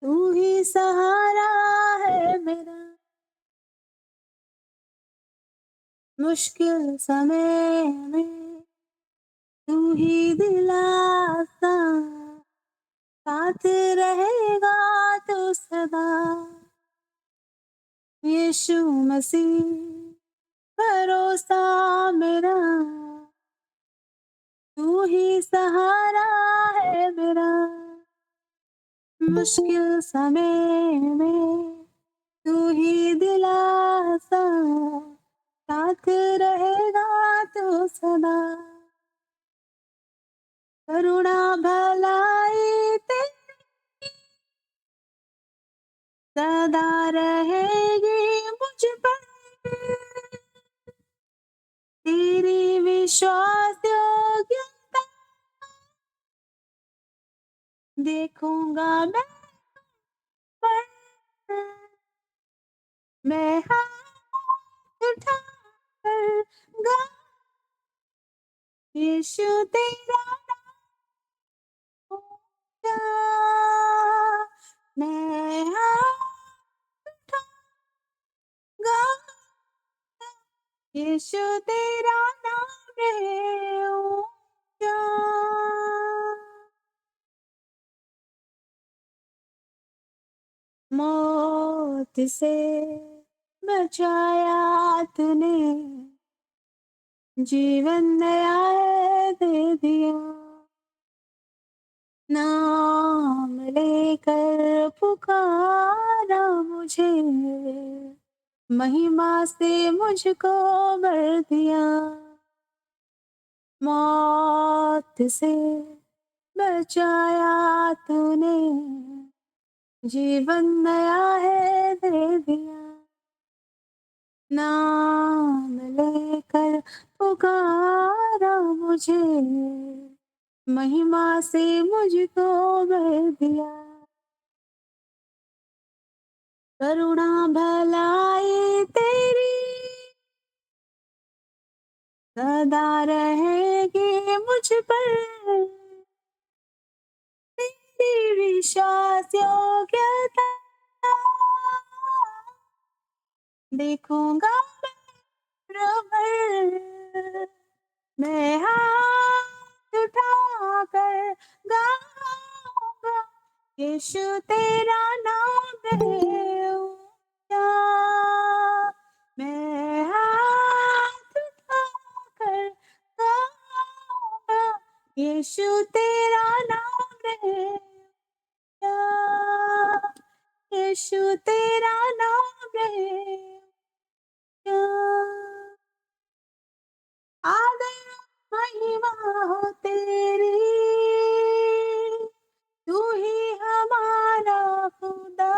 तू ही सहारा है मेरा, मुश्किल समय में तू ही दिलासा, साथ रहेगा तो सदा। यीशु मसीह भरोसा मेरा, तू ही सहारा है मेरा, मुश्किल समय में तू ही दिलासा, साथ रहेगा तो सदा। करुणा भलाई तेरी सदा रहेगी मुझ पर, तेरी विश्वास योग्यता देखूंगा मैं पर। मैं हाथ उठा कर यीशु तेरा नाम ऊंचा, मैं हाथ उठाऊंगा, यीशु तेरा नाम है ऊंचा। मौत से बचाया तूने, जीवन नया दे दिया, नाम लेकर पुकारा मुझे, महिमा से मुझको भर दिया। मौत से बचाया तूने, जीवन नया है दे दिया, नाम लेकर पुकारा मुझे, महिमा से मुझको भर दिया। करुणा भलाई तेरी सदा रहेगी मुझ पर, तेरी विश्वास योग्यता देखूंगा बराबर। मैं हाथ उठाकर गाऊंगा, यीशु तेरा नाम है ऊंचा। मैं हाथ उठाकर गाऊंगा, यीशु तेरा नाम है ऊंचा, यीशु तेरा नाम है ऊंचा। आदर महिमा हो तेरी, तू ही हमारा खुदा,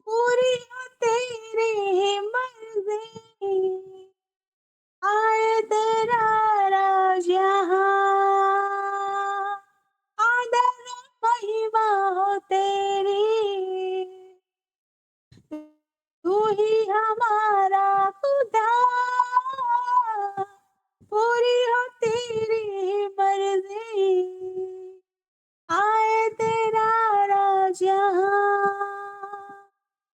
पूरी हो तेरी मर्जी, आए तेरा राज यहाँ। आदर महिमा हो तेरी, तू ही हमारा खुदा, पूरी हो तेरी मर्जी, आए तेरा राज यहाँ।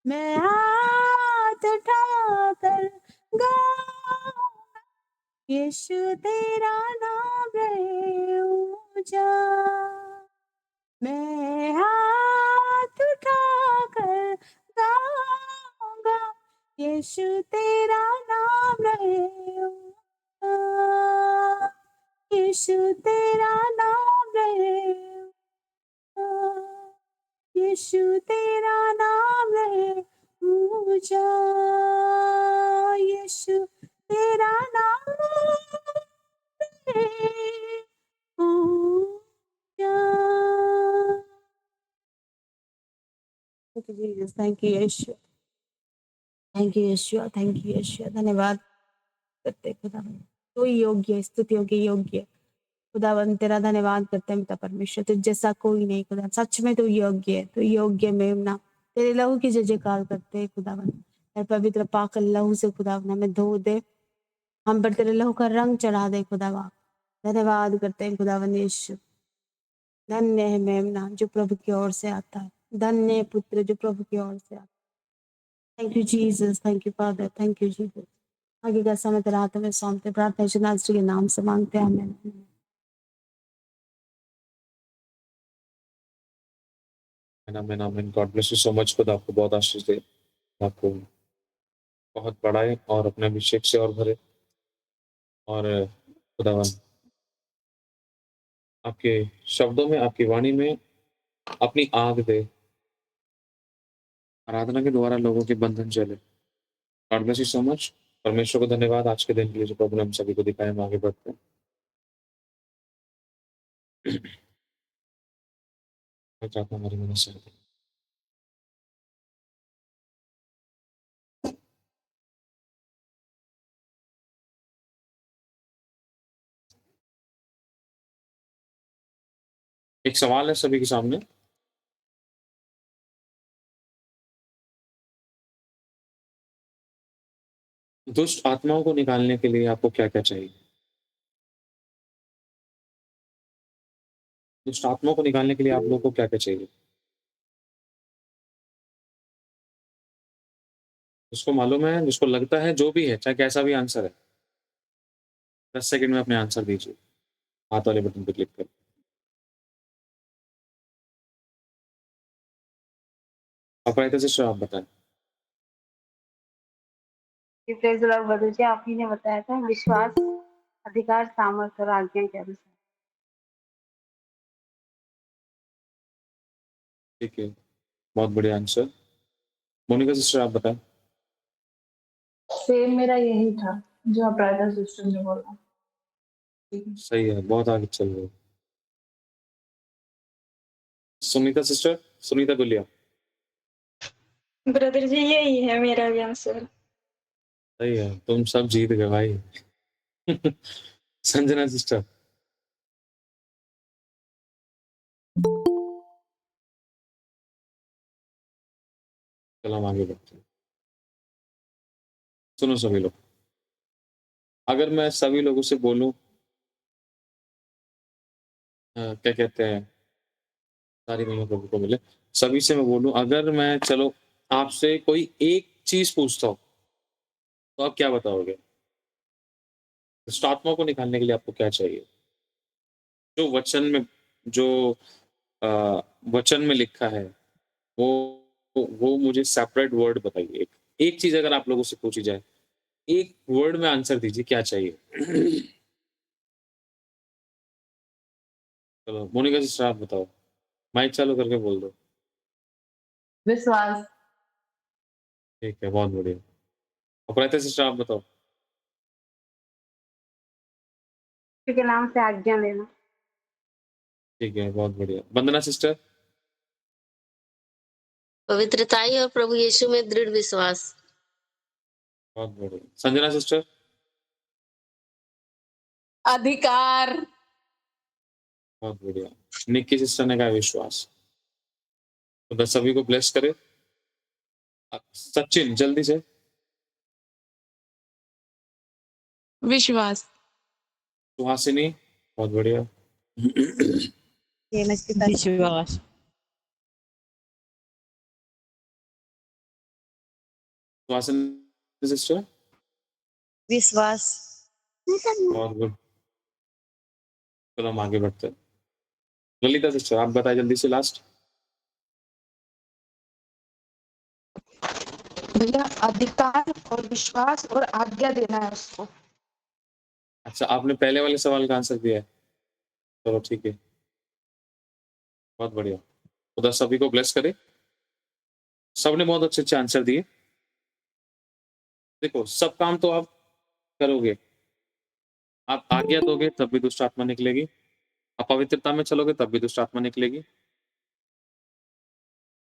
मैं हाथ उठाकर गाऊंगा, यीशु तेरा नाम है ऊंचा। मैं हाथ उठाकर गाऊंगा, यीशु तेरा नाम है ऊंचा, यीशु तेरा नाम है ऊंचा, यीशु तेरा नाम है ऊंचा, यीशु तेरा नाम है ऊंचा। Thank you Yeshu, thank you Yeshu, thank you Yeshu. धन्यवाद करते खुदावन, तू ही योग्य है, स्तुतियों के योग्य है। खुदावन तेरा धन्यवाद करते हैं पिता परमेश्वर, तुझ जैसा कोई नहीं खुदा, सच में तू योग्य है, तू योग्य मेमना। तेरे लहू की जय जयकार करते हैं खुदावन, तेरे पवित्र पाक लहू से खुदावन हमें धो दे, हम पर तेरे लहू का रंग चढ़ा दे खुदावा। धन्यवाद करते हैं खुदावन यीशु, धन्य है मेमना जो प्रभु की ओर से आता है, धन्य है पुत्र जो प्रभु की ओर से आता है। Thank you Jesus, thank you father, thank you Jesus. आगे का समय तेरे हाथ में सौंपते, प्रार्थना यीशु नासरी के नाम से मांगते हैं, आमीन। आमीन आमीन। God bless you so much. खुद आपको बहुत आशीष दे, आपको बहुत बढ़ाए और अपने अभिषेक से और भरे, और खुदावन आपके शब्दों में, आपकी वाणी में अपनी आग दे, आराधना के द्वारा लोगों के बंधन चले। God bless you so much. परमेश्वर को धन्यवाद आज के दिन के लिए जो प्रभु ने हम सभी को दिखाया। हम आगे बढ़ते हैं। मैं चाहता हूँ हमारी मदद से एक सवाल है सभी के सामने। दुष्ट आत्माओं को निकालने के लिए आपको क्या क्या चाहिए? दुष्ट आत्माओं को निकालने के लिए आप लोगों को क्या क्या चाहिए? जिसको मालूम है, जिसको लगता है, जो भी है, चाहे कैसा भी आंसर है, 10 सेकंड में अपने आंसर दीजिए। हाथ वाले बटन पे क्लिक कर। अपराजिता सिस्टर आप बताएं। प्रेज द लॉर्ड बदल जी, आप ही ने बताया था विश्वास, अधिकार, सामर्थ और आज्ञा के अनुसार। ठीक है, बहुत बढ़िया आंसर। मोनिका सिस्टर आप बताएं। सेम मेरा यही था जो अपराधा सिस्टर ने बोला। ठीक है। सही है, बहुत आगे चल रहे हो। सुनीता सिस्टर, सुनीता गुलिया। ब्रदर जी यही है मेरा भी आंसर। सही है, तुम सब जीत गए भाई। संजना सिस्टर। चलो हम आगे बढ़ते हैं। सुनो सभी लोग, अगर मैं सभी लोगों से बोलूं, क्या कहते हैं, सारी महिमा प्रभु को मिले, सभी से मैं बोलूं, अगर मैं चलो आपसे कोई एक चीज पूछता हूँ, तो आप क्या बताओगे? दुष्ट आत्मा को निकालने के लिए आपको क्या चाहिए? जो वचन में, जो अ, वचन में लिखा है, वो वो मुझे सेपरेट वर्ड बताइए। एक चीज अगर आप लोगों से पूछी जाए, एक वर्ड में आंसर दीजिए, क्या चाहिए? चलो मोनिका सिस्टर आप बताओ, माइक चालू करके बोल दो। विश्वास। ठीक है, बहुत बढ़िया। अपराजिता सिस्टर आप बताओ। के नाम से आज्ञा लेना। ठीक है, बहुत बढ़िया। वंदना सिस्टर। पवित्रताई और प्रभु यीशु में दृढ़ विश्वास। बहुत बढ़िया। संजना सिस्टर। अधिकार। बहुत बढ़िया। निक्की सिस्टर ने कहा विश्वास। तो बस सभी को ब्लेस करे। सचिन जल्दी से। विश्वास। सुहासिनी। बहुत बढ़िया। विश्वास। सुहासिनी सिस्टर। विश्वास। बहुत गुड। चलो हम आगे बढ़ते हैं। ललिता सिस्टर आप बताएं जल्दी से लास्ट। भैया अधिकार और विश्वास और आज्ञा देना है उसको। अच्छा, आपने पहले वाले सवाल का आंसर दिया है। चलो ठीक है, बहुत बढ़िया। खुदा सभी को ब्लेस करे। सबने बहुत अच्छे अच्छे आंसर दिए। देखो, सब काम तो आप करोगे, आप आज्ञा दोगे तब भी दुष्ट आत्मा निकलेगी, आप पवित्रता में चलोगे तब भी दुष्ट आत्मा निकलेगी।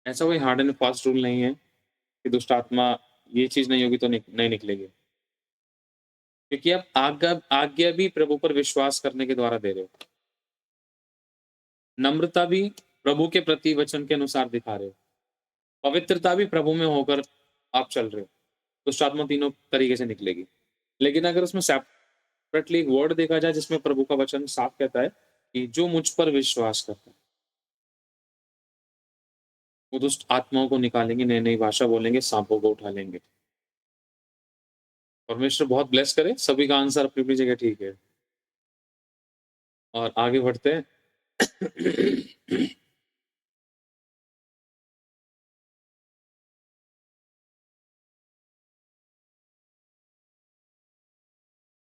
ऐसा कोई हार्ड एंड फास्ट रूल नहीं है कि दुष्ट आत्मा ये चीज नहीं होगी तो नहीं निकलेगी, क्योंकि आप आज्ञा आज्ञा भी प्रभु पर विश्वास करने के द्वारा दे रहे हो, नम्रता भी प्रभु के प्रति वचन के अनुसार दिखा रहे हो, पवित्रता भी प्रभु में होकर आप चल रहे हो। दुष्ट आत्मा तीनों तरीके से निकलेगी। लेकिन अगर उसमें सेपरेटली एक वर्ड देखा जाए जिसमें प्रभु का वचन साफ कहता है कि जो मुझ पर विश्वास करता है, वो दुष्ट आत्माओं को निकालेंगे, नई-नई भाषा बोलेंगे, सांपों को उठा लेंगे। परमेश्वर बहुत ब्लेस करे, सभी का आंसर अपनी-अपनी जगह ठीक है। और आगे बढ़ते हैं।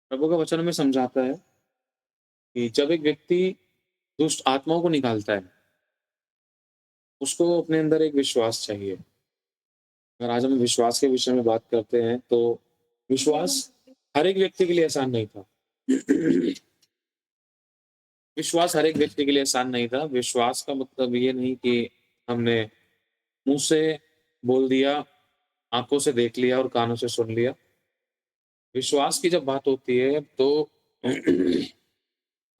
प्रभु का वचन हमें समझाता है कि जब एक व्यक्ति दुष्ट आत्माओं को निकालता है, उसको अपने अंदर एक विश्वास चाहिए। अगर आज हम विश्वास के विषय में बात करते हैं, तो विश्वास हर एक व्यक्ति के लिए आसान नहीं था। विश्वास हर एक व्यक्ति के लिए आसान नहीं था। विश्वास का मतलब ये नहीं कि हमने मुँह से बोल दिया, आँखों से देख लिया और कानों से सुन लिया। विश्वास की जब बात होती है, तो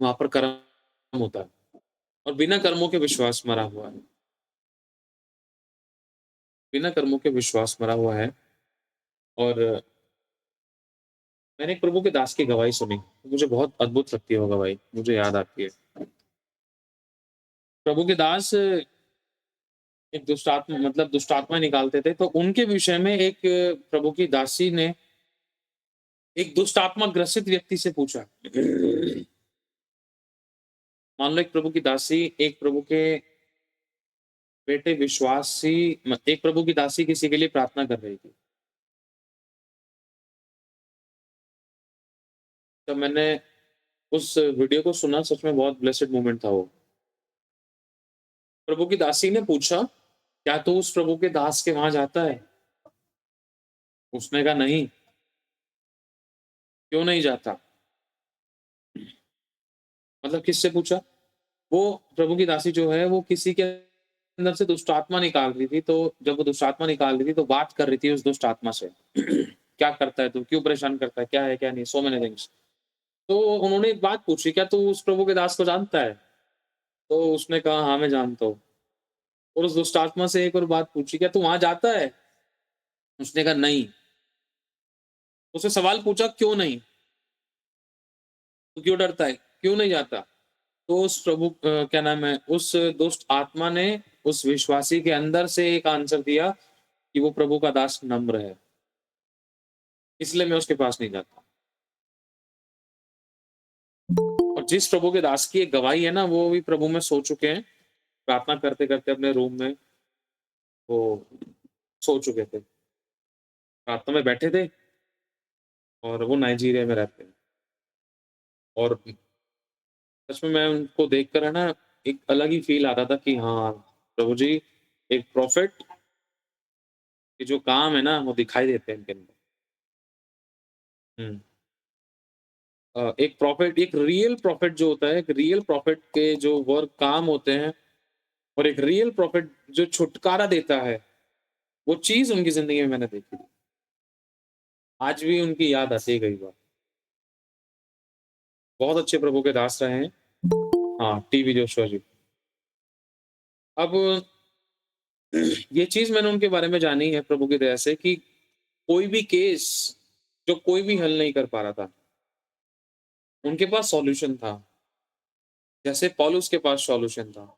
वहाँ पर कर्म होता है और बिना कर्मों के विश्वास मरा हुआ है। बिना कर्मों के विश्वास मरा हुआ है। और मैंने एक प्रभु के दास की गवाही सुनी, मुझे बहुत अद्भुत लगती है वो गवाही, मुझे याद आती है। प्रभु के दास एक दुष्टात्मा मतलब दुष्टात्मा निकालते थे, तो उनके विषय में एक प्रभु की दासी ने एक दुष्टात्मा ग्रसित व्यक्ति से पूछा। मान लो एक प्रभु की दासी एक प्रभु के बेटे विश्वासी एक प्रभु की दासी किसी के लिए प्रार्थना कर रही थी। तब मैंने उस वीडियो को सुना, सच में बहुत ब्लेसेड मोमेंट था वो। प्रभु की दासी ने पूछा, क्या तू उस प्रभु के दास के वहां जाता है? उसने कहा नहीं। क्यों नहीं जाता? मतलब किससे पूछा? वो प्रभु की दासी जो है, वो किसी के अंदर से दुष्ट आत्मा निकाल रही थी। तो जब वो दुष्ट आत्मा निकाल रही थी, तो बात कर रही थी उस दुष्ट आत्मा से। क्या करता है तू? क्यों परेशान करता है? क्या है क्या नहीं? So many things. तो उन्होंने एक बात पूछी, क्या तू उस प्रभु के दास को जानता है? तो उसने कहा हाँ, मैं जानता हूँ। और उस दुष्ट आत्मा से एक और बात पूछी, क्या तू वहां जाता है? उसने कहा नहीं। उससे सवाल पूछा, क्यों नहीं? तू क्यों डरता है? क्यों नहीं जाता? तो उस प्रभु क्या नाम है, उस दुष्ट आत्मा ने उस विश्वासी के अंदर से एक आंसर दिया कि वो प्रभु का दास नम्र है, इसलिए मैं उसके पास नहीं जाता। और जिस प्रभु के दास की एक गवाही है ना, वो भी प्रभु में सो चुके हैं। प्रार्थना करते करते अपने रूम में वो सो चुके थे। प्रार्थना में बैठे थे और वो नाइजीरिया में रहते हैं। और सच में मैं उनको देखकर है ना, एक अलग ही फील आता था कि हाँ, प्रभु जी, एक प्रॉफिट के जो काम है ना, वो दिखाई देते हैं इनके अंदर। हुँ। एक प्रॉफिट, एक रियल प्रॉफिट जो होता है, एक रियल प्रॉफिट के जो वर्क काम होते हैं और एक रियल प्रॉफिट जो छुटकारा देता है, वो चीज़ उनकी ज़िंदगी में मैंने देखी थी। आज भी उनकी याद आती है कई बार। बहुत अच्छे प्रभु के दास रहे हैं। हाँ, टीबी जोशुआ जी। अब ये चीज़ मैंने उनके बारे में जानी है प्रभु की दया से कि कोई भी केस जो कोई भी हल नहीं कर पा रहा था, उनके पास सॉल्यूशन था। जैसे पौलुस के पास सॉल्यूशन था,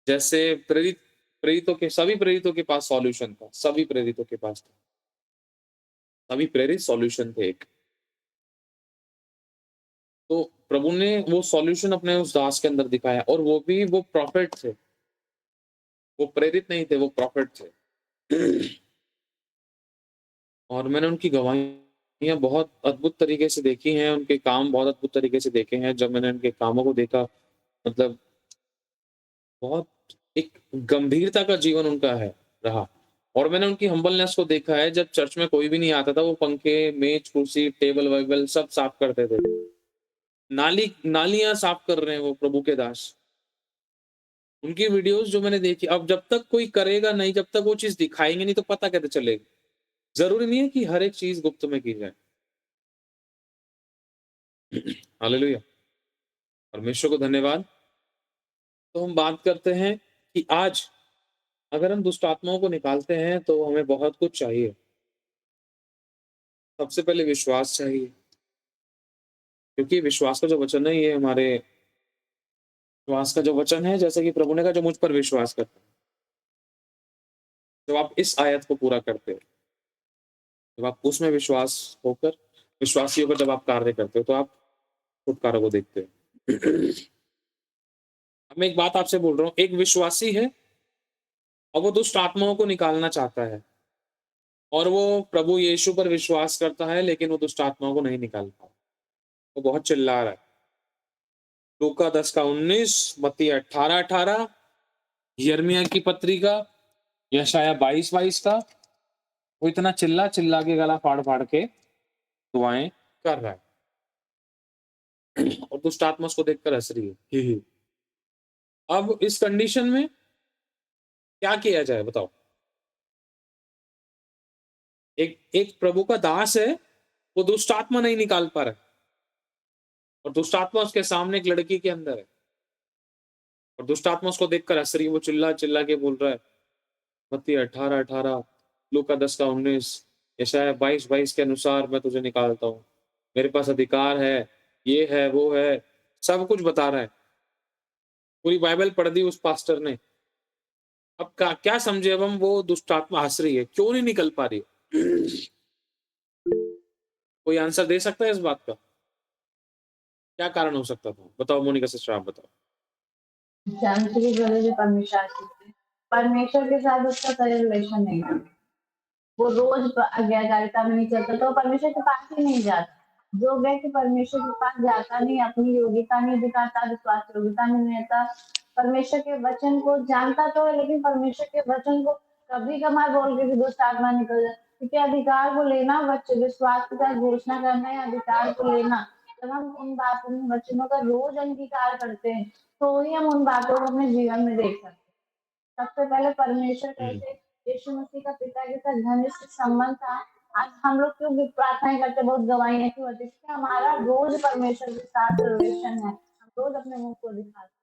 जैसे प्रेरितों के सभी प्रेरितों के पास सॉल्यूशन था, सभी प्रेरितों के पास था। सभी प्रेरित सॉल्यूशन थे एक। तो प्रभु ने वो सॉल्यूशन अपने उस दास के अंदर दिखाया और वो भी वो प्रॉफिट थे। वो प्रेरित नहीं थे, वो प्रॉफिट थे। और मैंने उनकी गवाहियाँ बहुत अद्भुत तरीके से देखी हैं, उनके काम बहुत अद्भुत तरीके से देखे हैं। जब मैंने उनके कामों को देखा, मतलब बहुत एक गंभीरता का जीवन उनका है रहा। और मैंने उनकी हम्बलनेस को देखा है, जब चर्च में कोई भी नहीं आता था, वो पंखे, मेज, कुर्सी, टेबल-वेबल सब साफ करते थे। नालियाँ साफ कर रहे हैं वो प्रभु के दास। उनकी वीडियोज़ जो मैंने देखी, अब जब तक कोई करेगा नहीं, जब तक वो चीज़ दिखाएँगे नहीं, तो पता कैसे चलेगा? ज़रूरी नहीं है कि हर एक चीज़ गुप्त में की जाए। हालेलुया! परमेश्वर को धन्यवाद। तो हम बात करते हैं कि आज अगर हम दुष्ट आत्माओं को निकालते हैं, तो हमें बहुत कुछ चाहिए। सबसे पहले विश्वास चाहिए, क्योंकि विश्वास का जो वचन है, ये हमारे विश्वास का जो वचन है, जैसे कि प्रभु ने कहा, जो मुझ पर विश्वास करता है। जब आप इस आयत को पूरा करते हो, जब आप उसमें विश्वासी होकर जब आप कार्य करते हो, तो आप छुटकारा को देखते हो। अब मैं एक बात आपसे बोल रहा हूँ, एक विश्वासी है और वो दुष्ट आत्माओं को निकालना चाहता है, और वो प्रभु यीशु पर विश्वास करता है, लेकिन वो दुष्ट आत्माओं को नहीं निकाल पा, वो बहुत चिल्ला रहा है। लूका 10:19, मत्ती 18:18, यिर्मयाह की पत्री का, यशायाह 22:22 का, वो इतना चिल्ला चिल्ला के गला फाड़ फाड़ के दुआएं कर रहा है, और दुष्ट आत्मा उसको देखकर हंस रही है, ही ही। अब इस कंडीशन में क्या किया जाए बताओ? एक एक प्रभु का दास है, वो दुष्ट आत्मा नहीं निकाल पा रहा है, और दुष्ट आत्मा उसके सामने एक लड़की के अंदर है, और दुष्ट आत्मा उसको देखकर हंस रही है। वो चिल्ला चिल्ला के बोल रहा है, मत्ती 18:18, लूका 10:19, यशायाह 22:22 के अनुसार मैं तुझे निकालता हूँ, मेरे पास अधिकार है, ये है वो है, सब कुछ बता रहा है। पूरी बाइबल पढ़ दी उस पास्टर ने। अब क्या समझे अब हम? वो दुष्ट आत्मा हंस रही है, क्यों नहीं निकल पा रही है? कोई आंसर दे सकता है इस बात का? क्या कारण हो सकता था? बताओ मोनिका सिस्टर, आप बताओ। जानते ही बोले जो परमेश्वर के साथ उसका कोई रिलेशन नहीं है। वो रोज अज्ञाकारिता में नहीं चलता, तो परमेश्वर के पास ही नहीं जाता। जो व्यक्ति परमेश्वर के पास जाता नहीं, अपनी योग्यता नहीं दिखाता, विश्वास योग्यता नहीं रहता, परमेश्वर के वचन को जानता तो है, लेकिन परमेश्वर के वचन को कभी कभार बोल के भी दुष्ट आत्मा निकल जाए। क्योंकि अधिकार को लेना, विश्वास के साथ घोषणा करना है, अधिकार को लेना। जब हम उन बातों में वचनों का रोज अंगीकार करते हैं, तो ही हम उन बातों को अपने जीवन में देख सकते हैं। सबसे पहले परमेश्वर कैसे यीशु मसीह का पिता के साथ घनिष्ठ संबंध था। आज हम लोग क्यों प्रार्थनाएं करते, बहुत गवाहियां क्यों होती है? हमारा रोज परमेश्वर के साथ रिलेशन है, हम रोज अपने मुंह को दिखाते।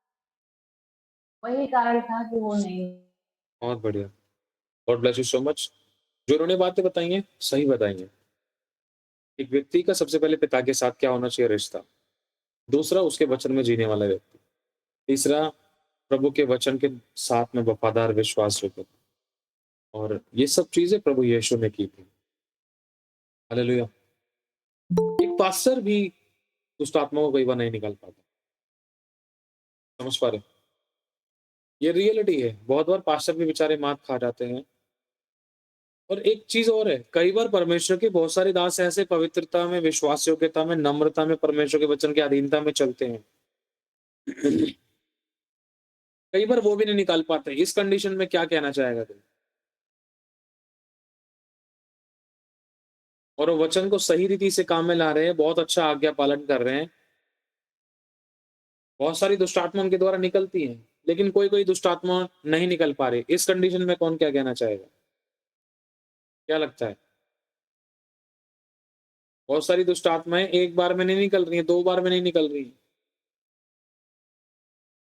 वही कारण था कि वो नहीं। बहुत बढ़िया, God bless you so much. जो उन्होंने बातें बताई हैं, सही बताई हैं। एक व्यक्ति का सबसे पहले पिता के साथ क्या होना चाहिए? रिश्ता। दूसरा, उसके वचन में जीने वाला व्यक्ति। तीसरा, प्रभु के वचन के साथ में वफादार विश्वास योग्य। और ये सब चीजें प्रभु यीशु ने की थी। हालेलुया। एक पास्टर भी दुष्ट आत्माओं को कई बार नहीं निकाल पाता। समझ पा रहे? ये रियलिटी है। बहुत बार पास्टर भी बेचारे मात खा जाते हैं। और एक चीज और है, कई बार परमेश्वर के बहुत सारे दास ऐसे पवित्रता में, विश्वास योग्यता में, नम्रता में, परमेश्वर के वचन की अधीनता में चलते हैं। कई बार वो भी नहीं निकाल पाते। इस कंडीशन में क्या कहना चाहेगा तुम? और वो वचन को सही रीति से काम में ला रहे हैं, बहुत अच्छा आज्ञा पालन कर रहे हैं, बहुत सारी दुष्ट आत्मा उनके द्वारा निकलती हैं, लेकिन कोई कोई दुष्ट आत्मा नहीं निकल पा रही। इस कंडीशन में कौन क्या कहना चाहेगा? क्या लगता है? बहुत सारी दुष्ट आत्माएं एक बार में नहीं निकल रही हैं, 2 बार में नहीं निकल रही हैं।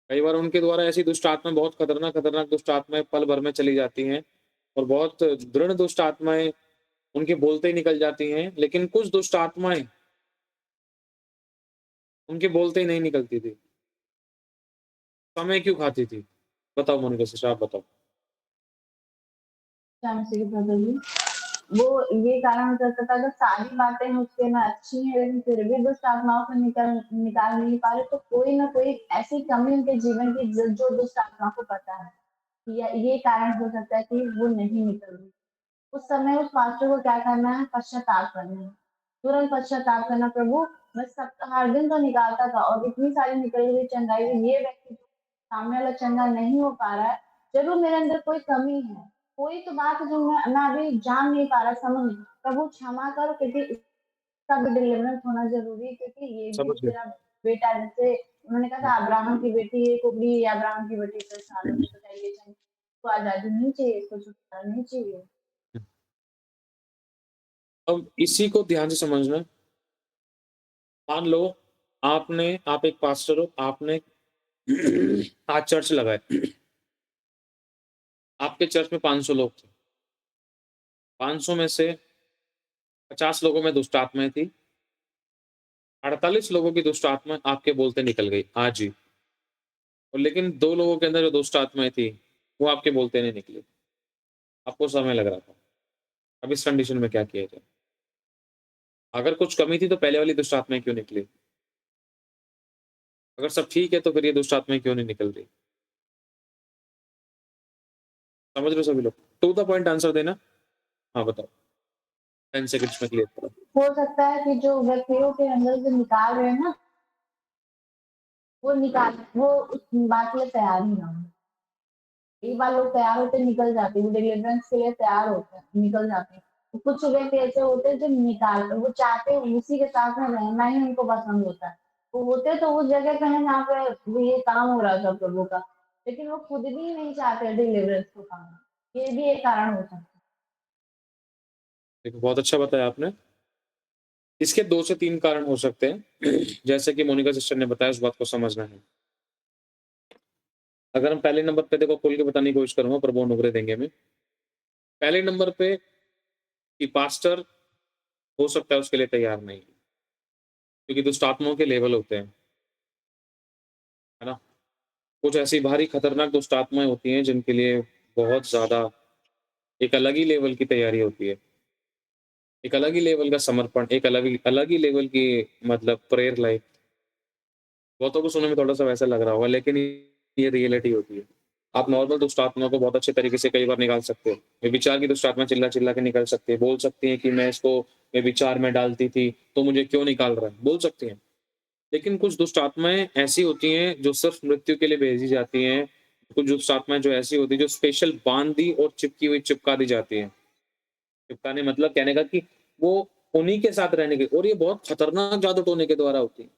कई बार उनके द्वारा ऐसी दुष्ट आत्माएं, बहुत खतरनाक खतरनाक दुष्ट आत्माएं पल भर में चली जाती हैं, और बहुत दृढ़ दुष्ट आत्माएं उनके बोलते ही निकल जाती हैं। लेकिन कुछ दुष्ट आत्माएं उनके बोलते ही नहीं निकलती थी। समय क्यों खाती थी? बताओ मोनिका सिस्टर, आप बताओ। वो ये कारण हो सकता था, अगर सारी बातें उसके में अच्छी हैं, लेकिन फिर भी दुष्ट आत्माओं को निकाल नहीं पा रहे, तो कोई ना कोई ऐसी कमी उनके जीवन की जो दुष्ट आत्मा को पता है। ये कारण हो सकता है कि वो नहीं निकल रही। उस समय उस पास्टर को क्या करना है? पश्चाताप करना है, तुरंत पश्चाताप करना। प्रभु, मैं सब हर दिन तो निकालता था, और इतनी सारी निकली हुई चंगाई, ये व्यक्ति सामने वाला चंगा नहीं हो पा रहा है, जरूर मेरे अंदर कोई कमी है, कोई तो बात है जो मैं अभी जान नहीं पा रहा, समझ नहीं। प्रभु क्षमा करो, क्योंकि इसका भी डिलीवरेंस होना जरूरी है, क्योंकि ये भी समझ गए। तेरा बेटा, जैसे उन्होंने कहा था अब्राहम की बेटी, ये कुबड़ी अब्राहम की बेटी से सालों से चाहिए, इसको आजादी नहीं चाहिए, इसको छुटकारा नहीं चाहिए। अब इसी को ध्यान से समझना। मान लो आप एक पास्टर हो, आपने आज चर्च लगाए, आपके चर्च में 500 लोग थे, 500 में से 50 लोगों में दुष्ट आत्माएं थी, 48 लोगों की दुष्ट आत्मा आपके बोलते निकल गई आज ही। और लेकिन 2 लोगों के अंदर जो दुष्ट आत्माएं थी, वो आपके बोलते नहीं निकली। आपको समय लग रहा था। अब इस कंडीशन में क्या किया जाए? अगर कुछ कमी थी तो पहले वाली दुष्ट आत्माएँ क्यों निकली? अगर सब ठीक है तो फिर ये दुष्ट आत्माएँ क्यों नहीं निकल रही? समझ रहे हो सभी लोग? टू द पॉइंट आंसर देना। हाँ, बताओ। 10 सेकंड्स में क्लियर करो। हो सकता है कि जो व्यक्तियों के अंदर से निकाल रहे हैं ना, वो उस बात के लिए तैयार ही ना हो। एक बार लोग तैयार होते निकल जाते हैं, वो डिलीवरेंस के लिए तैयार होते हैं, निकल जाते हैं। तो कुछ व्यक्ति ऐसे होते हैं जो निकाल वो चाहते हैं उसी के साथ में रहना ही उनको पसंद होता है। वो होते तो उस जगह पे है जहाँ पे ये काम हो रहा था प्रभु का, लेकिन वो खुद भी नहीं चाहते डिलीवरेंस को पाना। ये भी एक कारण हो सकता है। देखो, बहुत अच्छा बताया आपने। इसके 2 से 3 कारण हो सकते हैं। जैसे कि मोनिका सिस्टर ने बताया, उस बात को समझना है। अगर हम पहले नंबर पे देखो खोल के बताने की कोशिश करूँगा, प्रभु अनुग्रह देंगे हमें। पहले नंबर पे कि पास्टर हो सकता है उसके लिए तैयार नहीं है, क्योंकि दुष्ट आत्माओं के लेवल होते हैं, है ना? कुछ ऐसी भारी खतरनाक दुष्ट आत्माएँ होती हैं जिनके लिए बहुत ज़्यादा एक अलग ही लेवल की तैयारी होती है। एक अलग ही लेवल का समर्पण, एक अलग ही लेवल की मतलब प्रेयर लाइफ। बहुतों को सुनने में थोड़ा-सा वैसा लग रहा होगा, लेकिन ये रियलिटी होती है। आप नॉर्मल दुष्ट आत्माओं को बहुत अच्छे तरीके से कई बार निकाल सकते हो। व्यभिचार की दुष्ट आत्मा चिल्ला-चिल्ला के निकल सकती है, बोल सकती है कि मैं इसको व्यभिचार में डालती थी, तो मुझे क्यों निकाल रहा है? बोल सकती हैं। लेकिन कुछ दुष्ट आत्माएँ ऐसी होती हैं जो सिर्फ़ मृत्यु के लिए भेजी जाती हैं। कुछ दुष्ट आत्माएँ जो ऐसी होती हैं जो स्पेशल बाँध दी और चिपकी हुई चिपका दी जाती हैं। चिपकाने मतलब कहने का कि वो उन्हीं के साथ रहने के, और ये बहुत खतरनाक जादू टोने के द्वारा होती है।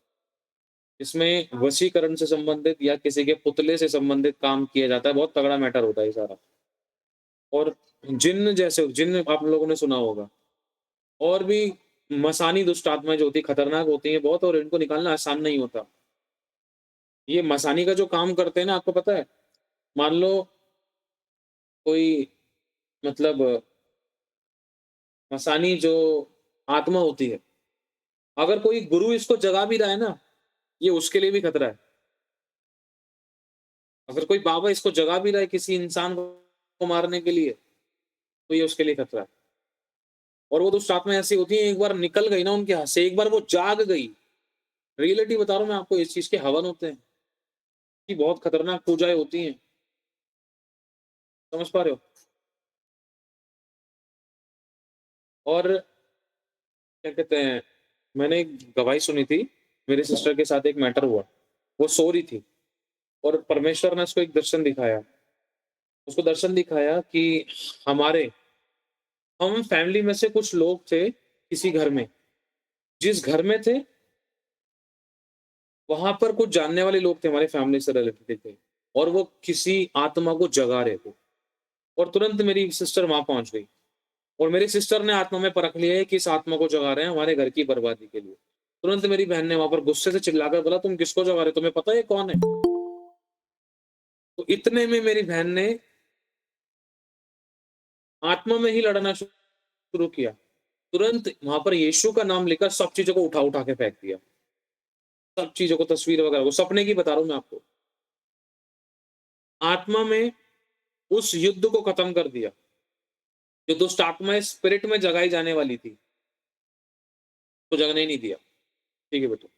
इसमें वशीकरण से संबंधित या किसी के पुतले से संबंधित काम किया जाता है, बहुत तगड़ा मैटर होता है ये सारा। और जिन्न आप लोगों ने सुना होगा, और भी मसानी दुष्ट आत्माएँ जो होती हैं, खतरनाक होती हैं बहुत, और इनको निकालना आसान नहीं होता। ये मसानी का जो काम करते हैं ना, आपको पता है? मान लो कोई मतलब मसानी जो आत्मा होती है, अगर कोई गुरु इसको जगा भी रहा है ना, ये उसके लिए भी खतरा है। अगर कोई बाबा इसको जगा भी रहा है किसी इंसान को मारने के लिए, तो ये उसके लिए खतरा है। और वो दुष्ट आत्माएँ ऐसी होती हैं, एक बार निकल गई ना उनके हाथ से, एक बार वो जाग गई, रियलिटी बता रहा हूँ मैं आपको, इस चीज़ के हवन होते हैं, कि बहुत खतरनाक पूजाएँ होती हैं। समझ पा रहे हो? और क्या कहते हैं, मैंने एक गवाही सुनी थी, मेरी सिस्टर के साथ एक मैटर हुआ। वो सो रही थी और परमेश्वर ने उसको एक दर्शन दिखाया। उसको दर्शन दिखाया कि हमारे हम फैमिली में से कुछ लोग थे किसी घर में, जिस घर में थे, वहाँ पर कुछ जानने वाले लोग थे, हमारे फैमिली से रिलेटेड थे, और वो किसी आत्मा को जगा रहे थे। और तुरंत मेरी सिस्टर वहाँ पहुँच गई, और मेरी सिस्टर ने आत्मा में परख लिया है कि इस आत्मा को जगा रहे हैं हमारे घर की बर्बादी के लिए। तुरंत मेरी बहन ने वहाँ पर गुस्से से चिल्लाकर बोला, "तुम किसको जगा रहे हो? तुम्हें पता है ये कौन है?" तो इतने में मेरी बहन ने आत्मा में ही लड़ना शुरू किया। तुरंत वहाँ पर यीशु का नाम लेकर सब चीज़ों को उठा-उठा के फेंक दिया। सब चीज़ों को, तस्वीर वगैरह को, सपने की बता रहा हूँ मैं आपको। आत्मा में उस युद्ध को खत्म कर दिया। जो दुष्ट आत्माएँ स्पिरिट में जगाई जाने वाली थी, तो जगने ही नहीं दिया। ठीक है बेटा।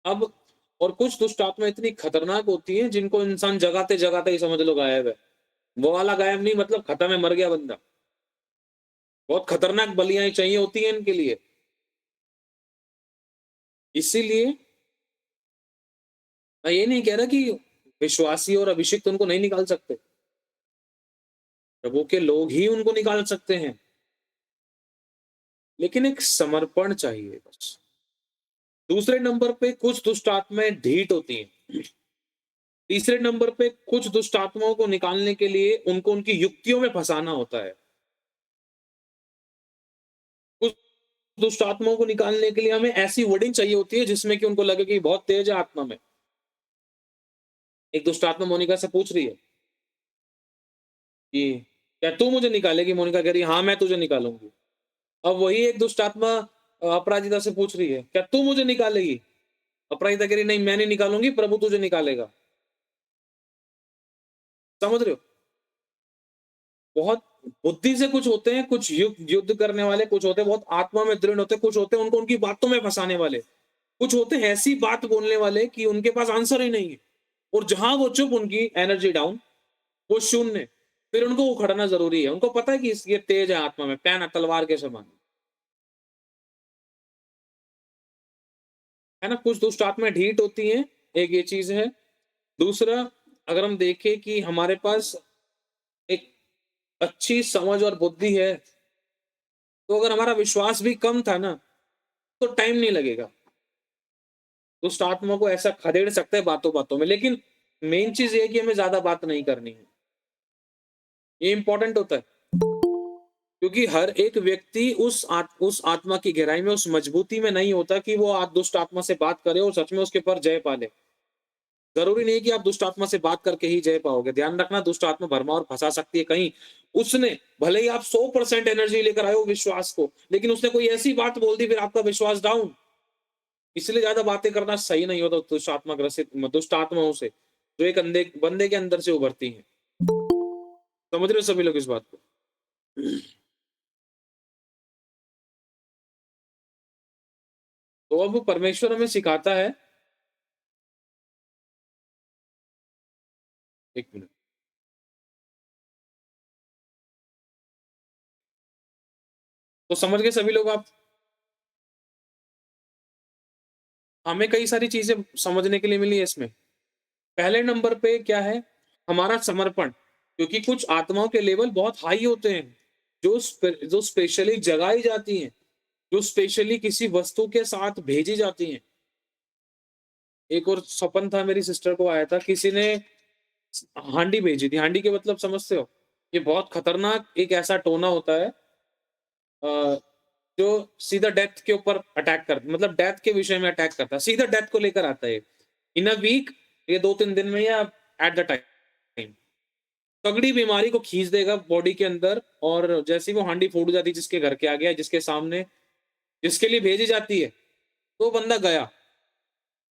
अब और कुछ दुष्ट आत्मा इतनी खतरनाक होती हैं जिनको इंसान जगाते-जगाते ही समझ लो गायब है। वो वाला गायब नहीं, मतलब खत्म है, मर गया बंदा। बहुत खतरनाक बलियाँ चाहिए होती हैं इनके लिए। इसीलिए मैं ये नहीं कह रहा कि विश्वासी और अभिषिक्त उनको नहीं निकाल सकते। प्रभु के लोग ही उनको निकाल सकते हैं। लेकिन एक समर्पण चाहिए बस। दूसरे नंबर पे कुछ दुष्ट आत्माएँ ढीठ होती हैं। तीसरे नंबर पे कुछ दुष्ट आत्माओं को निकालने के लिए उनको उनकी युक्तियों में फँसाना होता है। कुछ दुष्ट आत्माओं को निकालने के लिए हमें ऐसी वर्डिंग चाहिए होती है जिसमें कि उनको लगे कि बहुत तेज है आत्मा में। एक दुष्ट आत्मा मोनिका से पूछ रही है कि क्या तू मुझे निकालेगी? मोनिका कह रही है हाँ, मैं तुझे निकालूंगी। अब वही एक दुष्ट आत्मा अपराजिता से पूछ रही है, क्या तू मुझे निकालेगी? अपराजिता कह रही नहीं, मैं नहीं निकालूंगी, प्रभु तुझे निकालेगा। समझ रहे हो? बहुत बुद्धि से कुछ होते हैं, कुछ युद्ध करने वाले, कुछ होते हैं बहुत आत्मा में दृढ़ होते हैं, कुछ होते हैं उनको उनकी बातों में फंसाने वाले, कुछ होते हैं ऐसी बात बोलने वाले कि उनके पास आंसर ही नहीं है, और जहां वो चुप उनकी एनर्जी डाउन, वो शून्य, फिर उनको उखड़ना जरूरी है। उनको पता है कि ये तेज है आत्मा में, पैन तलवार के समान है ना। कुछ दुष्ट आत्माएं ढीठ होती हैं, एक ये चीज है। दूसरा, अगर हम देखें कि हमारे पास एक अच्छी समझ और बुद्धि है, तो अगर हमारा विश्वास भी कम था ना, तो टाइम नहीं लगेगा। दुष्ट आत्मा को ऐसा खदेड़ सकते हैं बातों बातों में, लेकिन मेन चीज ये है कि हमें ज्यादा बात नहीं करनी है। ये इंपॉर्टेंट होता है, क्योंकि हर एक व्यक्ति उस आत्मा की गहराई में, उस मजबूती में नहीं होता कि वो दुष्ट आत्मा से बात करे और सच में उसके पर जय पा ले। जरूरी नहीं कि आप दुष्ट आत्मा से बात करके ही जय पाओगे। ध्यान रखना, दुष्ट आत्मा भरमा और फंसा सकती है। कहीं उसने, भले ही आप 100% एनर्जी लेकर आए हो विश्वास को, लेकिन उसने कोई ऐसी बात बोल दी, फिर आपका विश्वास डाउन। इसलिए ज्यादा बातें करना सही नहीं होता दुष्ट आत्मा ग्रसित, दुष्ट आत्माओं से, जो एक बंदे के अंदर से उभरती हैं। समझ रहे हो सभी लोग इस बात को? तो अब परमेश्वर हमें सिखाता है, एक मिनट, तो समझ गए सभी लोग आप? हमें कई सारी चीजें समझने के लिए मिली है इसमें। पहले नंबर पे क्या है? हमारा समर्पण। क्योंकि कुछ आत्माओं के लेवल बहुत हाई होते हैं, जो स्पेशली जगाई जाती हैं, जो स्पेशली किसी वस्तु के साथ भेजी जाती हैं। एक और सपन था, मेरी सिस्टर को आया था, किसी ने हांडी भेजी थी। हांडी के मतलब समझते हो? ये बहुत खतरनाक एक ऐसा टोना होता है, अ, जो सीधा डेथ के ऊपर अटैक कर, मतलब डेथ के विषय में अटैक करता है, सीधा डेथ को लेकर आता है। इन अ वीक, ये 2-3 दिन में, या एट द टाइम तगड़ी बीमारी को खींच देगा बॉडी के अंदर। और जैसे ही वो हांडी फूट जाती है जिसके घर के आगे, जिसके सामने, जिसके लिए भेजी जाती है, तो बंदा गया।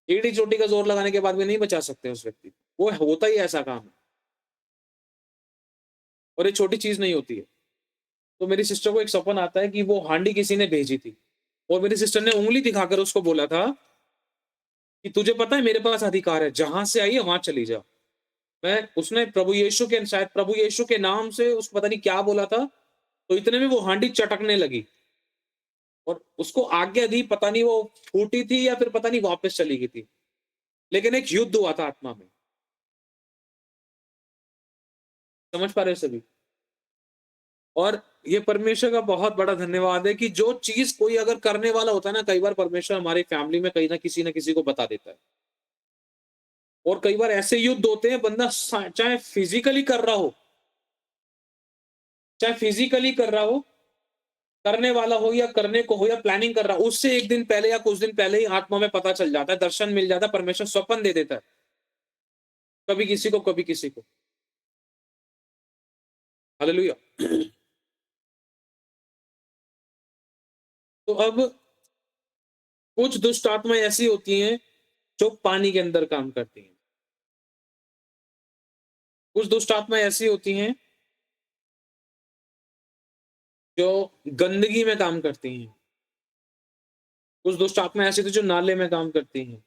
एड़ी चोटी का जोर लगाने के बाद भी नहीं बचा सकते उस व्यक्ति को। वो होता ही ऐसा काम है, और ये छोटी चीज नहीं होती है। तो मेरी सिस्टर को एक सपन आता है कि वो हांडी किसी ने भेजी थी, और मेरी सिस्टर ने उंगली दिखाकर उसको बोला था कि तुझे पता है मेरे पास अधिकार है, जहां से आई है वहां चली जा। मैं उसने प्रभु यीशु के, शायद प्रभु यीशु के नाम से उसको पता नहीं क्या बोला था, तो इतने में वो हांडी चटकने लगी, और उसको आज्ञा दी, पता नहीं वो फूटी थी या फिर पता नहीं वापस चली गई थी, लेकिन एक युद्ध हुआ था आत्मा में। समझ पा रहे हो सभी? और ये परमेश्वर का बहुत बड़ा धन्यवाद है कि जो चीज कोई अगर करने वाला होता है ना, कई बार परमेश्वर हमारी फैमिली में कहीं ना किसी को बता देता है। और कई बार ऐसे युद्ध होते हैं, बंदा चाहे फिजिकली कर रहा हो, चाहे फिजिकली कर रहा हो, करने वाला हो या करने को हो, या प्लानिंग कर रहा हो, उससे एक दिन पहले या कुछ दिन पहले ही आत्मा में पता चल जाता है, दर्शन मिल जाता है, परमेश्वर स्वप्न दे देता है, कभी किसी को कभी किसी को। हालेलुया। तो अब कुछ दुष्ट आत्माएं ऐसी होती हैं जो पानी के अंदर काम करती हैं। कुछ दुष्ट आत्माएं ऐसी होती हैं जो गंदगी में काम करती हैं। कुछ दुष्ट आत्माएं ऐसी थी जो नाले में काम करती हैं।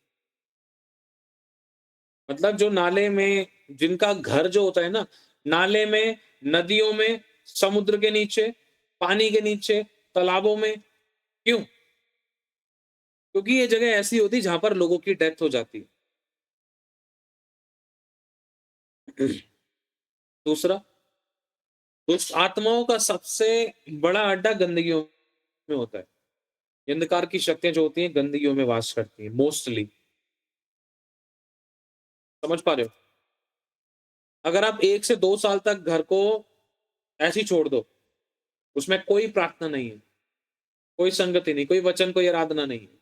मतलब जो नाले में, जिनका घर जो होता है ना, नाले में, नदियों में, समुद्र के नीचे, पानी के नीचे, तालाबों में। क्यों? क्योंकि ये जगह ऐसी होती जहां पर लोगों की डेथ हो जाती है। दूसरा, दुष्ट आत्माओं का सबसे बड़ा अड्डा गंदगियों में होता है। अंधकार की शक्तियां जो होती हैं गंदगियों में वास करती हैं मोस्टली। समझ पा रहे हो? अगर आप 1 से 2 साल तक घर को ऐसे ही छोड़ दो, उसमें कोई प्रार्थना नहीं है, कोई संगति नहीं, कोई वचन, कोई आराधना नहीं है,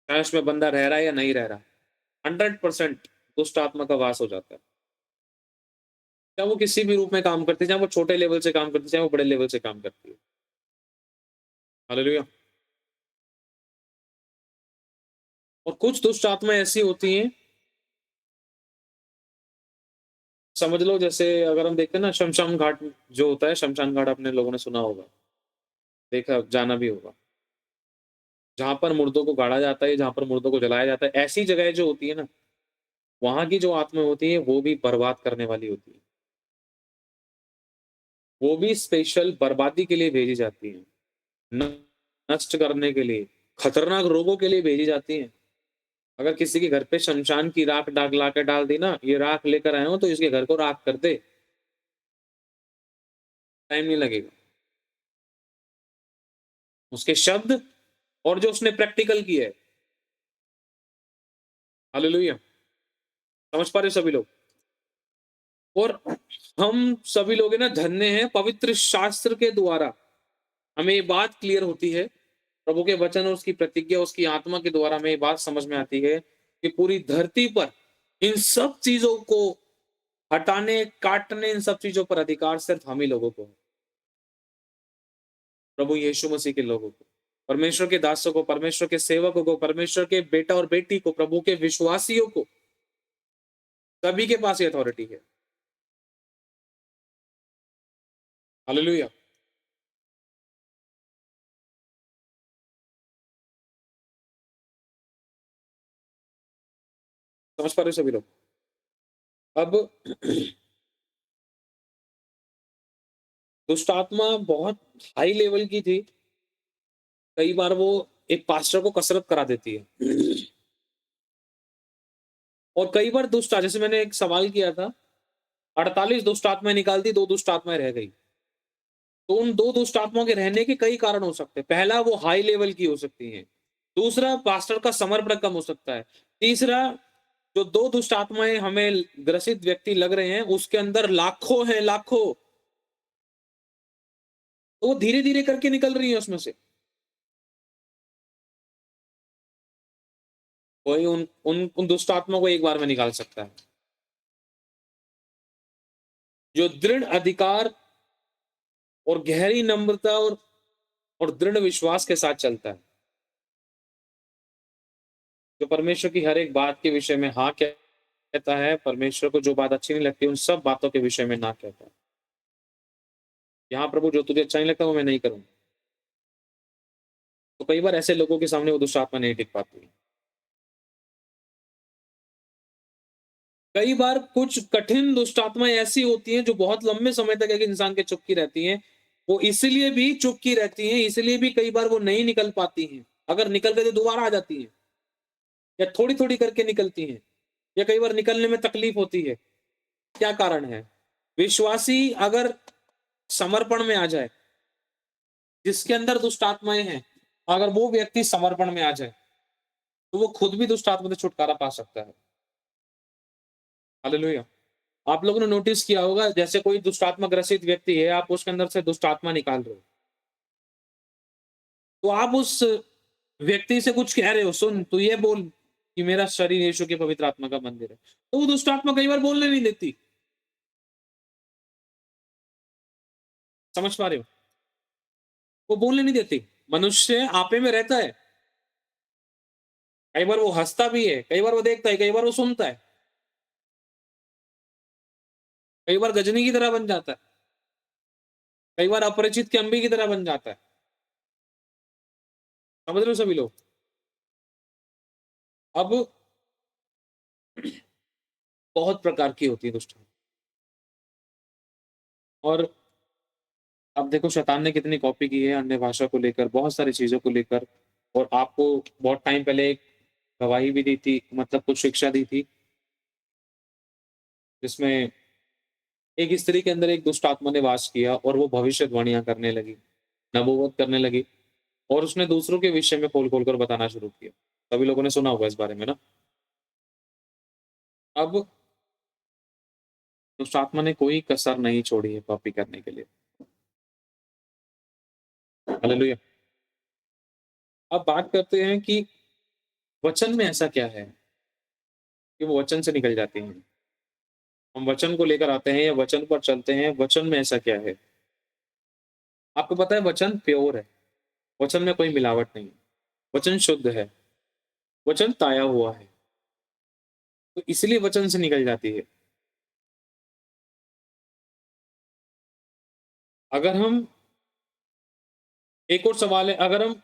चाहे उसमें बंदा रह रहा है या नहीं रह रहा, 100% दुष्ट आत्मा का वास हो जाता है। चाहे वो किसी भी रूप में काम करती है, चाहे वो छोटे लेवल से काम करती है, चाहे वो बड़े लेवल से काम करती है। हालेलुया। और कुछ दुष्ट आत्माएं ऐसी होती हैं समझ लो जैसे अगर हम देखते हैं ना शमशान घाट जो होता है, शमशान घाट अपने लोगों ने सुना होगा, देखा जाना भी होगा। जहाँ पर मुर्दों को गाड़ा जाता है, जहाँ पर मुर्दों को जलाया जाता है, ऐसी जगह जो होती है ना, वहाँ की जो आत्मा होती है वो भी बर्बाद करने वाली होती है। वो भी स्पेशल बर्बादी के लिए भेजी जाती है, नष्ट करने के लिए, खतरनाक रोगों के लिए भेजी जाती हैं। अगर किसी के घर पे शमशान की राख डाक ला के डाल दी ना, ये राख लेकर आए हो तो इसके घर को राख कर दे, टाइम नहीं लगेगा। उसके शब्द और जो उसने प्रैक्टिकल किया है। हालेलुया, समझ पा रहे हो सभी लोग? और हम सभी लोग है ना धन्य हैं, पवित्र शास्त्र के द्वारा हमें ये बात क्लियर होती है, प्रभु के वचन और उसकी प्रतिज्ञा, उसकी आत्मा के द्वारा हमें ये बात समझ में आती है कि पूरी धरती पर इन सब चीजों को हटाने, काटने, इन सब चीजों पर अधिकार सिर्फ हम ही लोगों को है। प्रभु यीशु मसीह के लोगों को, परमेश्वर के दासों को, परमेश्वर के सेवकों को, परमेश्वर के बेटा और बेटी को, प्रभु के विश्वासियों को, सभी के पास ये अथॉरिटी है। हालेलुया। समझ पा रहे हो सभी लोग? अब दुष्ट आत्मा बहुत हाई लेवल की थी। कई बार वो एक पास्टर को कसरत करा देती है। और कई बार दुष्ट जैसे मैंने एक सवाल किया था, 48 दुष्ट आत्माएं निकालती, 2 दुष्ट आत्माएं रह गई। तो उन 2 दुष्ट आत्माओं के रहने के कई कारण हो सकते हैं। पहला, वो हाई लेवल की हो सकती है। दूसरा, पास्टर का समर्पण कम हो सकता है। तीसरा, जो 2 दुष्ट आत्माएं हमें ग्रसित व्यक्ति लग रहे हैं, उसके अंदर लाखों हैं, लाखों। तो वो धीरे-धीरे करके निकल रही है उसमें से। कोई उन दुष्ट आत्माओं को एक बार में निकाल सकता है। जो दृढ़ अधिकार और गहरी नम्रता और दृढ़ विश्वास के साथ चलता है, जो परमेश्वर की हर एक बात के विषय में हाँ कहता है, परमेश्वर को जो बात अच्छी नहीं लगती उन सब बातों के विषय में ना कहता है। यहाँ प्रभु जो तुझे अच्छा नहीं लगता वो मैं नहीं करूंगा। तो कई बार ऐसे लोगों के सामने वो दुष्ट आत्मा नहीं टिक पाती। कई बार कुछ कठिन दुष्ट आत्माएं ऐसी होती हैं जो बहुत लंबे समय तक एक इंसान के चुपकी रहती हैं। वो इसलिए भी चुपकी रहती हैं, इसलिए भी कई बार वो नहीं निकल पाती हैं। अगर निकल गए तो दोबारा आ जाती हैं, या थोड़ी थोड़ी करके निकलती हैं, या कई बार निकलने में तकलीफ होती है। क्या कारण है? विश्वासी अगर समर्पण में आ जाए, जिसके अंदर दुष्ट आत्माएं हैं, अगर वो व्यक्ति समर्पण में आ जाए तो वो खुद भी दुष्ट आत्मा से छुटकारा पा सकता है। हालेलुया। आप लोगों ने नोटिस किया होगा, जैसे कोई दुष्ट आत्मा ग्रसित व्यक्ति है, आप उसके अंदर से दुष्ट आत्मा निकाल रहे हो, तो आप उस व्यक्ति से कुछ कह रहे हो, सुन तू ये बोल कि मेरा शरीर यीशु के पवित्र आत्मा का मंदिर है। तो वो दुष्ट आत्मा कई बार बोलने नहीं देती। समझ पा रहे हो? वो बोलने नहीं देती। मनुष्य आपे में रहता है। कई बार वो हंसता भी है, कई बार वो देखता है, कई बार वो सुनता है, कई बार गजनी की तरह बन जाता है, कई बार अपरिचित के अंबी की तरह बन जाता है। समझ रहे हो सभी लोग? अब बहुत प्रकार की होती है दुष्ट आत्मा। और अब देखो शैतान ने कितनी कॉपी की है अन्य भाषा को लेकर, बहुत सारी चीजों को लेकर। और आपको बहुत टाइम पहले एक गवाही भी दी थी, मतलब कुछ शिक्षा दी थी, जिसमें एक स्त्री के अंदर एक दुष्ट आत्मा ने वास किया और वो भविष्यवाणियां करने लगी, नबूवत करने लगी, और उसने दूसरों के विषय में खोल खोल कर बताना शुरू किया। सभी लोगों ने सुना होगा इस बारे में ना। अब दुष्ट आत्मा ने कोई कसर नहीं छोड़ी है कॉपी करने के लिए। हालेलुया। अब बात करते हैं कि वचन में ऐसा क्या है कि वो वचन से निकल जाती हैं। हम वचन को लेकर आते हैं या वचन पर चलते हैं, वचन में ऐसा क्या है? आपको पता है वचन प्योर है, वचन में कोई मिलावट नहीं है, वचन शुद्ध है, वचन ताया हुआ है, तो इसलिए वचन से निकल जाती है। अगर हम एक और सवाल है, अगर हम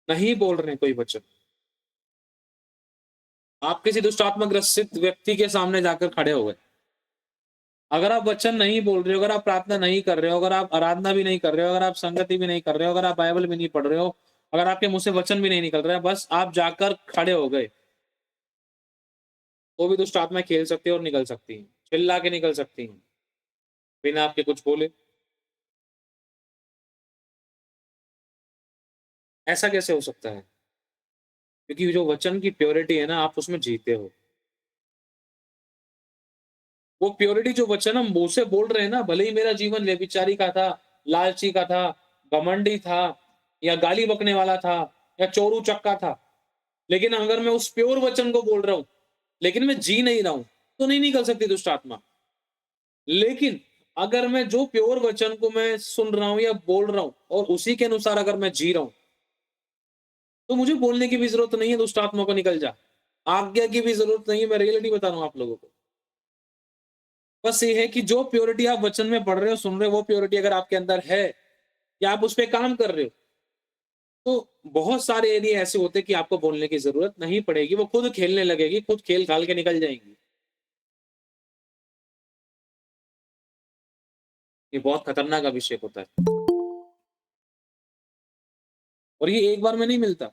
नहीं बोल रहे हैं कोई वचन, आप किसी दुष्ट आत्मा ग्रसित व्यक्ति के सामने जाकर खड़े हो गए, अगर आप वचन नहीं बोल रहे हो, अगर आप प्रार्थना नहीं कर रहे हो, अगर आप आराधना भी नहीं कर रहे हो, अगर आप संगति भी नहीं कर रहे हो, अगर आप बाइबल भी नहीं पढ़ रहे हो, अगर आपके मुंह से वचन भी नहीं निकल रहा है, बस आप जाकर खड़े हो गए, तो भी दुष्ट आत्मा खेल सकती है और निकल सकती है, चिल्ला के निकल सकती है बिना आपके कुछ बोले। ऐसा कैसे हो सकता है? क्योंकि जो वचन की प्योरिटी है ना, आप उसमें जीते हो। वो प्योरिटी जो वचन हम मुंह से बोल रहे हैं ना, भले ही मेरा जीवन व्यभिचारी का था, लालची का था, घमंडी था, या गाली बकने वाला था, या चोरू चक्का था, लेकिन अगर मैं उस प्योर वचन को बोल रहा हूं, लेकिन मैं जी नहीं रहा हूं, तो नहीं निकल सकती दुष्ट आत्मा। लेकिन अगर मैं जो प्योर वचन को मैं सुन रहा हूं या बोल रहा हूं और उसी के अनुसार अगर मैं जी रहा हूं, तो मुझे बोलने की भी जरूरत नहीं है दुष्ट आत्मा को निकल जा, आज्ञा की भी जरूरत नहीं है। मैं रियलिटी बता रहा हूं आप लोगों को। बस ये है कि जो प्योरिटी आप वचन में पढ़ रहे हो, सुन रहे हो, वो प्योरिटी अगर आपके अंदर है या आप उस पर काम कर रहे हो, तो बहुत सारे एरिया ऐसे होते हैं कि आपको बोलने की जरूरत नहीं पड़ेगी, वो खुद खेलने लगेगी, खुद खेल खाल के निकल जाएंगी। ये बहुत खतरनाक अभिषेक होता है और ये एक बार में नहीं मिलता।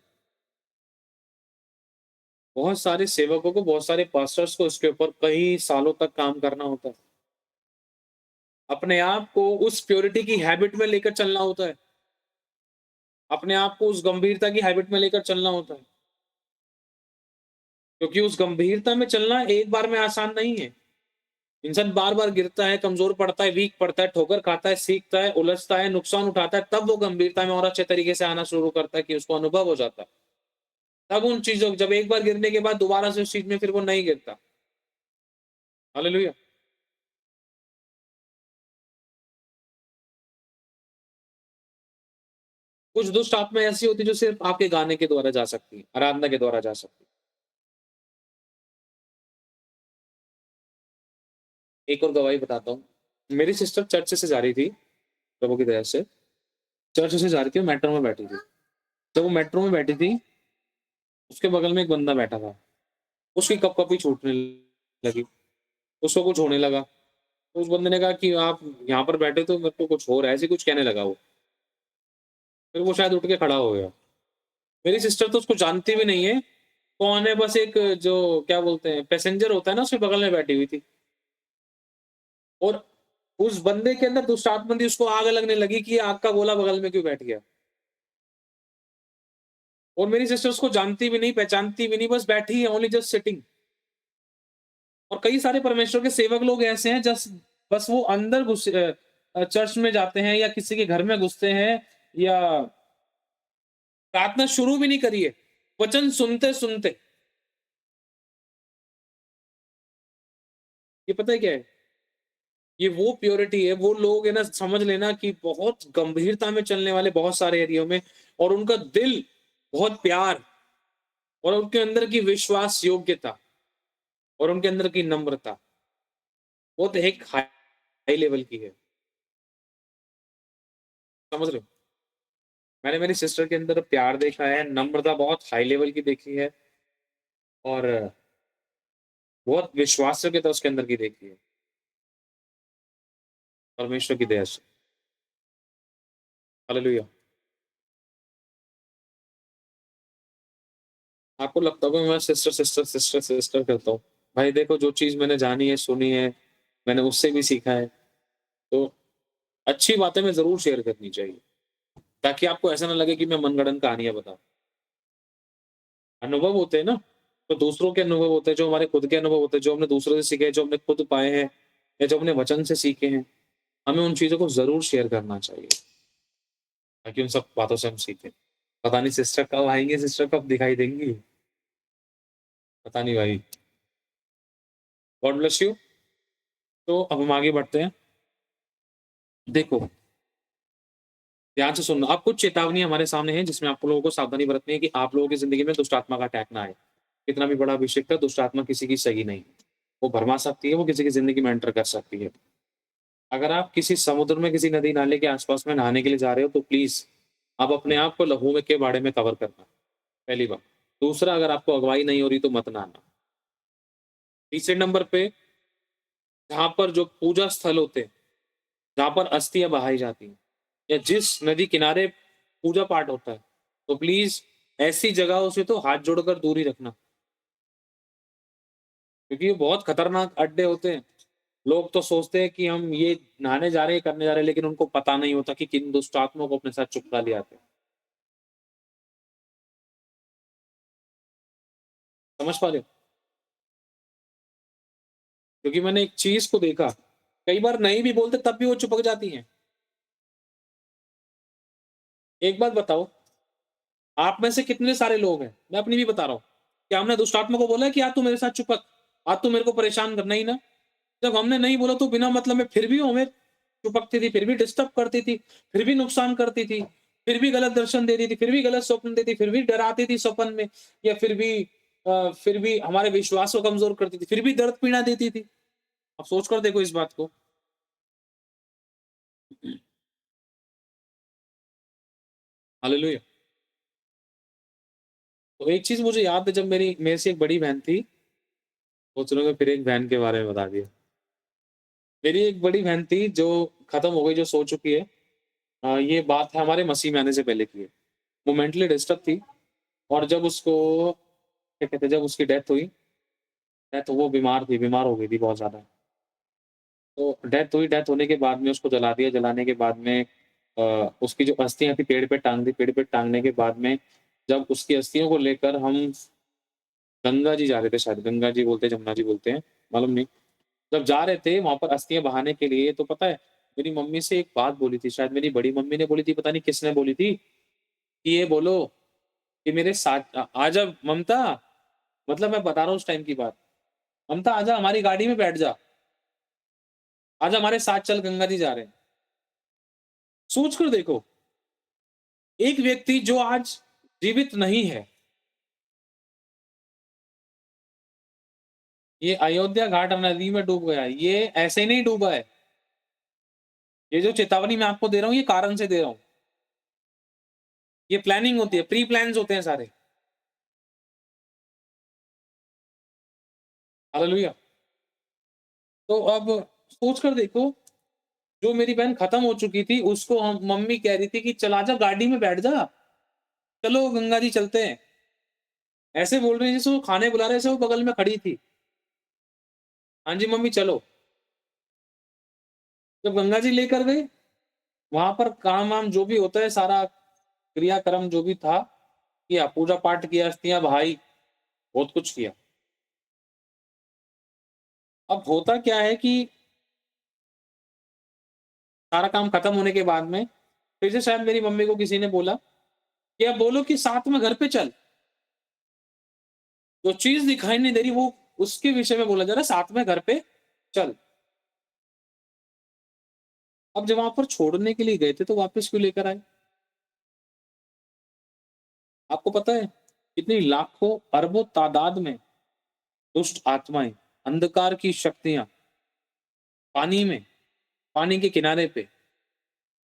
बहुत सारे सेवकों को, बहुत सारे पास्टर्स को इसके ऊपर कई सालों तक काम करना होता है। अपने आप को उस प्योरिटी की हैबिट में लेकर चलना होता है, अपने आप को उस गंभीरता की हैबिट में लेकर चलना होता है, क्योंकि उस गंभीरता में चलना एक बार में आसान नहीं है। इंसान बार बार गिरता है, कमजोर पड़ता है, वीक पड़ता है, ठोकर खाता है, सीखता है, उलझता है, नुकसान उठाता है, तब वो गंभीरता में और अच्छे तरीके से आना शुरू करता है कि उसको अनुभव हो जाता है। तब उन चीजों, जब एक बार गिरने के बाद दोबारा से उस चीज में फिर वो नहीं गिरता। हालेलुया। कुछ दुष्ट आत्मा ऐसी होती है जो सिर्फ आपके गाने के द्वारा जा सकती है, आराधना के द्वारा जा सकती है। एक और गवाही बताता हूँ। मेरी सिस्टर चर्च से जा रही थी, प्रभु की दया से चर्च से जा रही थी, वो मेट्रो में बैठी थी। जब वो मेट्रो में बैठी थी, उसके बगल में एक बंदा बैठा था, उसकी कप कपी छूटने लगी, उसको कुछ होने लगा। तो उस बंदे ने कहा कि आप यहाँ पर बैठे तो मेरे को कुछ हो रहा है, ऐसे कुछ कहने लगा वो। फिर वो शायद उठ के खड़ा हो गया। मेरी सिस्टर तो उसको जानती भी नहीं है कौन है, बस एक जो क्या बोलते हैं पैसेंजर होता है ना, उसके बगल में बैठी हुई थी। और उस बंदे के अंदर दुष्ट आत्मा थी, उसको आग लगने लगी कि ये आग का गोला बगल में क्यों बैठ गया। और मेरी सिस्टर उसको जानती भी नहीं, पहचानती भी नहीं, बस बैठी है, ओनली जस्ट सिटिंग। और कई सारे परमेश्वर के सेवक लोग ऐसे हैं, जस्ट बस वो अंदर घुस चर्च में जाते हैं या किसी के घर में घुसते हैं, या प्रार्थना शुरू भी नहीं करी है, वचन सुनते सुनते, ये पता है क्या है, ये वो प्योरिटी है, वो लोग है ना, समझ लेना कि बहुत गंभीरता में चलने वाले बहुत सारे एरियो में, और उनका दिल बहुत प्यार, और उनके अंदर की विश्वास योग्यता, और उनके अंदर की नम्रता, वो तो एक हाई लेवल की है। समझ रहे हो? मैंने मेरी सिस्टर के अंदर प्यार देखा है, नम्रता बहुत हाई लेवल की देखी है, और बहुत विश्वास योग्यता उसके अंदर की देखी है, परमेश्वर की दया से। हालेलुया। आपको लगता होगा मैं सिस्टर सिस्टर सिस्टर सिस्टर करता हूँ। भाई देखो, जो चीज मैंने जानी है, सुनी है, मैंने उससे भी सीखा है, तो अच्छी बातें में जरूर शेयर करनी चाहिए, ताकि आपको ऐसा ना लगे कि मैं मनगढ़ंत कहानियां बताऊं। अनुभव होते हैं ना, तो दूसरों के अनुभव होते हैं, जो हमारे खुद के अनुभव होते हैं, जो हमने दूसरों से सीखे हैं, जो हमने खुद पाए हैं, या जो हमने वचन से सीखे हैं, हमें उन चीजों को जरूर शेयर करना चाहिए, ताकि उन सब बातों से हम सीखें। पता नहीं सिस्टर कब आएंगे, सिस्टर कब दिखाई देंगी, पता नहीं भाई। God bless you. तो अब हम आगे बढ़ते हैं। देखो, ध्यान से सुनना। अब कुछ चेतावनी हमारे सामने है, जिसमें आप लोगों को सावधानी बरतनी है कि आप लोगों की जिंदगी में दुष्ट आत्मा का अटैक ना आए। कितना भी बड़ा अभिषेक है, दुष्ट आत्मा किसी की सही नहीं, वो भरमा सकती है, वो किसी की जिंदगी में एंटर कर सकती है। अगर आप किसी समुद्र में, किसी नदी नाले के आसपास में नहाने के लिए जा रहे हो तो प्लीज आप अपने आप को लहू में के बाड़े में कवर करना, पहली बात। दूसरा, अगर आपको अगवाई नहीं हो रही तो मत नहाना। तीसरे नंबर पे, जहाँ पर जो पूजा स्थल होते हैं, जहाँ पर अस्थियां बहाई जाती हैं, या जिस नदी किनारे पूजा पाठ होता है, तो प्लीज ऐसी जगहों से तो हाथ जोड़कर दूर ही रखना, क्योंकि ये बहुत खतरनाक अड्डे होते हैं। लोग तो सोचते हैं कि हम ये नहाने जा रहे हैं, करने जा रहे हैं, लेकिन उनको पता नहीं होता कि किन दुष्ट आत्माओं को अपने साथ चुपका ले आते हैं। समझ पा रहे हो? क्योंकि मैंने एक चीज को देखा, कई बार नहीं भी बोलते तब भी वो चिपक जाती हैं। एक बात बताओ, आप में से कितने सारे लोग हैं, मैं अपनी भी बता रहा हूँ, कि हमने दुष्ट आत्मा को बोला है कि आज तू मेरे साथ चिपक, आज तू मेरे को परेशान करना ही ना। जब हमने नहीं बोला तो बिना मतलब में फिर भी वो हमें चिपकती थी, फिर भी डिस्टर्ब करती थी, फिर भी नुकसान करती थी, फिर भी गलत दर्शन देती थी, फिर भी गलत स्वप्न देती, फिर भी डराती थी स्वप्न में, या फिर भी हमारे विश्वास को कमजोर करती थी, फिर भी दर्द पीड़ा देती थी। अब सोच कर देखो इस बात को। हालेलुया। तो एक चीज मुझे याद है, जब मेरे से एक बड़ी बहन थी, सोच रहे हो फिर एक बहन के बारे में बता दिया। मेरी एक बड़ी बहन थी जो खत्म हो गई, जो सो चुकी है। ये बात है हमारे मसीह में आने से पहले की है। वो मेंटली डिस्टर्ब थी, और जब उसको क्या कहते हैं, जब उसकी डेथ हुई, तो वो बीमार थी, बीमार हो गई थी बहुत ज्यादा। तो डेथ हुई, डेथ होने के बाद में उसको जला दिया। जलाने के बाद में उसकी जो अस्थियां थी पेड़ पे टांग दी। पेड़ पे टांगने के बाद में जब उसकी अस्थियों को लेकर हम गंगा जी जा रहे थे, शायद गंगा जी बोलते हैं, जमुना जी बोलते हैं, मालूम नहीं। जब जा रहे थे वहां पर अस्थियां बहाने के लिए, तो पता है मेरी मम्मी से एक बात बोली थी, शायद मेरी बड़ी मम्मी ने बोली थी, पता नहीं किसने बोली थी, कि ये बोलो कि मेरे साथ आजा ममता, मतलब मैं बता रहा हूँ उस टाइम की बात, ममता आजा हमारी गाड़ी में बैठ जा, आजा हमारे साथ चल, गंगा जी जा रहे हैं। सोच कर देखो, एक व्यक्ति जो आज जीवित नहीं है, ये अयोध्या घाट नदी में डूब गया है, ये ऐसे ही नहीं डूबा है। ये जो चेतावनी मैं आपको दे रहा हूँ, ये कारण से दे रहा हूँ। ये प्लानिंग होती है, प्री प्लान्स होते हैं सारे। हालेलुया। तो अब सोच कर देखो, जो मेरी बहन खत्म हो चुकी थी, उसको हम मम्मी कह रही थी कि चला जा गाड़ी में बैठ जा, चलो गंगा जी चलते हैं। ऐसे बोल रही है जैसे वो खाने बुला रहे, जैसे वो बगल में खड़ी थी। हाँ जी मम्मी चलो। जब गंगा जी लेकर गए, वहां पर काम वाम जो भी होता है, सारा क्रियाक्रम जो भी था किया, पूजा पाठ किया, अस्थियां बहाई, बहुत कुछ किया। अब होता क्या है कि सारा काम खत्म होने के बाद में फिर से शायद मेरी मम्मी को किसी ने बोला कि अब बोलो कि साथ में घर पे चल। जो चीज दिखाई नहीं दे रही, वो उसके विषय में बोला जा रहा है, साथ में घर पे चल। अब जब वहां पर छोड़ने के लिए गए थे, तो वापस क्यों लेकर आए? आपको पता है कितनी लाखों अरबों तादाद में दुष्ट आत्माएं, अंधकार की शक्तियां पानी में, पानी के किनारे पे,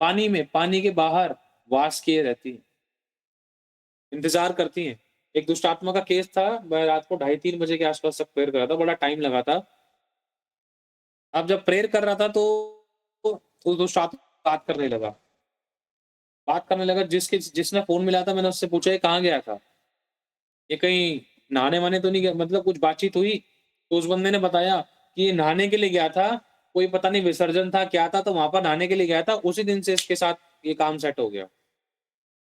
पानी में, पानी के बाहर वास किए रहती हैं, इंतजार करती हैं। एक दुष्ट आत्मा का केस था, मैं रात को 2:30-3 बजे के आसपास तक प्रेयर कर रहा था, बड़ा टाइम लगा था। अब जब प्रेयर कर रहा था तो दुष्ट आत्मा बात करने लगा। जिसने फोन मिला था, मैंने उससे पूछा ये कहाँ गया था, ये कहीं नहाने वाने तो नहीं गया, मतलब कुछ बातचीत हुई। तो उस बंदे ने बताया कि ये नहाने के लिए गया था, कोई पता नहीं विसर्जन था क्या था, तो वहां पर नहाने के लिए गया था। उसी दिन से इसके साथ ये काम सेट हो गया।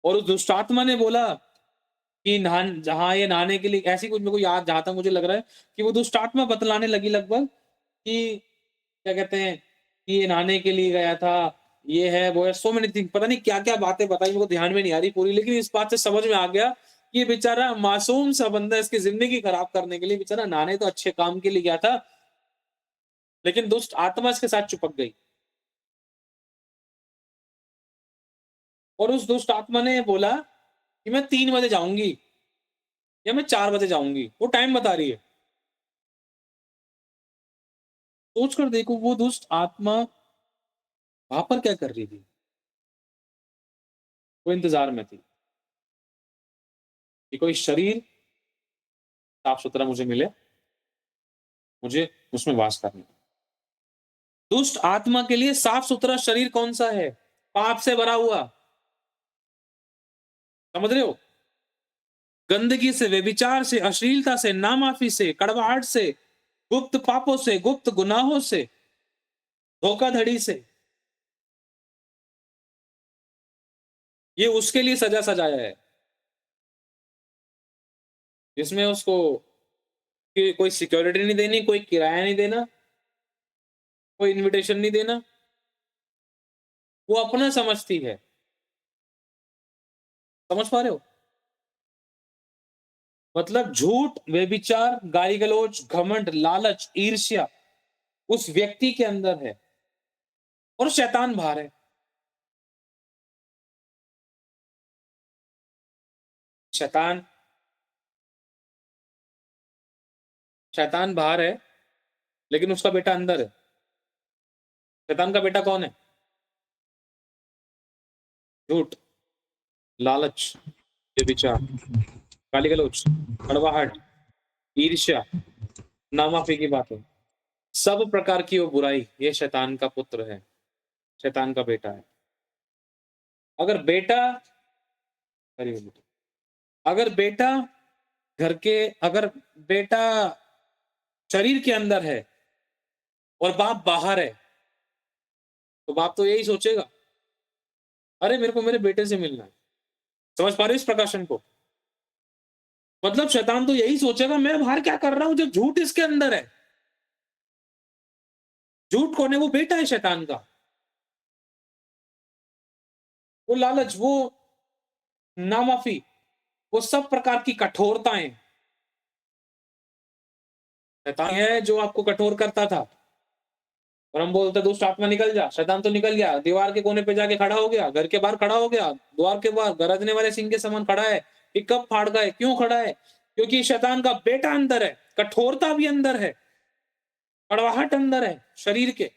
और उस दुष्टात्मा ने बोला कि नहान जहाँ ये नहाने के लिए, ऐसी कुछ मेरे को याद, जहां तक मुझे लग रहा है कि वो दुष्टात्मा बतलाने लगी लगभग कि क्या कहते हैं, कि ये नहाने के लिए गया था, ये है वो है, सो मेनी थिंग, पता नहीं क्या क्या बातें बताई, मेरे को ध्यान में नहीं आ रही पूरी, लेकिन इस बात से समझ में आ गया कि ये बेचारा मासूम सा बंदा, इसकी जिंदगी खराब करने के लिए बेचारा नहाने तो अच्छे काम के लिए गया था, लेकिन दुष्ट आत्मा इसके साथ चिपक गई। और उस दुष्ट आत्मा ने बोला कि मैं 3 बजे जाऊंगी या मैं 4 बजे जाऊंगी, वो टाइम बता रही है। सोच कर देखो, वो दुष्ट आत्मा वहां पर क्या कर रही थी? वो इंतजार में थी कि कोई शरीर साफ सुथरा मुझे मिले, मुझे उसमें वास करना है। दुष्ट आत्मा के लिए साफ सुथरा शरीर कौन सा है? पाप से भरा हुआ। समझ रहे हो? गंदगी से, व्यभिचार से, अश्लीलता से, नामाफी से, कड़वाहट से, गुप्त पापों से, गुप्त गुनाहों से, धोखाधड़ी से। ये उसके लिए सजा सजाया है, जिसमें उसको कोई सिक्योरिटी नहीं देनी, कोई किराया नहीं देना, कोई इनविटेशन नहीं देना। वो अपना समझती है। समझ पा रहे हो? मतलब झूठ, व्यभिचार, गाली गलौज, घमंड, लालच, ईर्ष्या उस व्यक्ति के अंदर है और शैतान बाहर है। शैतान शैतान बाहर है, लेकिन उसका बेटा अंदर है। शैतान का बेटा कौन है? झूठ, लालच, व्यभिचार, गाली गलौज, कड़वाहट, ईर्ष्या, नामाफी की बातें, सब प्रकार की वो बुराई, ये शैतान का पुत्र है, शैतान का बेटा है। अगर बेटा अगर बेटा घर के अगर बेटा शरीर के अंदर है और बाप बाहर है, तो बाप तो यही सोचेगा, अरे मेरे को मेरे बेटे से मिलना है। समझ पा रहे हो इस प्रकाशन को? मतलब शैतान तो यही सोचेगा, मैं बाहर क्या कर रहा हूं जब झूठ इसके अंदर है। झूठ कौन है? वो बेटा है शैतान का। वो लालच, वो नामाफी, वो सब प्रकार की कठोरताएं, शैतान है जो आपको कठोर करता था। और हम बोलते दुष्ट आत्मा निकल जा, शैतान तो निकल गया, दीवार के कोने पे जाके खड़ा हो गया, घर के बाहर खड़ा हो गया, द्वार के बाहर गरजने वाले सिंह के समान खड़ा है कि कब फाड़ गए। क्यों खड़ा है? क्योंकि शैतान का बेटा अंदर है, कठोरता भी अंदर है, कड़वाहट अंदर है शरीर के।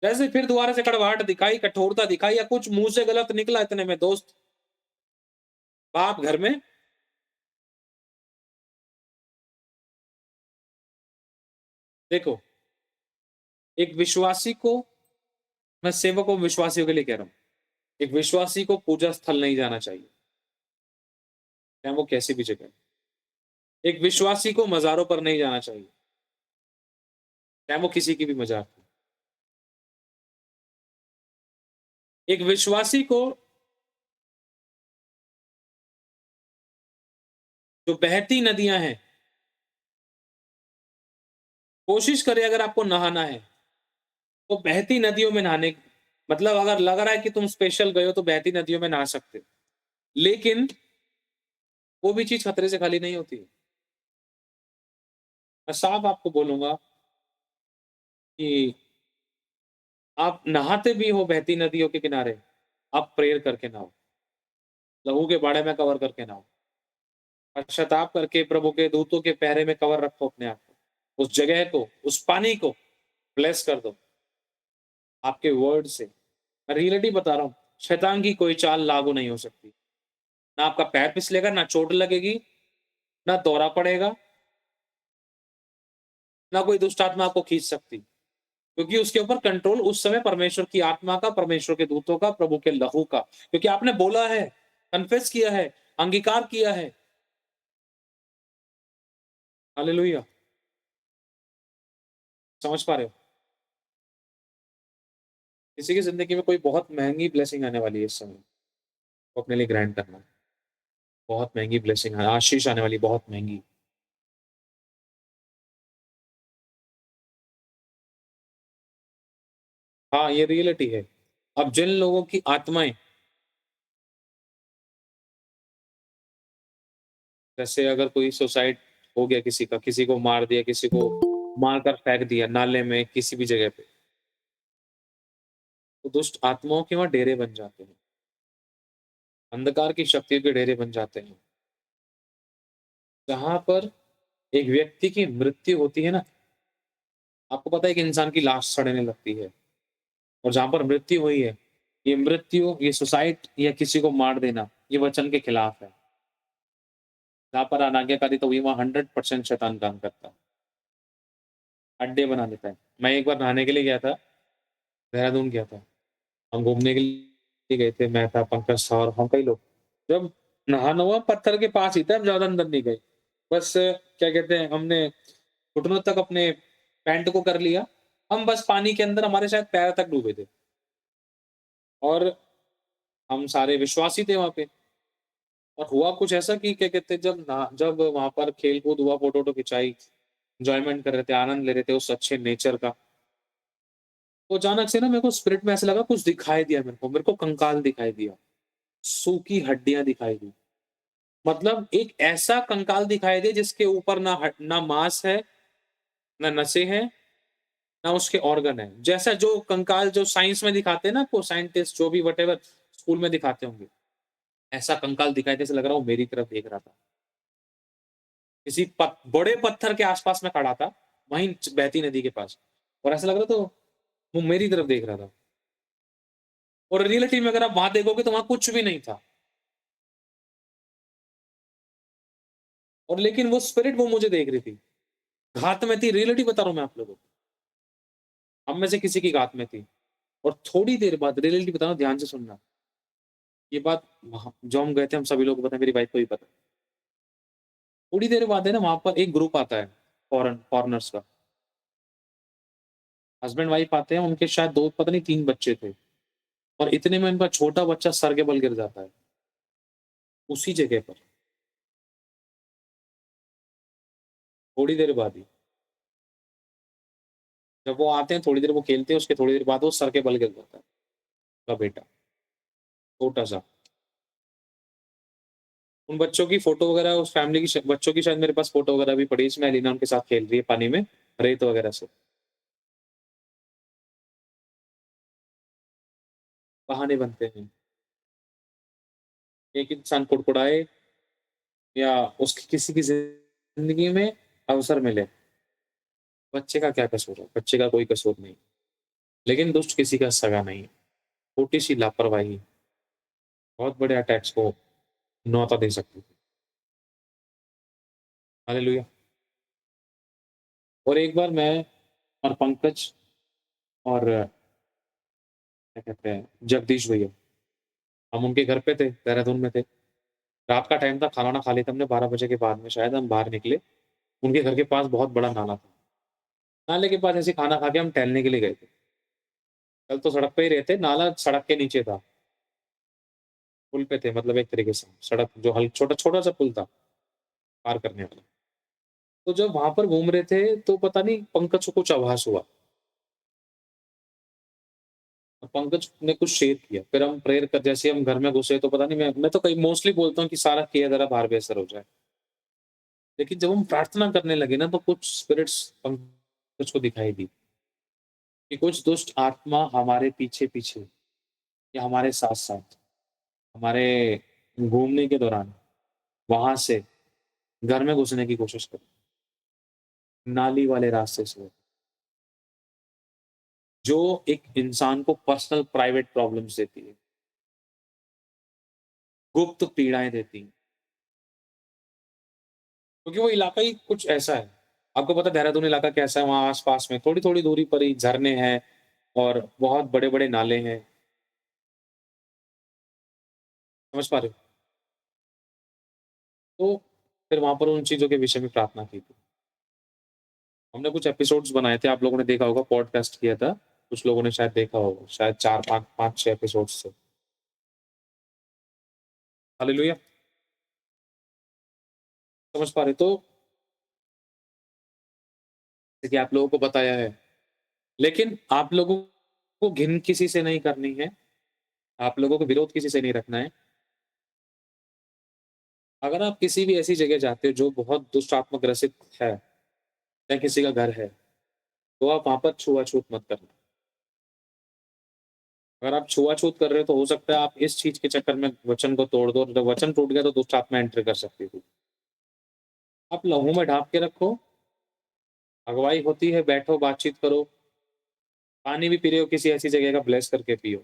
जैसे फिर दोबारा से कड़वाहट दिखाई, कठोरता दिखाई, या कुछ मुंह से गलत निकला, इतने में दोस्त बाप घर में देखो, एक विश्वासी को, मैं सेवकों विश्वासियों के लिए कह रहा हूं, एक विश्वासी को पूजा स्थल नहीं जाना चाहिए, चाहे वो कैसी भी जगह। एक विश्वासी को मजारों पर नहीं जाना चाहिए, चाहे वो किसी की भी मजार हो। एक विश्वासी को जो बहती नदियां हैं, कोशिश करें अगर आपको नहाना है तो बहती नदियों में नहाने, मतलब अगर लग रहा है कि तुम स्पेशल गए हो तो बहती नदियों में नहा सकते हो, लेकिन वो भी चीज खतरे से खाली नहीं होती है। मैं साफ आपको बोलूंगा कि आप नहाते भी हो बहती नदियों के किनारे, आप प्रेयर करके नहाओ, लहू के बाड़े में कवर करके नहाओ, पश्चाताप करके प्रभु के दूतों के पहरे में कवर रखो अपने आप को, उस जगह को, उस पानी को ब्लेस कर दो आपके वर्ड से। मैं रियलिटी बता रहा हूँ, शैतान की कोई चाल लागू नहीं हो सकती। ना आपका पैर फिसलेगा, ना चोट लगेगी, ना दौरा पड़ेगा, ना कोई दुष्ट आत्मा आपको खींच सकती, क्योंकि उसके ऊपर कंट्रोल उस समय परमेश्वर की आत्मा का, परमेश्वर के दूतों का, प्रभु के लहू का, क्योंकि आपने बोला है, कन्फेस किया है, अंगीकार किया है। हालेलुया। समझ पा रहे हो? किसी की जिंदगी में कोई बहुत महंगी ब्लेसिंग आने वाली है इस समय, वो अपने लिए ग्रैंड करना। बहुत महंगी ब्लेसिंग है, आशीष आने वाली, बहुत महंगी। हाँ, ये रियलिटी है। अब जिन लोगों की आत्माएं, जैसे अगर कोई सुसाइड हो गया, किसी का, किसी को मार दिया, किसी को मारकर फेंक दिया नाले में, किसी भी जगह पे, तो दुष्ट आत्माओं के वहां डेरे बन जाते हैं, अंधकार की शक्तियों के डेरे बन जाते हैं। जहां पर एक व्यक्ति की मृत्यु होती है ना, आपको पता है कि इंसान की लाश सड़ने लगती है, और जहाँ पर मृत्यु हुई है, ये मृत्यु, ये सुसाइड या किसी को मार देना, ये वचन के खिलाफ है। जहाँ पर अनाज्ञाकारिता हुई वहाँ 100% शैतान काम करता है, अड्डे बना देता है। मैं एक बार नहाने के लिए गया था, देहरादून गया था। हम घूमने के लिए गए थे, मैं था, पंकज था और हम कई लोग। जब नहाना हुआ पत्थर के पास ही था, हम ज़्यादा अंदर नहीं गए। बस क्या कहते हैं, हमने घुटनों तक अपने पैंट को कर लिया। हम बस पानी के अंदर, हमारे शायद पैर तक डूबे थे और हम सारे विश्वासी थे वहाँ पे। और हुआ कुछ ऐसा कि क्या कहते हैं, जब वहाँ पर खेल-कूद हुआ, फ़ोटो-वोटो खिंचाई, एन्जॉयमेंट कर रहे थे, आनंद ले रहे थे उस अच्छे नेचर का। तो अचानक से ना मेरे को स्पिरिट में ऐसा लगा कुछ दिखाई दिया मेरे को कंकाल दिखाई दिया, सूखी हड्डियाँ दिखाई दी। मतलब एक ऐसा कंकाल दिखाई दिया जिसके ऊपर ना मांस है, ना नसें हैं, ना उसके ऑर्गन है। जैसा जो कंकाल जो साइंस में दिखाते हैं ना, आपको साइंटिस्ट जो भी व्हाटएवर स्कूल में दिखाते होंगे, ऐसा कंकाल दिखाई दे, ऐसा लग रहा वो मेरी तरफ देख रहा था। किसी बड़े पत्थर के आसपास में खड़ा था, वहीं बहती नदी के पास, और ऐसा लग रहा था वो मेरी तरफ देख रहा था। और रियलिटी में अगर आप वहां देखोगे तो वहां कुछ भी नहीं था। और लेकिन वो स्पिरिट वो मुझे देख रही थी, घात में थी। रियलिटी बता रहा हूं मैं आप लोगों को, हम में से किसी की घात में थी। और थोड़ी देर बाद, रियलिटी बता रहा हूं, ध्यान से सुनना, ये बात जो हम गए थे, हम सभी लोगों को पता है, मेरी वाइफ को भी पता है। थोड़ी देर बाद है ना, वहां पर एक ग्रुप आता है फॉरनर्स का, हस्बैंड वाइफ आते हैं, उनके शायद 2 पता नहीं 3 बच्चे थे, और इतने में उनका छोटा बच्चा सर के बल गिर जाता है उसी जगह पर, थोड़ी देर बाद ही। जब वो आते हैं, थोड़ी देर वो खेलते हैं, उसके थोड़ी देर बाद वो सर के बल गिर जाता है, उसका बेटा छोटा सा। उन बच्चों की फोटो वगैरह, उस फैमिली की बच्चों की शायद मेरे पास फोटो वगैरह भी पड़ी है, इसमें अलीना उनके साथ खेल रही है पानी में, रेत वगैरह से। बहाने बनते हैं, एक इंसान कुड़कुड़ाए या उसकी किसी की जिंदगी में अवसर मिले, बच्चे का क्या कसूर है? बच्चे का कोई कसूर नहीं, लेकिन दुष्ट किसी का सगा नहीं है। छोटी सी लापरवाही बहुत बड़े अटैक्स को न्योता दे सकती है। हालेलुया। और एक बार मैं और पंकज और क्या कहते हैं, जगदीश भैया, हम उनके घर पे थे, देहरादून में थे। रात का टाइम था, खाना-वाना खा लिया था हमने, 12 बजे के बाद में शायद हम बाहर निकले। उनके घर के पास बहुत बड़ा नाला था। नाले के पास ऐसे ही खाना खा के हम टहलने के लिए गए थे। कल तो सड़क पे ही रहते, नाला सड़क के नीचे था। पुल पे थे, मतलब एक तरीके से सड़क जो छोटा-सा पुल था, पार करने वाला। तो जब वहाँ पर घूम रहे थे, तो पता नहीं पंकज को कुछ आभास हुआ। पंकज ने कुछ शेयर किया, फिर हम प्रेयर कर, जैसे हम घर में घुसे तो पता नहीं, मैं तो कई मोस्टली बोलता हूँ कि सारा किया ज़रा बाहर बेअसर हो जाए। लेकिन जब हम प्रार्थना करने लगे ना, तो कुछ स्पिरिट्स पंकज को दिखाई दी कि कुछ दुष्ट आत्मा हमारे पीछे-पीछे या हमारे साथ-साथ, हमारे घूमने के दौरान वहाँ से घर में घुसने की कोशिश कर, नाली वाले रास्ते से, जो एक इंसान को पर्सनल प्राइवेट प्रॉब्लम्स देती है, गुप्त पीड़ाएँ देती हैं। क्योंकि वो इलाका ही कुछ ऐसा है। आपको पता है देहरादून इलाका कैसा है, वहाँ आस-पास में थोड़ी-थोड़ी दूरी पर ही झरने हैं और बहुत बड़े-बड़े नाले हैं। समझ पा रहे हो? तो फिर वहाँ पर उन चीज़ों के विषय में प्रार्थना की थी। हमने कुछ एपिसोड्स बनाए थे, आप लोगों ने देखा होगा, पॉडकास्ट किया था। कुछ लोगों ने शायद देखा होगा, शायद 4-5 5-6 एपिसोड्स थे। हालेलुया! समझ पा रहे हो? तो जैसे कि आप लोगों को बताया है, लेकिन आप लोगों को घिन किसी से नहीं करनी है, आप लोगों को विरोध किसी से नहीं रखना है। अगर आप किसी भी ऐसी जगह जाते हो जो बहुत दुष्ट आत्मा ग्रसित है, या किसी का घर है, तो आप वहाँ पर छुआ-छूत मत करना। अगर आप छुआ-छूत कर रहे हो तो हो सकता है आप इस चीज़ के चक्कर में वचन को तोड़ दो, और जब वचन टूट गया तो दुष्ट आत्मा एंटर कर सकती थी। आप लहू में ढाँप के रखो, अगुवाई होती है, बैठो, बातचीत करो, पानी भी पी रहे हो किसी ऐसी जगह का ब्लेस करके पियो।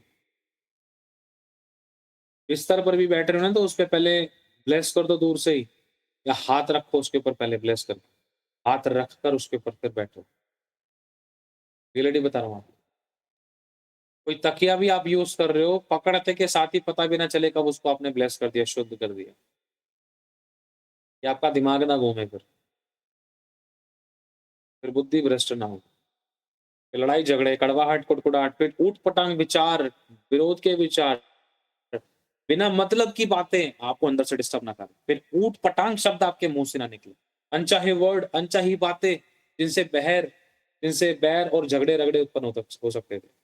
बिस्तर पर भी बैठ रहे हो ना तो उस पे पहले ब्लेस कर दो दूर से ही, या हाथ रखो उसके ऊपर पहले ब्लेस कर दो। हाथ रखकर उसके ऊपर फिर बैठो। रियलिटी बता रहा हूँ आपको। कोई तकिया भी आप यूज़ कर रहे हो, पकड़ते के साथ ही पता भी ना चले कब उसको आपने ब्लेस कर दिया, शुद्ध कर दिया। कि आपका दिमाग ना घूमे फिर बुद्धि भ्रष्ट ना हो। लड़ाई झगड़े, कड़वाहट, कुड़कुड़ाहट, फिर ऊट-पटांग विचार, विरोध के विचार, बिना मतलब की बातें आपको अंदर से डिस्टर्ब ना करें। फिर ऊट-पटांग शब्द आपके मुँह से ना निकले। अनचाहे वर्ड, अनचाही बातें, जिनसे बैर और झगड़े-रगड़े उत्पन्न हो सकते थे।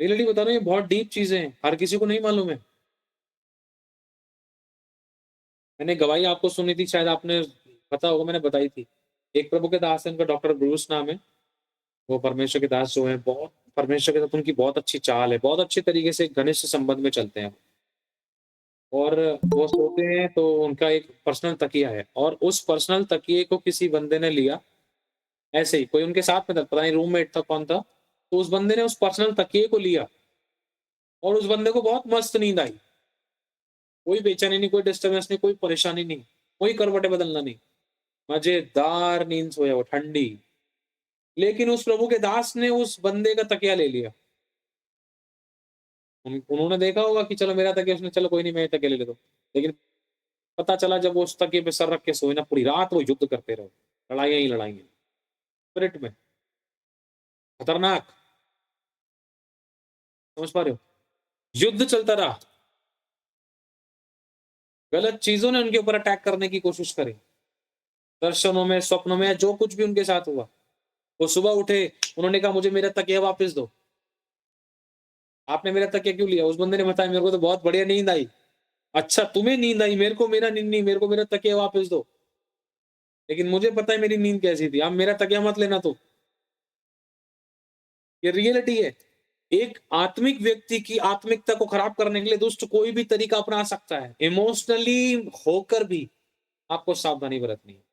रियलिटी बता रहा हूँ, ये बहुत डीप चीज़ें हैं, हर किसी को नहीं मालूम है। मैंने गवाही आपको सुनी थी, शायद आपने पता होगा, मैंने बताई थी। एक प्रभु के दास हैं, उनका डॉक्टर ब्रूस नाम है। वो परमेश्वर के दास जो हैं, बहुत परमेश्वर के साथ उनकी बहुत अच्छी चाल है, बहुत अच्छे तरीके से घनिष्ठ संबंध में चलते हैं। और वो सोते हैं तो उनका एक पर्सनल तकिया है, और उस पर्सनल तकिए को किसी बंदे ने लिया, ऐसे ही कोई उनके साथ में था, पता नहीं रूममेट था, कौन था, तो उस बंदे ने उस पर्सनल तकिए को लिया और उस बंदे को बहुत मस्त नींद आई। कोई बेचैनी नहीं, कोई डिस्टर्बेंस नहीं, कोई परेशानी नहीं, कोई करवटें बदलना नहीं, मजेदार नींद सोया वो, ठंडी। लेकिन उस प्रभु के दास ने उस बंदे का तकिया ले लिया। उन्होंने देखा होगा कि चलो मेरा तकिया, उसने चलो कोई नहीं मैं तकिया ले लेता हूँ। लेकिन पता चला जब वो उस तकिए पे सर रख के सोए ना, पूरी रात वो युद्ध करते रहे, लड़ाइयाँ ही लड़ाइयाँ, स्पिरिट में, खतरनाक, समझ पा रहे हो? युद्ध चलता रहा। गलत चीज़ों ने उनके ऊपर अटैक करने की कोशिश करी। दर्शनों में, स्वप्नों में, जो कुछ भी उनके साथ हुआ। वो सुबह उठे, उन्होंने कहा मुझे मेरा तकिया वापस दो। आपने मेरा तकिया क्यों लिया? उस बंदे ने बताया मेरे को तो बहुत बढ़िया नींद आई। अच्छा तुम्हें नींद आई, मेरे को मेरा नींद नहीं, मेरे को मेरा तकिया वापस दो। लेकिन मुझे पता है मेरी नींद कैसी थी, आप मेरा तकिया मत लेना। तो ये रियलिटी है। एक आत्मिक व्यक्ति की आत्मिकता को खराब करने के लिए दुष्ट कोई भी तरीका अपना सकता है। इमोशनली होकर भी आपको सावधानी बरतनी है।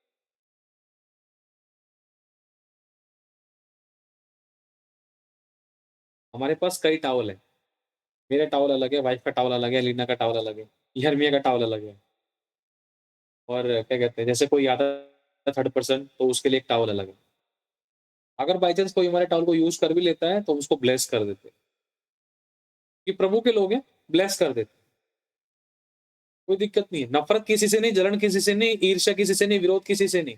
हमारे पास कई टॉवल है। मेरा टॉवल अलग है, वाइफ का टॉवल अलग है, लीना का टॉवल अलग है, यर्मिया का टॉवल अलग है। और क्या कहते हैं, जैसे कोई आता है थर्ड पर्सन तो उसके लिए एक टॉवल अलग है। अगर बाय चांस कोई हमारे टॉवल को यूज़ कर भी लेता है तो उसको ब्लेस कर देते हैं। कि प्रभु के लोग हैं, ब्लेस कर देते हैं। कोई दिक्कत नहीं है। नफ़रत किसी से नहीं, जलन किसी से नहीं, ईर्ष्या किसी से नहीं, विरोध किसी से नहीं।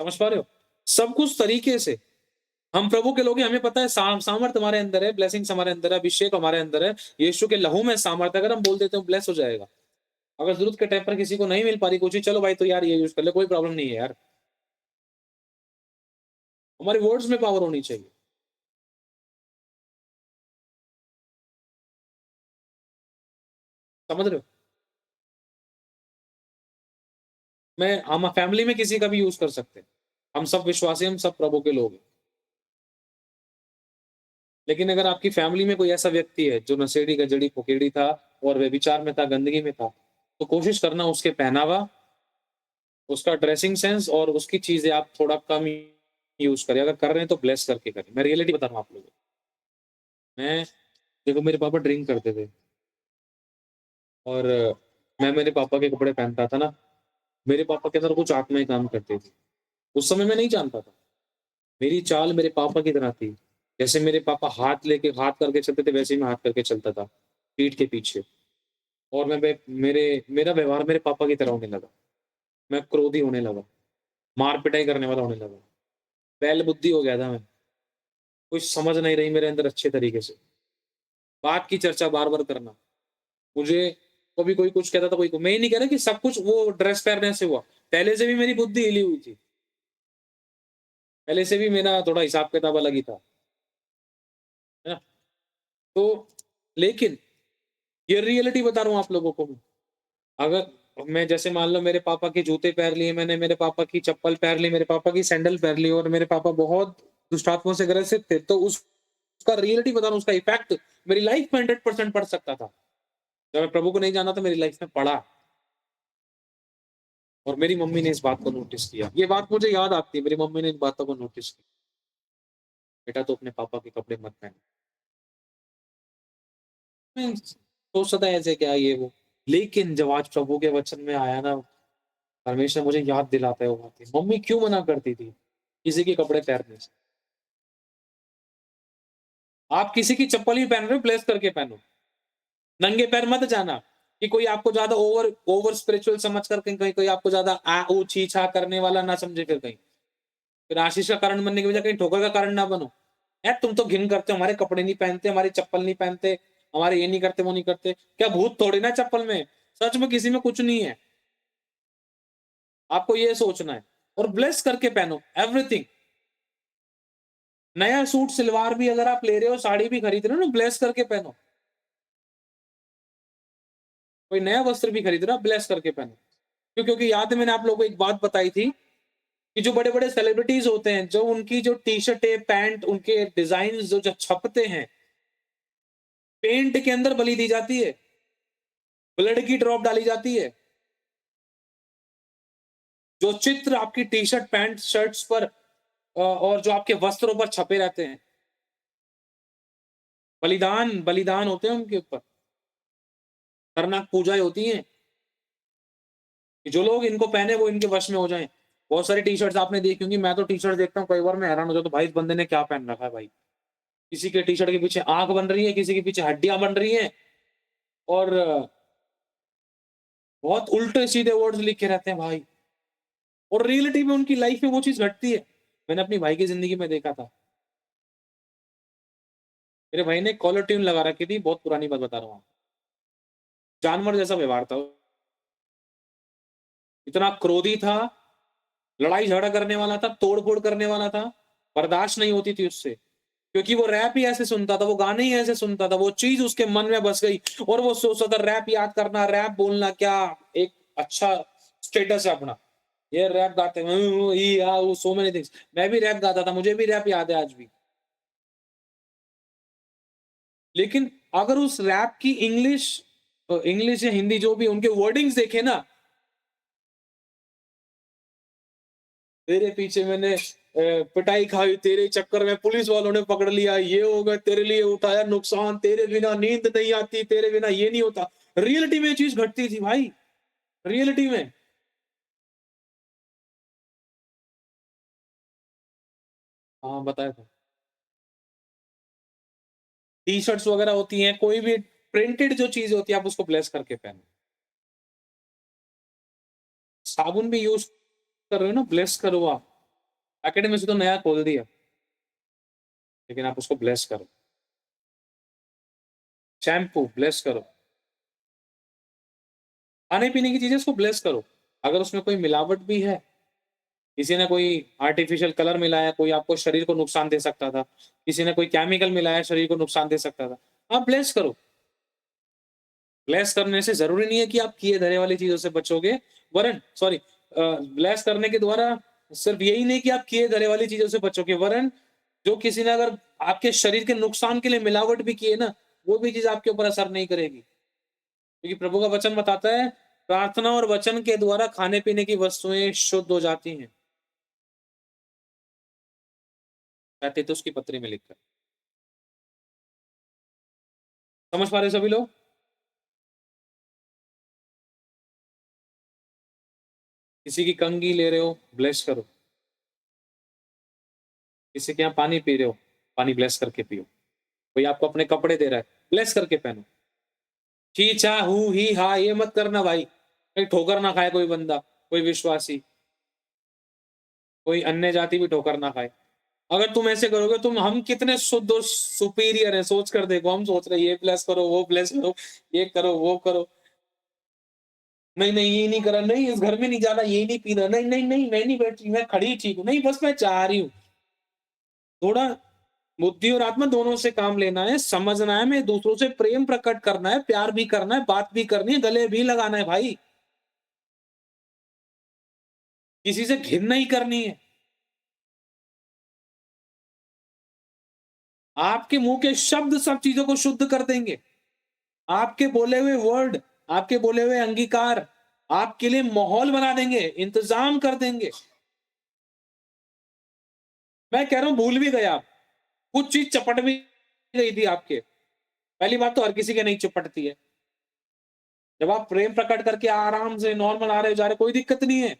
समझ पा रहे हो? सब कुछ तरीके से। हम प्रभु के लोग हैं, हमें पता है सामर्थ हमारे अंदर है, ब्लेसिंग्स हमारे अंदर है, अभिषेक हमारे अंदर है। यीशु के लहू में सामर्थ है, अगर हम बोल देते हैं ब्लेस हो जाएगा। अगर ज़रूरत के टाइम पर किसी को नहीं मिल पा रही कोई चीज़, चलो भाई तो यार ये यूज़ कर ले, कोई प्रॉब्लम नहीं है यार। हमारे वर्ड्स में पावर होनी चाहिए। समझ रहे हो? हम फैमिली में किसी का भी यूज़ कर सकते हैं। हम सब विश्वासी, हम सब प्रभु के लोग हैं। लेकिन अगर आपकी फैमिली में कोई ऐसा व्यक्ति है जो नशेड़ी, गंजेड़ी, फुकेड़ी था और व्यभिचार में था, गंदगी में था, तो कोशिश करना उसके पहनावा, उसका ड्रेसिंग सेंस और उसकी चीज़ें आप थोड़ा कम यूज़ करें। अगर कर रहे हैं तो ब्लेस करके करें। मैं रियलिटी बता रहा हूँ आप लोगों को। मैं देखो मेरे पापा ड्रिंक करते थे और मैं मेरे पापा के कपड़े पहनता था ना, मेरे पापा के अंदर कुछ आत्माएँ काम करती थी। उस समय मैं नहीं जानता था। मेरी चाल मेरे पापा की तरह थी। जैसे मेरे पापा हाथ करके चलते थे, वैसे ही मैं हाथ करके चलता था, पीठ के पीछे। और मेरा व्यवहार मेरे पापा की तरह होने लगा। मैं क्रोधी होने लगा, मार-पिटाई करने वाला होने लगा। बैल बुद्धि हो गया था मैं। कुछ समझ नहीं रही मेरे अंदर अच्छे तरीके से। बात की चर्चा बार-बार करना। मुझे कभी कोई कुछ कहता था, कोई मैं ये नहीं कह रहा कि सब कुछ वो ड्रेस पहनने से हुआ। पहले से भी मेरी बुद्धि हिली हुई थी। पहले से भी मेरा थोड़ा हिसाब-किताब अलग ही था। है ना? तो लेकिन ये रियलिटी बता रहा हूँ आप लोगों को मैं। अगर मैं जैसे मान लो मेरे पापा के जूते पहन लिए मैंने, मेरे पापा की चप्पल पहन ली, मेरे पापा की सैंडल पहन ली और मेरे पापा बहुत दुष्टात्माओं से ग्रसित थे, तो उसका रियलिटी बता रहा हूँ, उसका इफ़ेक्ट मेरी लाइफ में 100% पड़ सकता था। जब मैं प्रभु को नहीं जानता था, मेरी लाइफ में पड़ा। और मेरी मम्मी ने इस बात को नोटिस किया। ये बात मुझे याद आती है, मेरी मम्मी ने इन बातों को नोटिस किया। बेटा तो अपने पापा के कपड़े मत पहन। मैं सोचता था ऐसे क्या ये वो, लेकिन जब आज प्रभु के वचन में आया ना, परमेश्वर मुझे याद दिलाता है वो बातें। मम्मी क्यों मना करती थी किसी के कपड़े पहनने से? आप किसी की चप्पल ही पहन रहे हो, ब्लेस करके पहनो। नंगे पैर मत जाना कि कोई आपको ज्यादा ओवर ओवर स्पिरिचुअल समझ कर कहीं कोई आपको ज्यादा आ ऊ छी छा करने वाला ना समझे, फिर आशीष का कारण बनने की वजह कहीं ठोकर का कारण ना बनो। यार तुम तो घिन करते हो, हमारे कपड़े नहीं पहनते, हमारी चप्पल नहीं पहनते, हमारे ये नहीं करते वो नहीं करते। क्या भूत थोड़ी ना चप्पल में? सच में किसी में कुछ नहीं है। आपको ये सोचना है और ब्लेस करके पहनो एवरीथिंग। नया सूट सलवार भी अगर आप ले रहे हो, साड़ी भी खरीद रहे हो ना, ब्लेस करके पहनो। कोई नया वस्त्र भी खरीद रहा, ब्लेस करके पहनो। क्योंकि याद है मैंने आप लोगों को एक बात बताई थी कि जो बड़े बड़े सेलिब्रिटीज होते हैं, जो उनकी जो टी शर्ट पैंट, उनके डिजाइन जो छपते हैं, पेंट के अंदर बलि दी जाती है, ब्लड की ड्रॉप डाली जाती है। जो चित्र आपकी टी शर्ट पैंट शर्ट्स पर और जो आपके वस्त्रों पर छपे रहते हैं, बलिदान बलिदान होते हैं उनके ऊपर, खतरनाक पूजाएं होती हैं कि जो लोग इनको पहने वो इनके वश में हो जाएं। बहुत सारी टी शर्ट्स आपने देखी होंगी, मैं तो टी शर्ट देखता हूँ कई बार मैं हैरान हो जाता हूँ, भाई इस बंदे ने क्या पहन रखा है भाई। किसी के टी शर्ट के पीछे आंख बन रही है, किसी के पीछे हड्डियां बन रही हैं, और बहुत उल्टे सीधे वर्ड्स लिखे रहते हैं भाई। और रियलिटी में उनकी लाइफ में वो चीज घटती है। मैंने अपनी भाई की जिंदगी में देखा था। मेरे भाई ने कॉलर ट्यून लगा रखी थी, बहुत पुरानी बात बता रहा हूँ, जानवर जैसा व्यवहार था, इतना क्रोधी था, लड़ाई झगड़ा करने वाला था, तोड़ फोड़ करने वाला था, बर्दाश्त नहीं होती थी उससे। क्योंकि वो रैप ही ऐसे सुनता था, वो गाने ही ऐसे सुनता था, वो चीज उसके मन में बस गई और वो सोचता था रैप याद करना, रैप बोलना क्या एक अच्छा स्टेटस है अपना। ये रैप गाते हैं, सो मेनी थिंग्स। मैं भी रैप गाता था, मुझे भी रैप याद है आज भी। लेकिन अगर उस रैप की इंग्लिश या हिंदी जो भी उनके वर्डिंग्स देखे ना, तेरे पीछे मैंने पिटाई खाई, तेरे चक्कर में पुलिस वालों ने पकड़ लिया, ये हो गया, तेरे लिए उठाया नुकसान, तेरे बिना नींद नहीं आती, तेरे बिना ये नहीं होता। रियलिटी में ये चीज घटती थी भाई, रियलिटी में। हाँ बताया था। टी शर्ट्स वगैरह होती हैं, कोई भी प्रिंटेड जो चीज होती है, आप उसको ब्लेस करके पहनो। साबुन भी यूज कर रहे हो ना, ब्लेस करो आप। एकेडमी से तो नया खोल दिया, लेकिन आप उसको ब्लेस करो। शैम्पू ब्लेस करो, खाने पीने की चीजें उसको ब्लेस करो। अगर उसमें कोई मिलावट भी है, किसी ने कोई आर्टिफिशियल कलर मिलाया, कोई आपको शरीर को नुकसान दे सकता था, किसी ने कोई केमिकल मिलाया शरीर को नुकसान दे सकता था, आप ब्लेस करो। ब्लेस करने से जरूरी नहीं है कि आप किए धरे वाली चीजों से बचोगे, वरन सॉरी, ब्लेस करने के द्वारा सिर्फ यही नहीं कि आप किए धरे वाली चीजों से बचोगे, वरन जो किसी ने अगर आपके शरीर के नुकसान के लिए मिलावट भी की है ना, वो भी चीज आपके ऊपर असर नहीं करेगी। क्योंकि प्रभु का वचन बताता है, प्रार्थना और वचन के द्वारा खाने पीने की वस्तुएं शुद्ध हो जाती हैं। तीतुस की पत्री में लिखकर। समझ पा रहे सभी लोग? किसी की कंघी ले रहे हो, ब्लेस करो। किसी के यहाँ पानी पी रहे हो, पानी ब्लेस करके पियो। कोई आपको अपने कपड़े दे रहा है, ब्लेस करके पहनो। ची चा हु ही हा ये मत करना भाई, कहीं ठोकर ना खाए कोई बंदा, कोई विश्वासी, कोई अन्य जाति भी ठोकर ना खाए। अगर तुम ऐसे करोगे, तुम हम कितने शुद्ध और सुपीरियर है, सोच कर देखो। हम सोच रहे ये ब्लेस करो, वो ब्लेस करो, ये करो, वो करो। नहीं नहीं ये नहीं करा, नहीं इस घर में नहीं जाना, ये नहीं पीना, नहीं नहीं नहीं मैं नहीं बैठी, मैं खड़ी ठीक हूँ, नहीं बस मैं चाह रही हूँ। थोड़ा बुद्धि और आत्मा दोनों से काम लेना है, समझना है, मैं दूसरों से प्रेम प्रकट करना है, प्यार भी करना है, बात भी करनी है, गले भी लगाना है भाई। किसी से घिन नहीं करनी है। आपके मुंह के शब्द सब चीजों को शुद्ध कर देंगे। आपके बोले हुए वर्ड, आपके बोले हुए अंगीकार आपके लिए माहौल बना देंगे, इंतजाम कर देंगे। मैं कह रहा हूं भूल भी गया, कुछ चीज चपट भी गई थी आपके। पहली बात तो हर किसी के नहीं चपटती है। जब आप प्रेम प्रकट करके आराम से नॉर्मल आ रहे हो जा रहे, कोई दिक्कत नहीं है।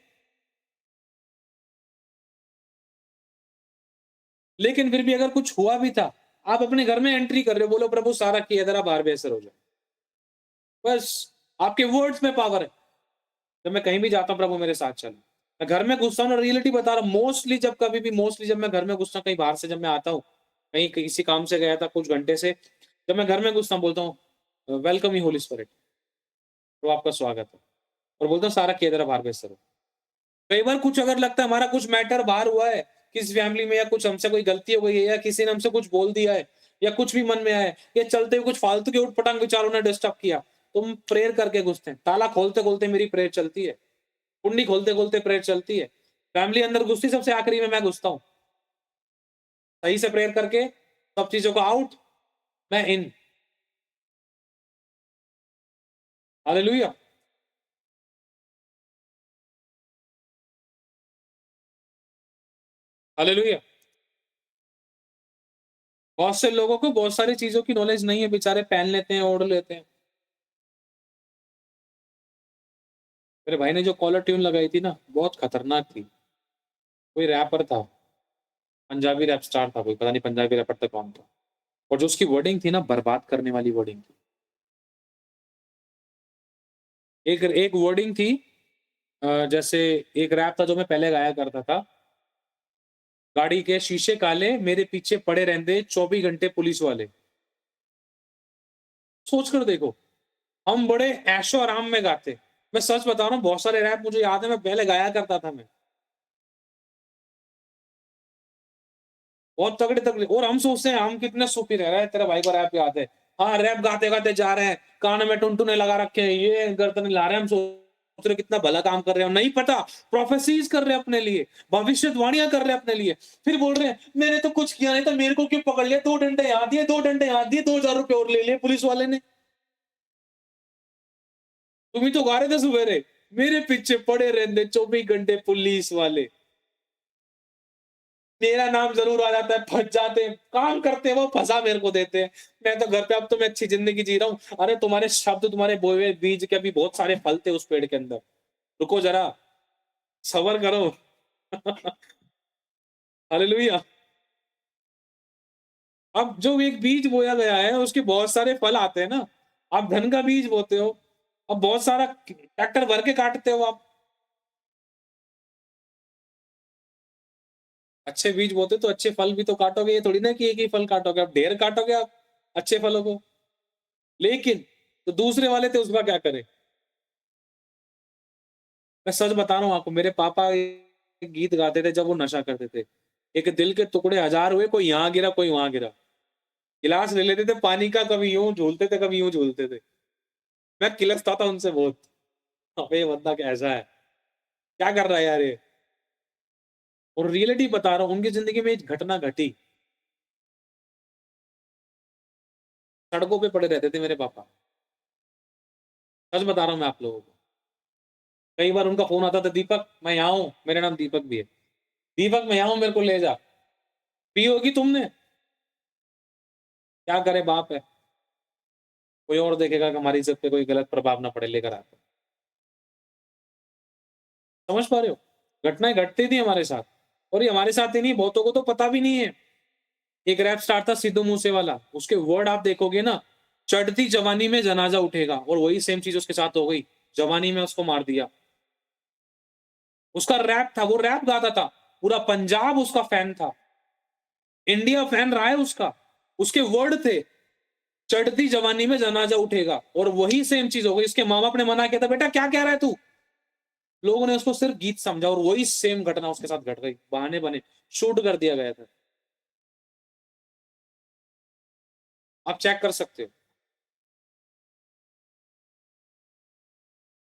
लेकिन फिर भी अगर कुछ हुआ भी था, आप अपने घर में एंट्री कर रहे हो, बोलो प्रभु सारा किया जरा बाहर बेअसर हो जाए। बस आपके वर्ड्स में पावर है। जब मैं कहीं भी जाता हूँ, प्रभु मेरे साथ चल। मैं घर में घुसता हूँ ना, रियलिटी बता रहा हूँ, मोस्टली जब मैं घर में घुसता हूँ, कहीं बाहर से जब मैं आता हूँ, कहीं किसी काम से गया था कुछ घंटे से, जब मैं घर में घुसता हूँ बोलता हूँ वेलकम यू होली स्पिरिट, तो आपका स्वागत है, और बोलता हूँ सारा किया जरा बाहर बेअसर हो। कई बार कुछ अगर लगता है हमारा कुछ मैटर बाहर हुआ है किसी फैमिली में, या कुछ हमसे कोई गलती हो गई है, या किसी ने हमसे कुछ बोल दिया है, या कुछ भी मन में आया है, या चलते हुए कुछ फालतू के उठपटांग विचारों ने डिस्टर्ब किया, तुम प्रेयर करके घुसते हैं। ताला खोलते खोलते मेरी प्रेयर चलती है, कुंडी खोलते खोलते प्रेयर चलती है। फैमिली अंदर घुसती, सबसे आखिरी में मैं घुसता हूँ, सही से प्रेयर करके सब चीजों को आउट, मैं इन। हालेलुया। हालेलुया। बहुत से लोगों को बहुत सारी चीजों की नॉलेज नहीं है, बेचारे पहन लेते हैं, ओढ़ लेते हैं। मेरे भाई ने जो कॉलर ट्यून लगाई थी ना, बहुत खतरनाक थी। कोई रैपर था, पंजाबी रैप स्टार था कोई, पता नहीं पंजाबी रैपर था कौन था, और जो उसकी वर्डिंग थी ना, बर्बाद करने वाली वर्डिंग थी। एक एक वर्डिंग थी, जैसे एक रैप था जो मैं पहले गाया करता था, गाड़ी के शीशे काले मेरे पीछे पड़े रहते 24 घंटे पुलिस वाले। सोच कर देखो, हम बड़े ऐशो आराम में गाते। मैं सच बता रहा हूँ, बहुत सारे रैप मुझे याद है, मैं पहले गाया करता था मैं, बहुत तगड़े तगड़े। और हम सोचते हैं हम कितने सुपीरियर रह रहे हैं। तेरे भाई को रैप याद है, हाँ रैप गाते गाते जा रहे हैं, कान में टुनटुने लगा रखे हैं, ये गर्दन हिला रहे हैं, हम सोच रहे कितना भला काम कर रहे हैं, नहीं पता प्रोफेसीज कर रहे हैं अपने लिए, भविष्यवाणियां कर रहे हैं अपने लिए, फिर बोल रहे हैं मैंने तो कुछ किया नहीं, तो मेरे को क्यों पकड़ लिया, 2 डंडे यहाँ दिए, 2 डंडे यहाँ दिए, 2000 रुपए और ले लिए पुलिस वाले ने। तुम ही तो गा रहे थे सवेरे, मेरे पीछे पड़े रहते 24 घंटे पुलिस वाले। मेरा नाम जरूर आ जाता है, फंस जाते हैं, काम करते हैं वो फंसा मेरे को देते हैं। मैं तो घर पे, अब तो मैं अच्छी जिंदगी जी रहा हूँ। अरे तुम्हारे शब्द, तुम्हारे बोए हुए बीज के अभी बहुत सारे फल थे उस पेड़ के अंदर, रुको जरा, सबर करो। हालेलुया। अब जो एक बीज बोया गया है उसके बहुत सारे फल आते हैं ना। आप धन का बीज बोते हो, अब बहुत सारा ट्रैक्टर भर के काटते हो आप। अच्छे बीज बोते तो अच्छे फल भी तो काटोगे, ये थोड़ी ना कि एक ही फल काटोगे, आप ढेर काटोगे आप अच्छे फलों को। लेकिन तो दूसरे वाले थे, उसका क्या करें। मैं सच बता रहा हूँ आपको, मेरे पापा एक गीत गाते थे जब वो नशा करते थे, एक दिल के टुकड़े हजार हुए, कोई यहाँ गिरा कोई वहां गिरा। गिलास ले लेते थे पानी का, कभी यूं झूलते थे कभी यूं झूलते थे। मैं किलसता था उनसे बहुत, अबे ये बंदा कैसा है, क्या कर रहा है यार ये। और रियलिटी बता रहा हूँ, उनकी जिंदगी में एक घटना घटी, सड़कों पे पड़े रहते थे मेरे पापा। सच बता रहा हूँ मैं आप लोगों को। कई बार उनका फोन आता था, दीपक मैं यहाँ हूँ, मेरा नाम दीपक भी है, दीपक मैं यहाँ हूँ, मेरे को ले जा। पी होगी तुमने, क्या करे बाप है, कोई और देखेगा कि हमारी इज्जत पे कोई गलत प्रभाव ना पड़े, लेकर आता। समझ पा रहे हो, घटनाएं घटती थी हमारे साथ। और ये हमारे साथ ही नहीं, बहुतों को तो पता भी नहीं है। एक रैप स्टार था सिद्धू मूसे वाला, उसके वर्ड आप देखोगे ना, चढ़ती जवानी में जनाजा उठेगा, और वही सेम चीज उसके साथ हो गई, जवानी में उसको मार दिया। उसका रैप था, वो रैप गाता था, पूरा पंजाब उसका फैन था, इंडिया फैन रहा है उसका। उसके वर्ड थे, चढ़ती जवानी में जनाजा उठेगा, और वही सेम चीज हो गई। इसके माँ बाप ने मना किया था, बेटा क्या कह रहा है तू, लोगों ने उसको सिर्फ गीत समझा, और वही सेम घटना उसके साथ घट गई, बहाने बने, शूट कर दिया गया था। आप चेक कर सकते हो।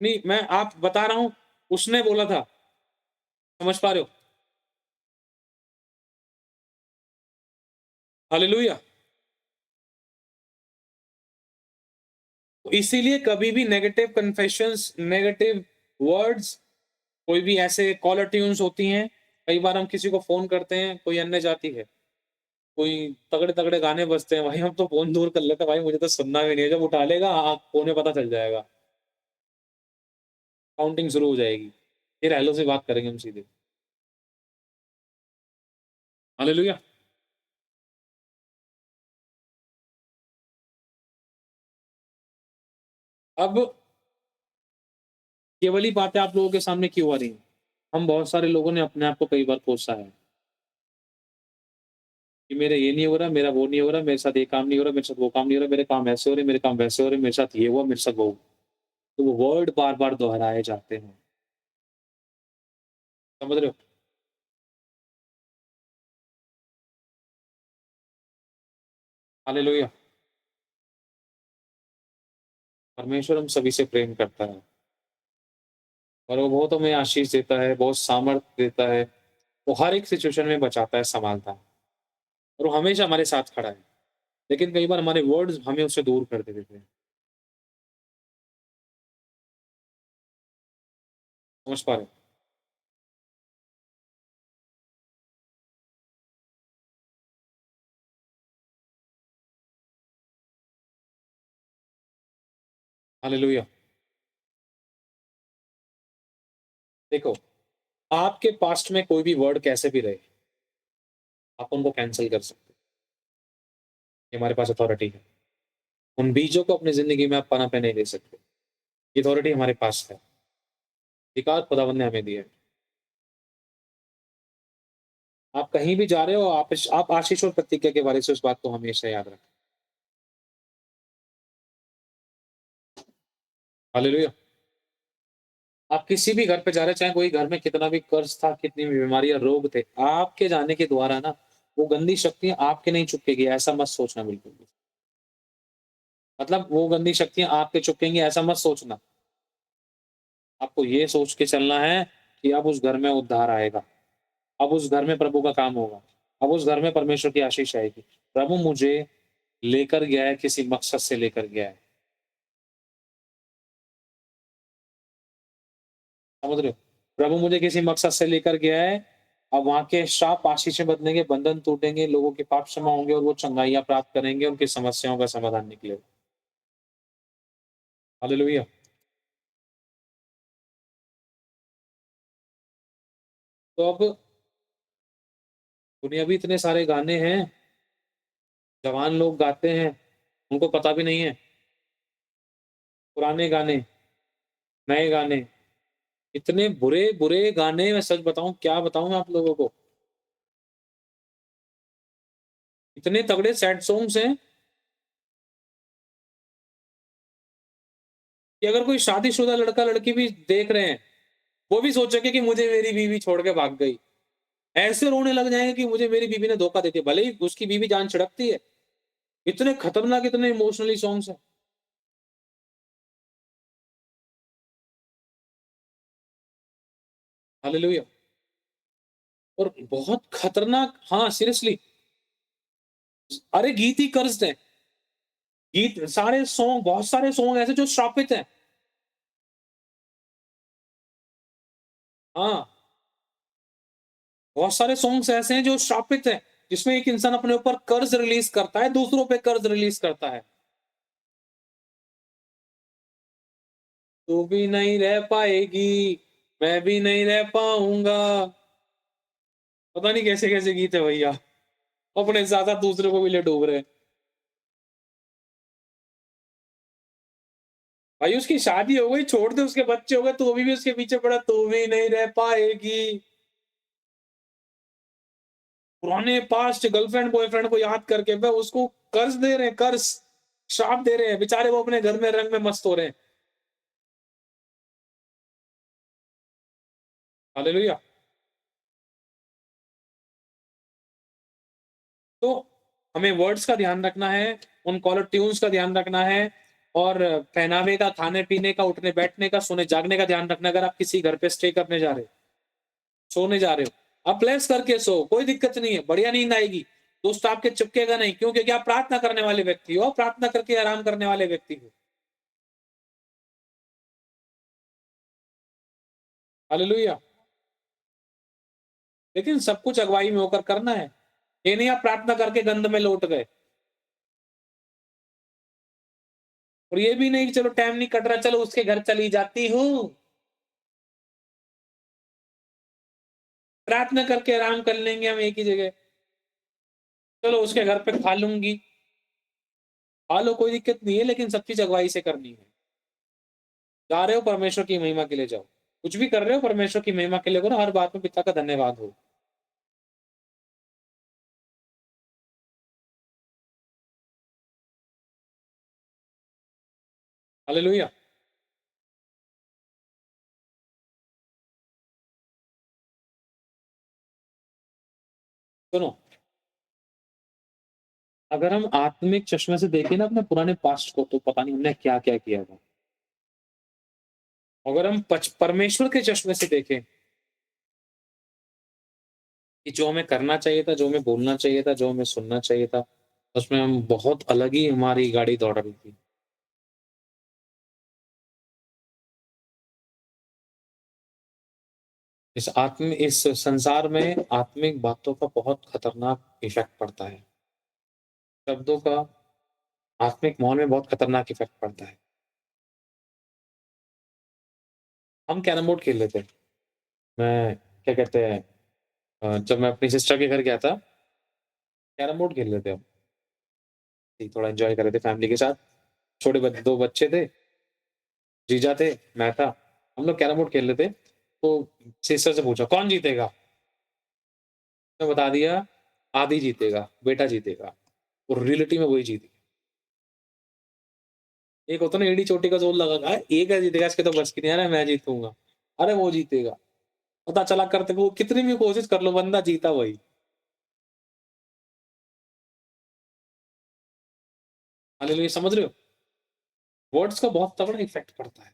नहीं मैं आप बता रहा हूं, उसने बोला था, समझ पा रहे हो। हालेलुया। तो इसीलिए कभी भी नेगेटिव कन्फेशंस, नेगेटिव वर्ड्स, कोई भी ऐसे कॉलर ट्यून्स होती हैं, कई बार हम किसी को फोन करते हैं, कोई अन्य जाति है, कोई तगड़े-तगड़े गाने बजते हैं, भाई हम तो फ़ोन दूर कर लेते हैं, भाई मुझे तो सुनना भी नहीं है, जब उठा लेगा फ़ोन में पता चल जाएगा, काउंटिंग शुरू हो जाएगी, फिर हेलो से बात करेंगे हम सीधे। हालेलुया! अब ये वाली बातें आप लोगों के सामने क्यों आ रही हैं? हम बहुत सारे लोगों ने अपने आप को कई बार कोसा है कि मेरा ये नहीं हो रहा, मेरा वो नहीं हो रहा, मेरे साथ ये काम नहीं हो रहा, मेरे साथ वो काम नहीं हो रहा, मेरे काम ऐसे हो रहे, मेरे काम वैसे हो रहे, मेरे साथ ये हुआ, मेरे साथ वो हुआ। तो वो वर्ड बार-बार दोहराए जाते हैं। समझ रहे हो? हालेलुया! परमेश्वर हम सभी से प्रेम करता है और वो बहुत हमें आशीष देता है, बहुत सामर्थ्य देता है। वो हर एक सिचुएशन में बचाता है, सँभालता है और वो हमेशा हमारे साथ खड़ा है। लेकिन कई बार हमारे वर्ड्स हमें उससे दूर कर देते हैं। समझ पा रहे हो? हालेलुया! देखो, आपके पास्ट में कोई भी वर्ड कैसे भी रहे, आप उनको कैंसल कर सकते हो। ये हमारे पास अथॉरिटी है। उन बीजों को अपनी ज़िंदगी में आप पनपने नहीं दे सकते। ये अथॉरिटी हमारे पास है। अधिकार खुदावंद ने हमें दिया है। आप कहीं भी जा रहे हो, आप आशीष और प्रतिज्ञा के बारे से उस बात को हमेशा याद रखें। हालेलुया! आप किसी भी घर पे जा रहे हैं, चाहे कोई घर में कितना भी कर्ज़ था, कितनी भी बीमारियाँ, रोग थे, आपके जाने के द्वारा ना, वो गंदी शक्तियाँ आपके नहीं चिपकेगी, ऐसा मत सोचना बिल्कुल भी। मतलब वो गंदी शक्तियाँ आप पे चिपकेंगी, ऐसा मत सोचना। आपको ये सोच के चलना है कि अब उस घर में उद्धार आएगा, अब उस घर में प्रभु का काम होगा, अब उस घर में परमेश्वर की आशीष आएगी। प्रभु मुझे लेकर गया है, किसी मकसद से लेकर गया है। समझ रहे हो? प्रभु मुझे किसी मकसद से लेकर गया है, अब वहाँ के श्राप आशीषें बदलेंगे, बंधन टूटेंगे, लोगों के पाप क्षमा होंगे और वो चंगाइयाँ प्राप्त करेंगे, उनकी समस्याओं का समाधान निकलेगा। हालेलुया! तो अब दुनिया भी इतने सारे गाने हैं, जवान लोग गाते हैं, उनको पता भी नहीं है। पुराने गाने, नए गाने, इतने बुरे-बुरे गाने मैं सच बताऊँ, क्या बताऊँ मैं आप लोगों को? इतने तगड़े सैड सॉन्ग्स हैं कि अगर कोई शादीशुदा लड़का-लड़की भी देख रहे हैं, वो भी सोचेंगे कि मुझे मेरी बीवी छोड़ के भाग गई। ऐसे रोने लग जाएँगे कि मुझे मेरी बीवी ने धोखा दे दिया, भले ही उसकी बीवी जान छिड़कती है। इतने खतरनाक, इतने इमोशनली सॉन्ग्स हैं। हालेलुया! और बहुत खतरनाक, हाँ, सीरियसली, अरे गीत ही कर्स्ड हैं। गीत सारे सॉन्ग, बहुत सारे सॉन्ग ऐसे जो श्रापित हैं। हाँ, बहुत सारे सॉन्ग्स ऐसे हैं जो श्रापित हैं, जिसमें एक इंसान अपने ऊपर कर्ज रिलीज़ करता है, दूसरों पे कर्ज रिलीज़ करता है। तू भी नहीं रह पाएगी, मैं भी नहीं रह पाऊँगा। पता नहीं कैसे-कैसे गीत है भैया। अपने साथ-साथ दूसरों को भी ले डूब रहे हैं। भाई उसकी शादी हो गई, छोड़ दे, उसके बच्चे हो गए, तो भी उसके पीछे पड़ा, तू भी नहीं रह पाएगी। पुराने पास्ट गर्लफ्रेंड बॉयफ्रेंड को याद करके वह उसको कर्ज दे रहे हैं, कर्ज, श्राप दे रहे हैं, बेचारे वो अपने घर में रंग में मस्त हो रहे हैं। हालेलुया! तो हमें वर्ड्स का ध्यान रखना है, उन कॉलर ट्यून्स का ध्यान रखना है और पहनावे का, खाने-पीने का, उठने-बैठने का, सोने-जागने का ध्यान रखना है। अगर आप किसी घर पे स्टे करने जा रहे हो, सोने जा रहे हो, आप ब्लेस करके सो, कोई दिक्कत नहीं है, बढ़िया नींद आएगी। दोस्त आपके चिपकेगा नहीं, क्यों? क्योंकि आप प्रार्थना करने वाले व्यक्ति हो, प्रार्थना करके आराम करने वाले व्यक्ति हो। हालेलुया! लेकिन सब कुछ अगुवाई में होकर करना है। ये नहीं आप प्रार्थना करके गंद में लौट गए, और ये भी नहीं कि चलो टाइम नहीं कट रहा, चलो उसके घर चली जाती हूँ, प्रार्थना करके आराम कर लेंगे हम एक ही जगह, चलो उसके घर पे खा लूंगी, खा लो कोई दिक्कत नहीं है, लेकिन सब चीज अगुवाई से करनी है। जा रहे हो परमेश्वर की महिमा के लिए जाओ, कुछ भी कर रहे हो परमेश्वर की महिमा के लिए करो, हर बात में पिता का धन्यवाद हो। हालेलुया। सुनो, अगर हम आत्मिक चश्मे से देखें ना अपने पुराने पास्ट को, तो पता नहीं हमने क्या क्या किया था। अगर हम परमेश्वर के चश्मे से देखें कि जो हमें करना चाहिए था, जो हमें बोलना चाहिए था, जो हमें सुनना चाहिए था, उसमें हम बहुत अलग ही हमारी गाड़ी दौड़ रही थी। इस संसार में आत्मिक बातों का बहुत खतरनाक इफेक्ट पड़ता है, शब्दों का आत्मिक माहौल में बहुत खतरनाक इफेक्ट पड़ता है। हम कैरम बोर्ड खेल लेते, मैं क्या कहते हैं, जब मैं अपनी सिस्टर के घर गया था, कैरम बोर्ड खेल लेते हम, थोड़ा एंजॉय कर रहे थे फैमिली के साथ, छोटे दो बच्चे थे, जीजा थे, मैं था, हम लोग कैरम बोर्ड खेल लेते। तो सिस्टर से पूछा कौन जीतेगा, मैं बता दिया आदि जीतेगा, बेटा जीतेगा, और रियलिटी में वही जीत गया। एक होता ना एड़ी चोटी का जोर लगा, एक है जीतेगा, इसके तो बस की नहीं आ रहा, मैं जीतूंगा, अरे वो जीतेगा, पता चला करते वो कितनी भी कोशिश कर लो, बंदा जीता वही। हालेलुया, समझ रहे हो, वर्ड्स का बहुत तगड़ा इफेक्ट पड़ता है।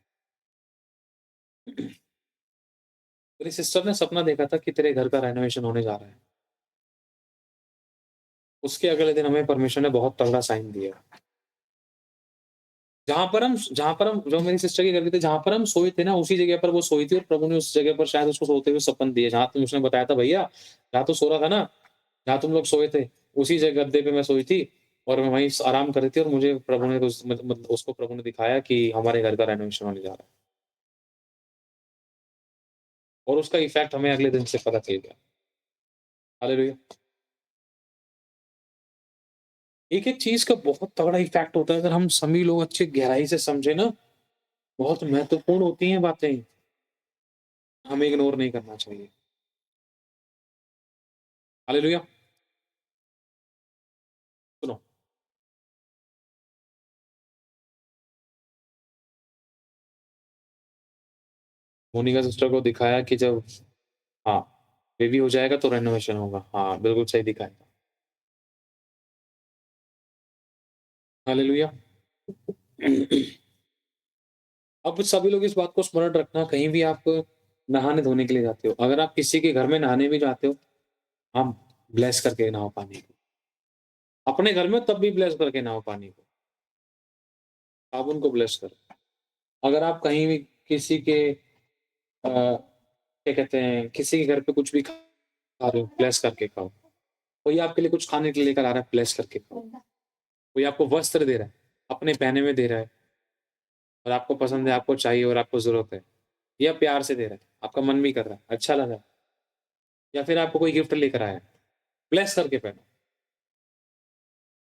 मेरी सिस्टर ने सपना देखा था कि तेरे घर का रेनोवेशन होने जा रहा है, उसके अगले दिन हमें परमेश्वर ने बहुत तगड़ा साइन दिया। जहाँ पर हम जो मेरी सिस्टर के घर पे थे, जहाँ पर हम सोए थे ना, उसी जगह पर वो सोई थी, और प्रभु ने उस जगह पर शायद उसको सोते हुए सपन दिए, जहाँ तुम उसने बताया था भैया, जहाँ तू सो रहा था ना, जहाँ तुम लोग सोए थे, उसी जगह गद्दे पे मैं सोई थी, और मैं वहीं आराम कर रही थी, और मुझे प्रभु ने उसको प्रभु ने दिखाया कि हमारे घर का रेनोवेशन होने जा रहा है, और उसका इफेक्ट हमें अगले दिन से पता चल गया। हालेलुया। एक एक चीज का बहुत तगड़ा इफेक्ट होता है, अगर हम सभी लोग अच्छे गहराई से समझे ना, बहुत महत्वपूर्ण होती हैं बातें, हमें इग्नोर नहीं करना चाहिए। हालेलुया। सुनो, मोनिका सिस्टर को दिखाया कि जब हाँ बेबी हो जाएगा तो रेनोवेशन होगा, हाँ बिल्कुल सही दिखाया। हालेलुया। अब सभी लोग इस बात को स्मरण रखना, कहीं भी आप नहाने धोने के लिए जाते हो, अगर आप किसी के घर में नहाने भी जाते हो, आप ब्लेस करके नहाओ पानी को, अपने घर में तब भी ब्लेस करके नहाओ पानी को, साबुन को ब्लेस करो। अगर आप कहीं भी किसी के क्या कहते हैं, किसी के घर पे कुछ भी खा रहे हो, ब्लेस करके खाओ। कोई आपके लिए कुछ खाने के लिए लेकर आ रहा है, ब्लेस करके खाओ। कोई आपको वस्त्र दे रहा है, अपने पहने में दे रहा है, और आपको पसंद है, आपको चाहिए और आपको ज़रूरत है, या प्यार से दे रहा है, आपका मन भी कर रहा है, अच्छा लगा, या फिर आपको कोई गिफ्ट लेकर आया है, ब्लेस करके पहनो।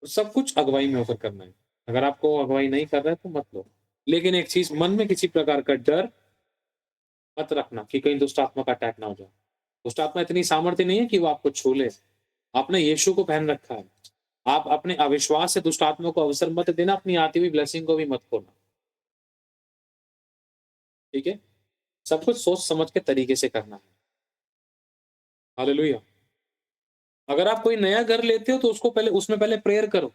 सब कुछ अगुवाई में होकर करना है। अगर आपको अगुवाई नहीं कर रहा है तो मत लो। लेकिन एक चीज़, मन में किसी प्रकार का डर मत रखना कि कहीं दुष्ट आत्मा का अटैक ना हो जाए। दुष्ट आत्मा इतनी सामर्थ्य नहीं है कि वो आपको छू ले। आपने यीशु को पहन रखा है। आप अपने अविश्वास से दुष्ट आत्मा को अवसर मत देना, अपनी आती हुई ब्लेसिंग को भी मत खोना। ठीक है? सब कुछ सोच समझ के तरीके से करना है। हालेलुया। अगर आप कोई नया घर लेते हो तो उसको पहले उसमें पहले प्रेयर करो।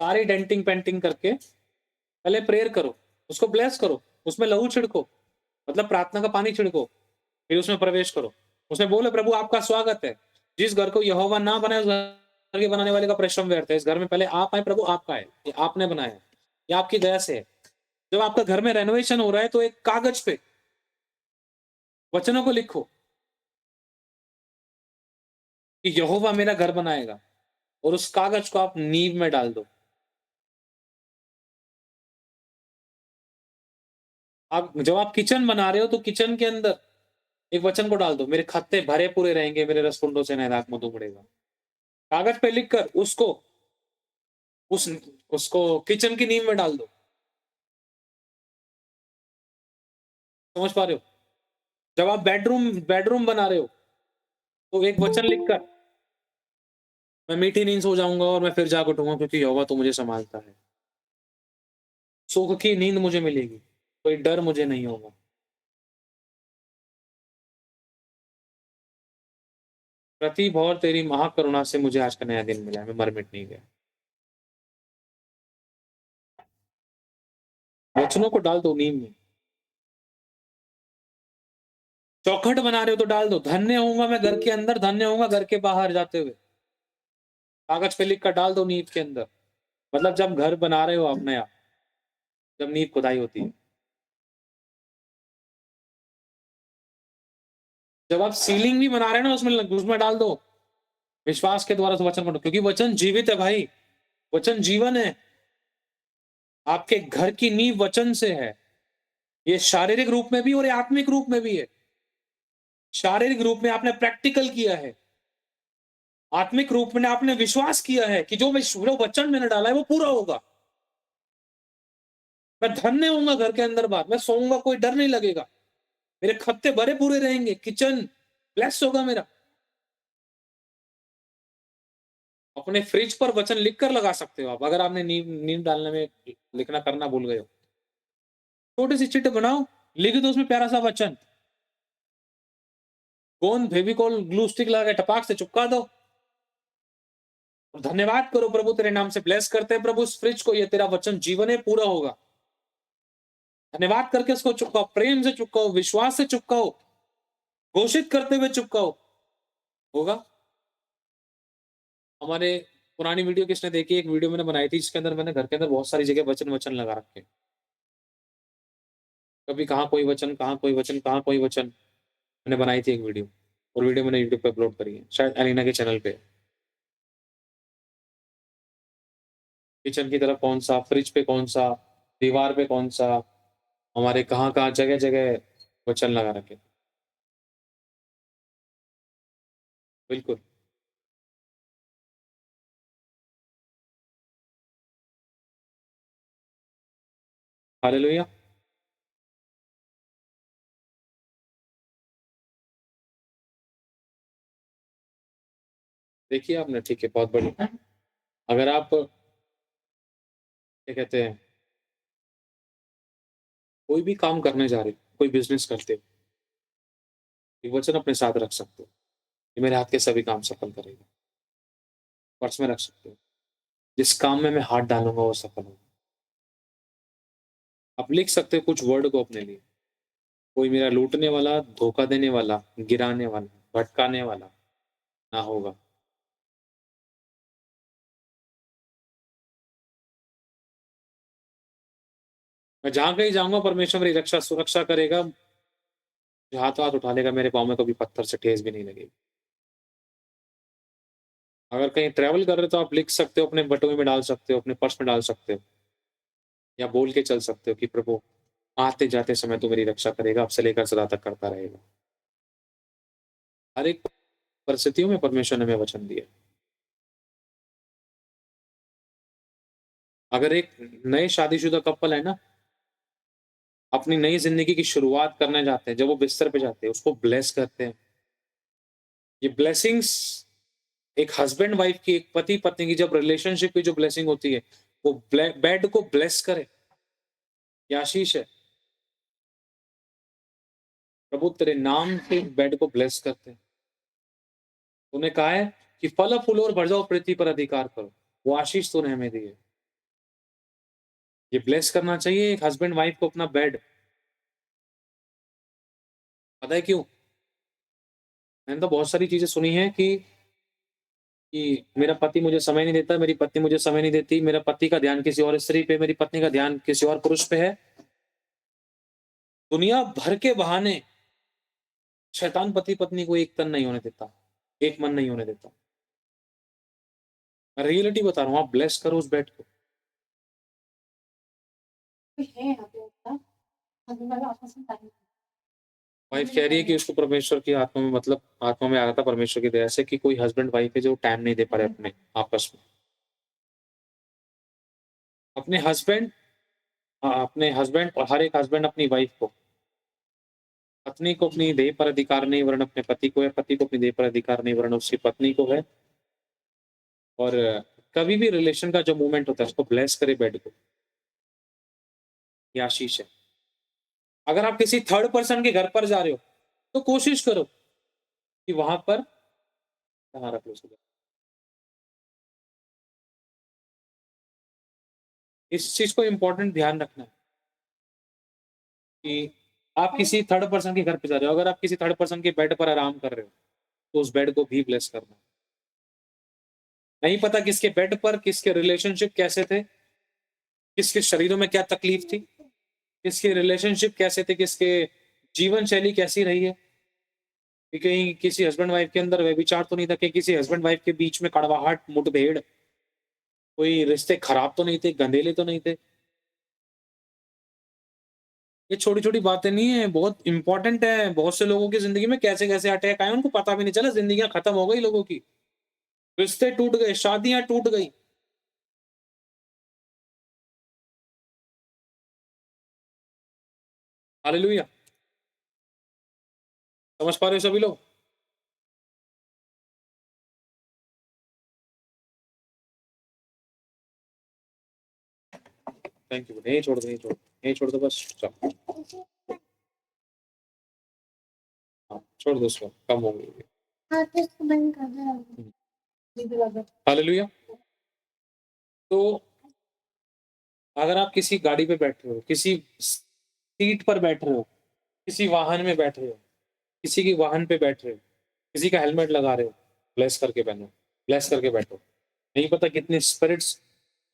सारी डेंटिंग पेंटिंग करके पहले प्रेयर करो, उसको ब्लेस करो, उसमें लहू छिड़को, मतलब प्रार्थना का पानी छिड़को, फिर उसमें प्रवेश करो। उसमें बोले प्रभु आपका स्वागत है। जिस घर को यहोवा ना बनाए उस घर के बनाने वाले का परिश्रम व्यर्थ है। इस घर में पहले आप आए, प्रभु आपका है, ये आपने बनाया है, ये आपकी दया से है। जब आपका घर में रेनोवेशन हो रहा है तो एक कागज पे वचनों को लिखो, कि यहोवा मेरा घर बनाएगा, और उस कागज को आप नींव में डाल दो। आप जब आप किचन बना रहे हो तो किचन के अंदर एक वचन को डाल दो, मेरे खत्ते भरे पूरे रहेंगे, मेरे रसकुंडों से नहलाक मधु बढ़ेगा। कागज पे लिखकर उसको उस उसको किचन की नींव में डाल दो। समझ पा रहे हो? जब आप बेडरूम बना रहे हो तो एक वचन लिखकर, मैं मीठी नींद सो जाऊंगा और मैं फिर जाग उठूंगा क्योंकि यहोवा तो मुझे संभालता है। सुख की नींद मुझे मिलेगी, कोई डर मुझे नहीं होगा। प्रति भौर तेरी महाकरुणा से मुझे आज का नया दिन मिला है, मैं मर मिट नहीं गया। वचनों को डाल दो नींद में। चौखट बना रहे हो तो डाल दो, धन्य होऊंगा मैं घर के अंदर, धन्य होऊंगा घर के बाहर जाते हुए। कागज पे लिख कर डाल दो नींव के अंदर। मतलब जब घर बना रहे हो आप नया, जब नींव खुदाई होती है, जब आप सीलिंग भी बना रहे हो ना, उसमें डाल दो विश्वास के द्वारा वचन पढ़ो, क्योंकि वचन जीवित है भाई, वचन जीवन है। आपके घर की नींव वचन से है। ये शारीरिक रूप में भी और ये आत्मिक रूप में भी है। शारीरिक रूप में आपने प्रैक्टिकल किया है, आत्मिक रूप में आपने विश्वास किया है कि जो वचन मैंने डाला है वो पूरा होगा। मैं धन्य होऊंगा घर के अंदर बाहर, मैं सोऊंगा कोई डर नहीं लगेगा, मेरे खत्ते भरे पूरे रहेंगे, किचन ब्लेस होगा मेरा। अपने फ्रिज पर वचन लिखकर लगा सकते हो आप, अगर आपने नींव डालने में लिखना करना भूल गए हो। छोटी सी चिट बनाओ, लिख दो उसमें प्यारा सा वचन, गोंद फेविकोल ग्लू स्टिक लगा के टपाक से चिपका दो और धन्यवाद करो, प्रभु तेरे नाम से ब्लेस करते हैं प्रभु इस फ्रिज को, ये तेरा वचन जीवन है, पूरा होगा। धन्यवाद करके उसको चिपकाओ, प्रेम से चिपकाओ, विश्वास से चिपकाओ, घोषित करते हुए चिपकाओ, होगा। हमारे पुरानी वीडियो किसने देखी? एक वीडियो मैंने बनाई थी जिसके अंदर मैंने घर के अंदर बहुत सारी जगह वचन वचन लगा रखे, कभी कहाँ कोई वचन, कहाँ कोई वचन, कहाँ कोई वचन, मैंने बनाई थी एक वीडियो, और वीडियो मैंने यूट्यूब पे अपलोड करी है, शायद एलिना के चैनल पे। किचन की तरफ कौन सा, फ्रिज पे कौन सा, दीवार पे कौन सा, हमारे कहाँ कहाँ जगह जगह वचन लगा रखे। बिल्कुल। हालेलुया। देखिए आपने, ठीक है, बहुत बढ़िया। अगर आप क्या कहते हैं, कोई भी काम करने जा रहे हो, कोई बिजनेस करते हो, एक वचन अपने साथ रख सकते हो कि मेरे हाथ के सभी काम सफल करेगा। पर्स में रख सकते हो, जिस काम में मैं हाथ डालूंगा वो सफल होगा। आप लिख सकते हो कुछ वर्ड को अपने लिए, कोई मेरा लूटने वाला, धोखा देने वाला, गिराने वाला, भटकाने वाला ना होगा। मैं जहां कहीं जाऊंगा परमेश्वर मेरी रक्षा सुरक्षा करेगा, जो हाथ हाथ उठा लेगा, मेरे पाँव में कभी पत्थर से ठेस भी नहीं लगेगी। अगर कहीं ट्रैवल कर रहे हो तो आप लिख सकते हो, अपने बटुए में डाल सकते हो, अपने पर्स में डाल सकते हो, या बोल के चल सकते हो कि प्रभु आते जाते समय तू मेरी रक्षा करेगा, अब से लेकर सदा तक करता रहेगा। हर एक परिस्थितियों में परमेश्वर ने हमें वचन दिया। अगर एक नए शादीशुदा कपल है ना, अपनी नई जिंदगी की शुरुआत करने जाते हैं, जब वो बिस्तर पे जाते हैं उसको ब्लेस करते हैं। ये ब्लेसिंग्स एक हस्बैंड वाइफ की, एक पति पत्नी की जब रिलेशनशिप की जो ब्लेसिंग होती है, वो बेड को ब्लेस करे, ये आशीष है। प्रभु तेरे नाम से बेड को ब्लेस करते हैं। तूने कहा है कि फल फूलो और भर जाओ, पृथ्वी पर अधिकार करो, वो आशीष तूने हमें दी है। ये ब्लेस करना चाहिए एक हस्बैंड वाइफ को अपना बेड। पता है क्यों? मैंने तो बहुत सारी चीजें सुनी है कि मेरा पति मुझे समय नहीं देता, मेरी पत्नी मुझे समय नहीं देती, मेरा पति का ध्यान किसी और स्त्री पे, मेरी पत्नी का ध्यान किसी और पुरुष पे है। दुनिया भर के बहाने शैतान पति पत्नी को एक तन नहीं होने देता। एक मन नहीं होने देता। मैं रियलिटी बता रहा हूँ, आप ब्लेस करो उस बेड को। वाइफ कह रही है कि उसको परमेश्वर की आत्मा में, मतलब आत्मा में आ रहा था परमेश्वर की दया से, कि कोई हस्बैंड वाइफ है जो टाइम नहीं दे पा रहे अपने आपस में। अपने हस्बैंड और हर एक हस्बैंड अपनी वाइफ को, पत्नी को अपनी देह पर अधिकार नहीं वरन अपने पति को है, पति को अपनी देह पर अधिकार नहीं वरन उसकी पत्नी को है। और कभी भी रिलेशन का जो मूवमेंट होता है उसको ब्लेस करे बेड को, ये आशीष है। अगर आप किसी थर्ड पर्सन के घर पर जा रहे हो तो कोशिश करो कि वहां पर हमारा क्लोज हो जाए। इस चीज को इंपॉर्टेंट ध्यान रखना है कि आप किसी थर्ड पर्सन के घर पे जा रहे हो, अगर आप किसी थर्ड पर्सन के बेड पर आराम कर रहे हो तो उस बेड को भी ब्लेस करना है। नहीं पता किसके बेड पर किसके रिलेशनशिप कैसे थे, किसके शरीरों में क्या तकलीफ थी, किसके रिलेशनशिप कैसे थे, किसके जीवन शैली कैसी रही है, कि कहीं किसी हस्बैंड वाइफ के अंदर व्यभिचार तो नहीं था, कि किसी हस्बैंड वाइफ के बीच में कड़वाहट, मुठभेड़, कोई रिश्ते खराब तो नहीं थे, गंधेले तो नहीं थे। ये छोटी छोटी बातें नहीं है, बहुत इंपॉर्टेंट है। बहुत से लोगों की जिंदगी में कैसे कैसे अटैक आए उनको पता भी नहीं चला, जिंदगियां खत्म हो गई लोगों की, रिश्ते टूट गए, शादियां टूट गई। हालेलुया। समझ पा रहे हो सभी लोग? Thank you. यही छोड़ दो, यही छोड़ दो, यही छोड़ दो बस, चलो। हाँ, छोड़ दो उसको, कम हो गई। हालेलुया। तो अगर आप किसी गाड़ी पे बैठ रहे हो, किसी सीट पर बैठ रहे हो, किसी वाहन में बैठ रहे हो, किसी की वाहन पे बैठ रहे हो, किसी का हेलमेट लगा रहे हो, ब्लेस करके पहनो, ब्लेस करके बैठो। नहीं पता कितने स्पिरिट्स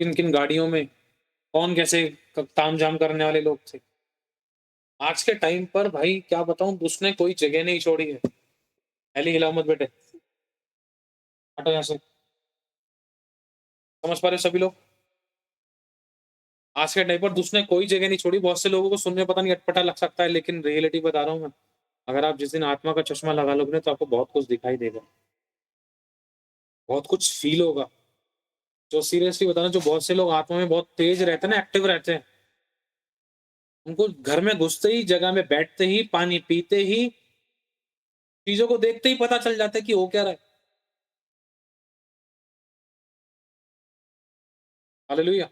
किन किन गाड़ियों में, कौन कैसे ताम झाम करने वाले लोग थे। आज के टाइम पर भाई क्या बताऊं, उसने कोई जगह नहीं छोड़ी है। पहले हिलाओ मत बेटे, हटो यहाँ से। समझ पा रहे हो सभी लोग? आज के टाइम पर उसने कोई जगह नहीं छोड़ी। बहुत से लोगों को सुनने में पता नहीं अटपटा लग सकता है, लेकिन रियलिटी बता रहा हूँ मैं। अगर आप जिस दिन आत्मा का चश्मा लगा लोगे तो आपको बहुत कुछ दिखाई देगा, बहुत कुछ फील होगा। जो सीरियसली बता रहा हूं, जो बहुत से लोग आत्मा में बहुत तेज रहते हैं ना, एक्टिव रहते हैं, उनको घर में घुसते ही, जगह में बैठते ही, पानी पीते ही, चीजों को देखते ही पता चल जाता है कि हो क्या रहा है। हालेलुया।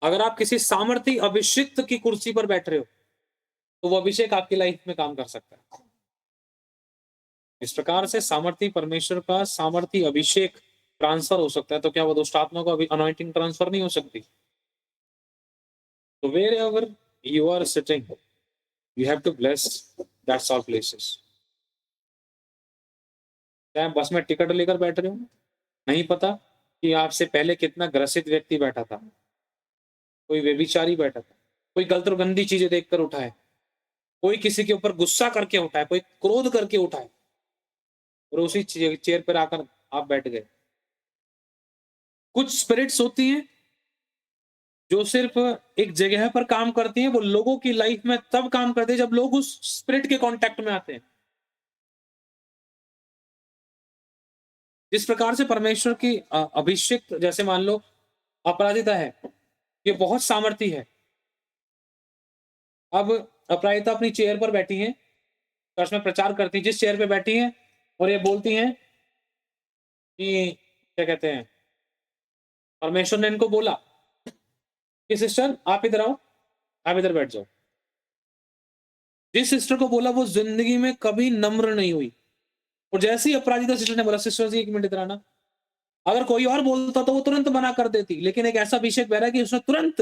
अगर आप किसी सामर्थी अभिषिक्त की कुर्सी पर बैठ रहे हो तो वो अभिषेक आपकी लाइफ में काम कर सकता है। इस प्रकार से सामर्थी परमेश्वर का सामर्थी अभिषेक ट्रांसफर हो सकता है। तो क्या वो दुष्ट आत्मा को अभी अनॉइंटिंग ट्रांसफर नहीं हो सकती? तो wherever you are sitting, you have to bless that's all places. चाहे बस में टिकट लेकर बैठ रहे हो, नहीं पता कि आपसे पहले कितना ग्रसित व्यक्ति बैठा था, कोई व्यभिचारी बैठा था, कोई गलत और गंदी चीजें देखकर उठा है, कोई किसी के ऊपर गुस्सा करके उठा है, कोई क्रोध करके उठा है, और उसी चेयर पर आकर आप बैठ गए। कुछ स्पिरिट्स होती हैं जो सिर्फ एक जगह पर काम करती हैं, वो लोगों की लाइफ में तब काम करते हैं जब लोग उस स्पिरिट के कांटेक्ट में आते हैं। जिस प्रकार से परमेश्वर की अभिषेक, जैसे मान लो अपराजिता है, ये बहुत सामर्थी है। अब अपराजिता अपनी चेयर पर बैठी है, चर्च में प्रचार करती है, जिस चेयर पे बैठी है, और ये बोलती हैं कि क्या कहते हैं, परमेश्वर ने इनको बोला कि सिस्टर आप इधर आओ, आप इधर बैठ जाओ। जिस सिस्टर को बोला वो जिंदगी में कभी नम्र नहीं हुई, और जैसे ही अपराजिता सिस्टर ने बोला सिस्टर जी 1 मिनट इधर आना, अगर कोई और बोलता तो वो तुरंत मना कर देती, लेकिन एक ऐसा अभिषेक बह रहा है कि उसने तुरंत,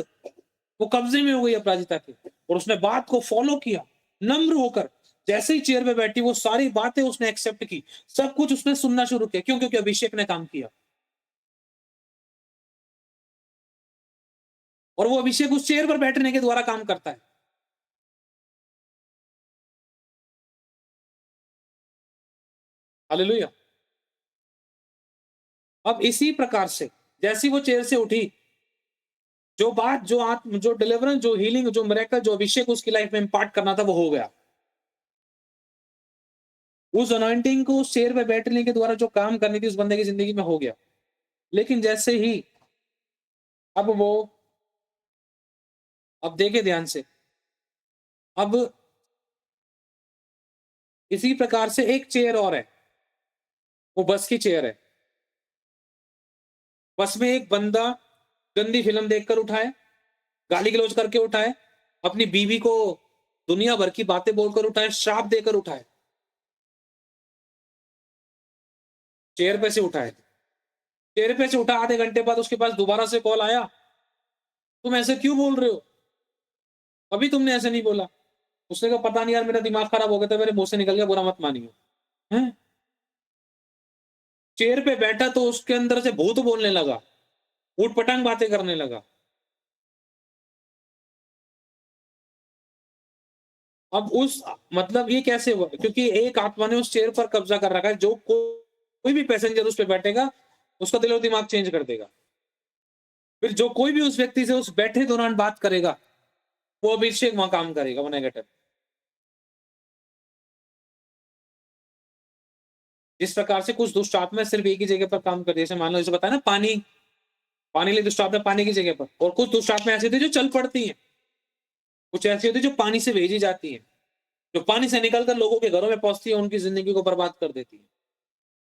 वो कब्जे में हो गई अपराजिता के, और उसने बात को फॉलो किया नम्र होकर। जैसे ही चेयर पे बैठी वो सारी बातें उसने एक्सेप्ट की, सब कुछ उसने सुनना शुरू किया। क्यों? क्योंकि अभिषेक ने काम किया, और वो अभिषेक उस चेयर पर बैठने के द्वारा काम करता है। हालेलुया। अब इसी प्रकार से जैसी वो चेयर से उठी, जो बात, जो आत्म, जो डिलीवरेंस, जो हीलिंग, जो मिरेकल, जो अभिषेक उसकी लाइफ में इम्पार्ट करना था, वो हो गया। उस अनॉइंटिंग को उस चेयर पे बैठने के द्वारा जो काम करनी थी उस बंदे की जिंदगी में हो गया। लेकिन जैसे ही अब देखे ध्यान से, अब इसी प्रकार से एक चेयर और है, वो बस की चेयर है। बस में एक बंदा गंदी फिल्म देखकर उठाए, गाली गलौज करके उठाए, अपनी बीवी को दुनिया भर की बातें बोलकर उठाए, श्राप देकर उठाए, चेयर पे से उठाए। चेयर पे से उठा, आधे घंटे बाद उसके पास दोबारा से कॉल आया, तुम ऐसे क्यों बोल रहे हो, अभी तुमने ऐसे नहीं बोला। उसने कहा पता नहीं यार, मेरा दिमाग खराब हो गया था, मेरे मुंह से निकल गया, बुरा मत मानियो। हैं? चेयर पे बैठा तो उसके अंदर से भूत बोलने लगा, ऊट पटांग बातें करने लगा। अब उस मतलब ये कैसे हुआ? क्योंकि एक आत्मा ने उस चेयर पर कब्जा कर रखा है। जो कोई भी पैसेंजर उस पे बैठेगा, उसका दिलो दिमाग चेंज कर देगा। फिर जो कोई भी उस व्यक्ति से उस बैठे दौरान बात करेगा, वो अभिषेक वहां काम करेगा, वो नेगेटिव। जिस प्रकार से कुछ दुष्ट आत्मा सिर्फ एक ही जगह पर काम करती है, जैसे मान लो, जैसे बताया ना, पानी लिए दुष्ट आत्मा पानी की जगह पर, और कुछ दुष्ट आत्मा ऐसी होती है जो चल पड़ती हैं, कुछ ऐसी होती है जो पानी से भेजी जाती है, जो पानी से निकलकर लोगों के घरों में पहुंचती है, उनकी जिंदगी को बर्बाद कर देती है।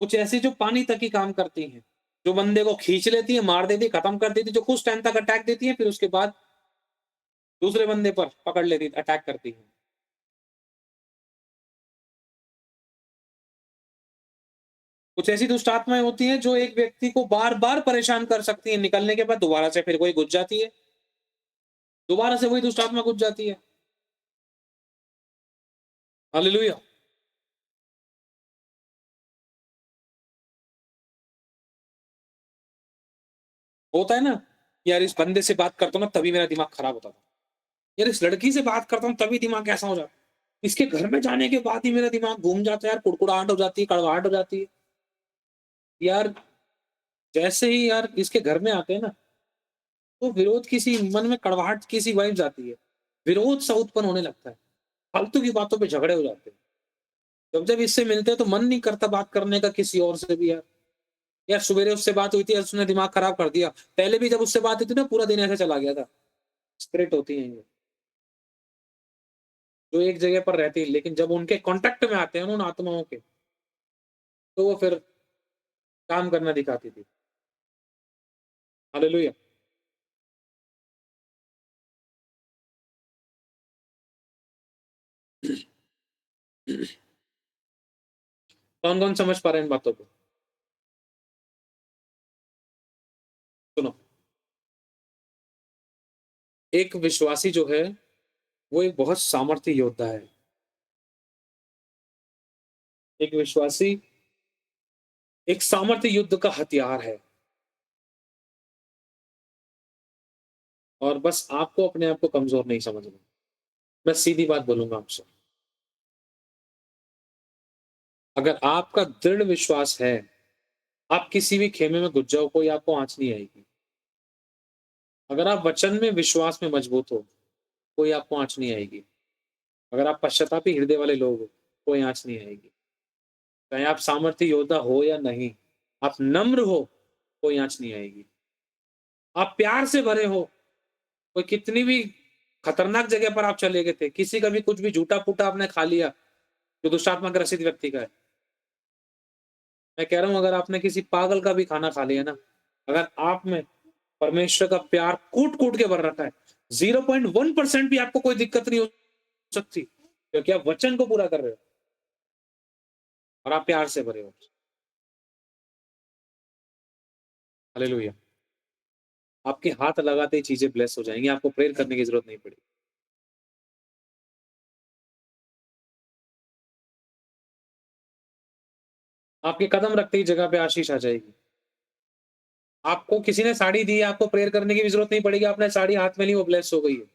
कुछ ऐसी जो पानी तक ही काम करती हैं, जो बंदे को खींच लेती है, मार देती है, खत्म कर देती है, जो कुछ टाइम तक अटैक देती है, फिर उसके बाद दूसरे बंदे पर पकड़ लेती, अटैक करती है। कुछ ऐसी दुष्ट आत्माएं होती हैं जो एक व्यक्ति को बार बार परेशान कर सकती है, निकलने के बाद दोबारा से फिर कोई घुस जाती है, दोबारा से वही दुष्ट आत्मा घुस जाती है। हालेलुया। होता है ना, यार इस बंदे से बात करता हूँ ना तभी मेरा दिमाग खराब होता था, यार इस लड़की से बात करता हूँ तभी दिमाग ऐसा हो जाता है, इसके घर में जाने के बाद ही मेरा दिमाग घूम जाता है, यार कुड़कुड़ाहट हो जाती है, कड़वाहट हो जाती है। यार जैसे ही यार इसके घर में आते हैं ना, तो विरोध किसी मन में कड़वाहट किसी वाइब्स आती है, विरोध सा उत्पन्न होने लगता है, फालतू की बातों पे झगड़े हो जाते हैं। जब जब इससे मिलते हैं तो मन नहीं करता बात करने का किसी और से भी। यार यार सवेरे उससे बात हुई थी, उसने दिमाग खराब कर दिया। पहले भी जब उससे बात हुई थी ना, पूरा दिन ऐसे चला गया था। स्पिरिट होती है ये, जो एक जगह पर रहती है, लेकिन जब उनके कांटेक्ट में आते हैं उन आत्माओं के, तो वो फिर काम करना दिखाती थी। हालेलुया। कौन कौन समझ पा रहे हैं इन बातों को? सुनो, एक विश्वासी जो है वो एक बहुत सामर्थ्य योद्धा है। एक विश्वासी एक सामर्थ्य युद्ध का हथियार है, और बस आपको अपने आप को कमजोर नहीं समझना। मैं सीधी बात बोलूंगा आपसे, अगर आपका दृढ़ विश्वास है, आप किसी भी खेमे में घुस जाओ, कोई आपको आंच नहीं आएगी। अगर आप वचन में विश्वास में मजबूत हो, कोई आपको आंच नहीं आएगी। अगर आप पश्चातापी हृदय वाले लोग हो, कोई आंच नहीं आएगी। चाहे आप सामर्थ्य योद्धा हो या नहीं, आप नम्र हो, कोई आंच नहीं आएगी। आप प्यार से भरे हो, कोई कितनी भी खतरनाक जगह पर आप चले गए थे, किसी का भी कुछ भी झूठा फूटा आपने खा लिया, जो दुष्टात्मा ग्रसित व्यक्ति का है, मैं कह रहा हूं, अगर आपने किसी पागल का भी खाना खा लिया ना, अगर आप में परमेश्वर का प्यार कूट कूट के भर रखा है, 0.1% भी आपको कोई दिक्कत नहीं हो सकती, क्योंकि आप वचन को पूरा कर रहे हो और आप प्यार से भरे हो। हालेलुया। आपके हाथ लगाते ही चीजें ब्लेस हो जाएंगी, आपको प्रेयर करने की जरूरत नहीं पड़ेगी। आपके कदम रखते ही जगह पे आशीष आ जाएगी। आपको किसी ने साड़ी दी, आपको प्रेयर करने की भी जरूरत नहीं पड़ेगी, आपने साड़ी हाथ में ली, वो ब्लेस हो गई है।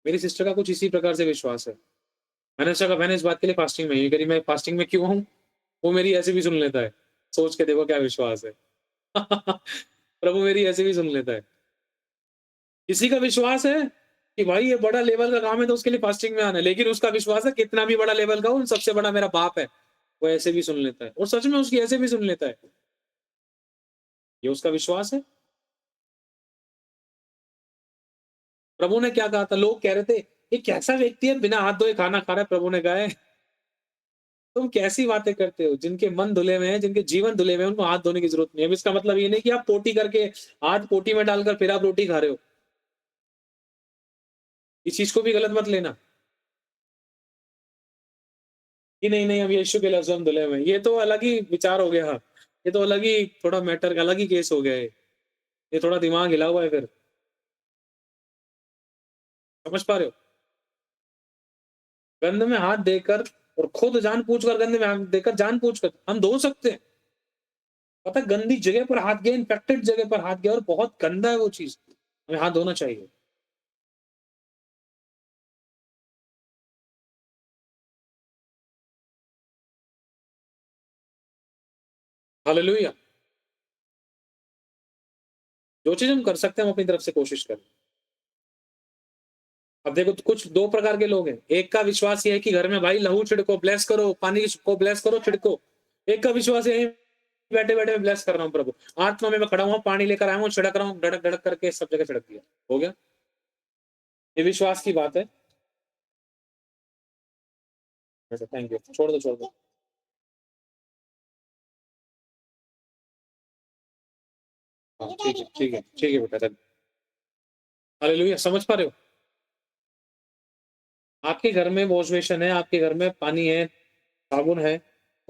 मेरी सिस्टर का कुछ इसी प्रकार से विश्वास है। मैंने उससे कहा, मैंने इस बात के लिए फास्टिंग नहीं करी। मैं फास्टिंग में क्यों हूँ? वो मेरी ऐसे भी सुन लेता है। सोच के देखो क्या विश्वास है। प्रभु मेरी ऐसे भी सुन लेता है। किसी का विश्वास है कि भाई ये बड़ा लेवल का काम है तो उसके लिए फास्टिंग में आना है, लेकिन उसका विश्वास है कितना भी बड़ा लेवल का हो, उन सबसे बड़ा मेरा बाप है, वो ऐसे भी सुन लेता है, और सच में उसकी ऐसे भी सुन लेता है। ये उसका विश्वास है। प्रभु ने क्या कहा था? लोग कह रहे थे ये कैसा व्यक्ति है, बिना हाथ धोए खाना खा रहा है। प्रभु ने कहा है तुम कैसी बातें करते हो, जिनके मन धुले हुए हैं, जिनके जीवन धुले हुए हैं, उनको हाथ धोने की जरूरत नहीं है। अब इसका मतलब ये नहीं कि आप पोटी करके हाथ पोटी में डालकर फिर आप रोटी खा रहे हो। इस चीज को भी गलत मत लेना कि नहीं नहीं अब यीशु के लफ्ज हम धुले हुए हैं। ये तो अलग ही विचार हो गया। ये तो अलग ही थोड़ा मैटर का अलग ही केस हो गया है। ये थोड़ा दिमाग हिला हुआ है। फिर समझ पा रहे हो? गंद में हाथ देकर और खुद जान पूछ कर, गंद में हाथ देकर जान पूछ कर हम धो सकते हैं। पता है, गंदी जगह पर हाथ गया, इन्फेक्टेड जगह पर हाथ गया और बहुत गंदा है वो चीज, हमें हाथ धोना चाहिए। हालेलुया। जो चीज हम कर सकते हैं हम अपनी तरफ से कोशिश करें। अब देखो तो कुछ दो प्रकार के लोग हैं। एक का विश्वास ये है कि घर में भाई लहू छिड़को, ब्लेस करो, पानी को ब्लेस करो, छिड़को। एक का विश्वास ये है बैठे बैठे मैं ब्लेस कर रहा हूँ प्रभु, आत्मा में मैं खड़ा हूँ, पानी लेकर आया हूँ, छिड़क रहा हूँ, धड़क धड़क करके सब जगह छिड़क दिया, हो गया। ये विश्वास की बात है। थैंक यू, छोड़ दो छोड़ दो। हाँ ठीक है ठीक है ठीक है बेटा। हालेलुया। समझ पा रहे हो? आपके घर में वॉश बेसिन है, आपके घर में पानी है, साबुन है,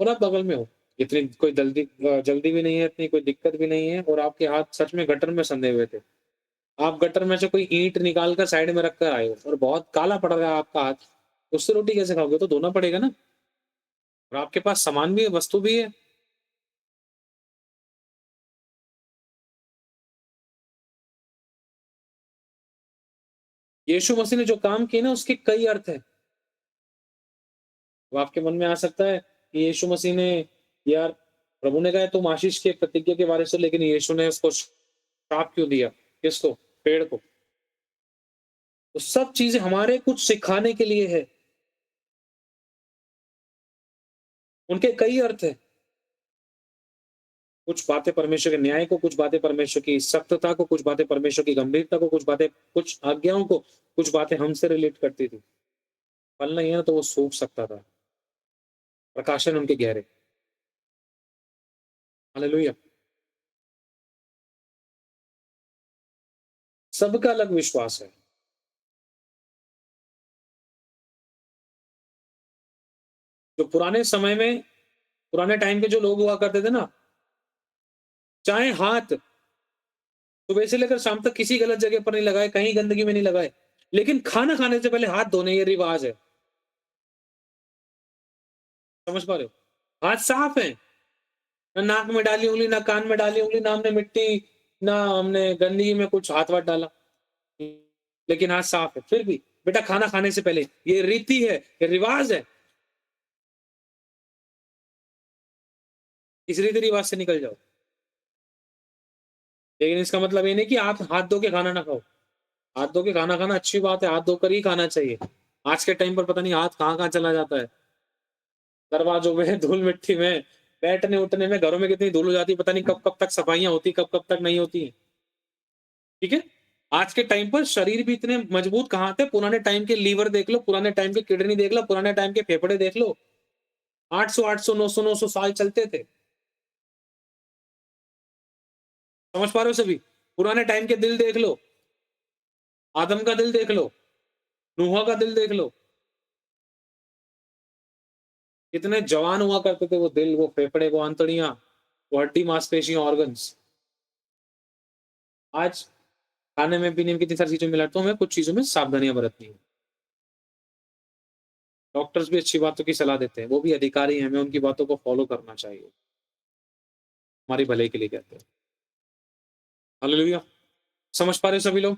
और आप बगल में हो। इतनी कोई जल्दी भी नहीं है, इतनी कोई दिक्कत भी नहीं है, और आपके हाथ सच में गटर में संधे हुए थे। आप गटर में से कोई ईंट निकाल कर साइड में रख कर आए हो और बहुत काला पड़ रहा है आपका हाथ, उससे रोटी कैसे खाओगे? तो धोना पड़ेगा ना। और आपके पास सामान भी है, वस्तु भी है। यीशु मसीह ने जो काम किए ना उसके कई अर्थ है। अब आपके मन में आ सकता है कि यीशु मसीह ने, यार प्रभु ने कहा तुम आशीष के प्रतिज्ञा के बारे से, लेकिन यीशु ने उसको श्राप क्यों दिया? किसको? पेड़ को। तो सब चीजें हमारे कुछ सिखाने के लिए है। उनके कई अर्थ है। कुछ बातें परमेश्वर के न्याय को, कुछ बातें परमेश्वर की सख्तता को, कुछ बातें परमेश्वर की गंभीरता को, कुछ बातें कुछ आज्ञाओं को, कुछ बातें हमसे रिलेट करती थी। फल नहीं है ना तो वो सूख सकता था। प्रकाशन उनके गहरे। हालेलुया। सबका अलग विश्वास है। जो पुराने समय में, पुराने टाइम के जो लोग हुआ करते थे ना, चाहे हाथ सुबह से लेकर शाम तक किसी गलत जगह पर नहीं लगाए, कहीं गंदगी में नहीं लगाए, लेकिन खाना खाने से पहले हाथ धोने, ये रिवाज है। समझ पा रहे हो? हाथ साफ है, ना नाक में डाली उंगली, ना कान में डाली उंगली, ना हमने मिट्टी, ना हमने गंदगी में कुछ हाथ वाथ डाला, लेकिन हाथ साफ है। फिर भी बेटा खाना खाने से पहले, ये रीति है, ये रिवाज है। इस रीति रिवाज से निकल जाओ। लेकिन इसका मतलब ये नहीं कि आप हाथ धो के खाना ना खाओ। हाथ धो के खाना खाना अच्छी बात है, हाथ धोकर ही खाना चाहिए। आज के टाइम पर पता नहीं हाथ कहाँ कहाँ चला जाता है। दरवाजों में, धूल मिट्टी में, बैठने उठने में, घरों में कितनी धूल हो जाती है, पता नहीं कब कब तक सफाइयां होती, कब कब तक नहीं होती है। ठीक है। आज के टाइम पर शरीर भी इतने मजबूत कहाँ थे? पुराने टाइम के लीवर देख लो, पुराने टाइम के किडनी देख लो, पुराने टाइम के फेफड़े देख लो। 800 900 साल चलते थे। समझ पा रहे हो सभी? पुराने टाइम के दिल देख लो, आदम का दिल देख लो, नूहा का दिल देख लो, कितने जवान हुआ करते थे वो दिल, वो फेफड़े, वो आंतड़ियां, वो हड्डी मांसपेशियां, ऑर्गन्स। आज खाने में पीने में कितनी सारी चीजें मिलाते, तो हमें कुछ चीजों में सावधानियां बरतनी है। डॉक्टर्स भी अच्छी बातों की सलाह देते हैं, वो भी अधिकारी हैं, हमें उनकी बातों को फॉलो करना चाहिए, हमारी भलाई के लिए कहते हैं। हालेलुया। समझ पा रहे हो सभी लोग?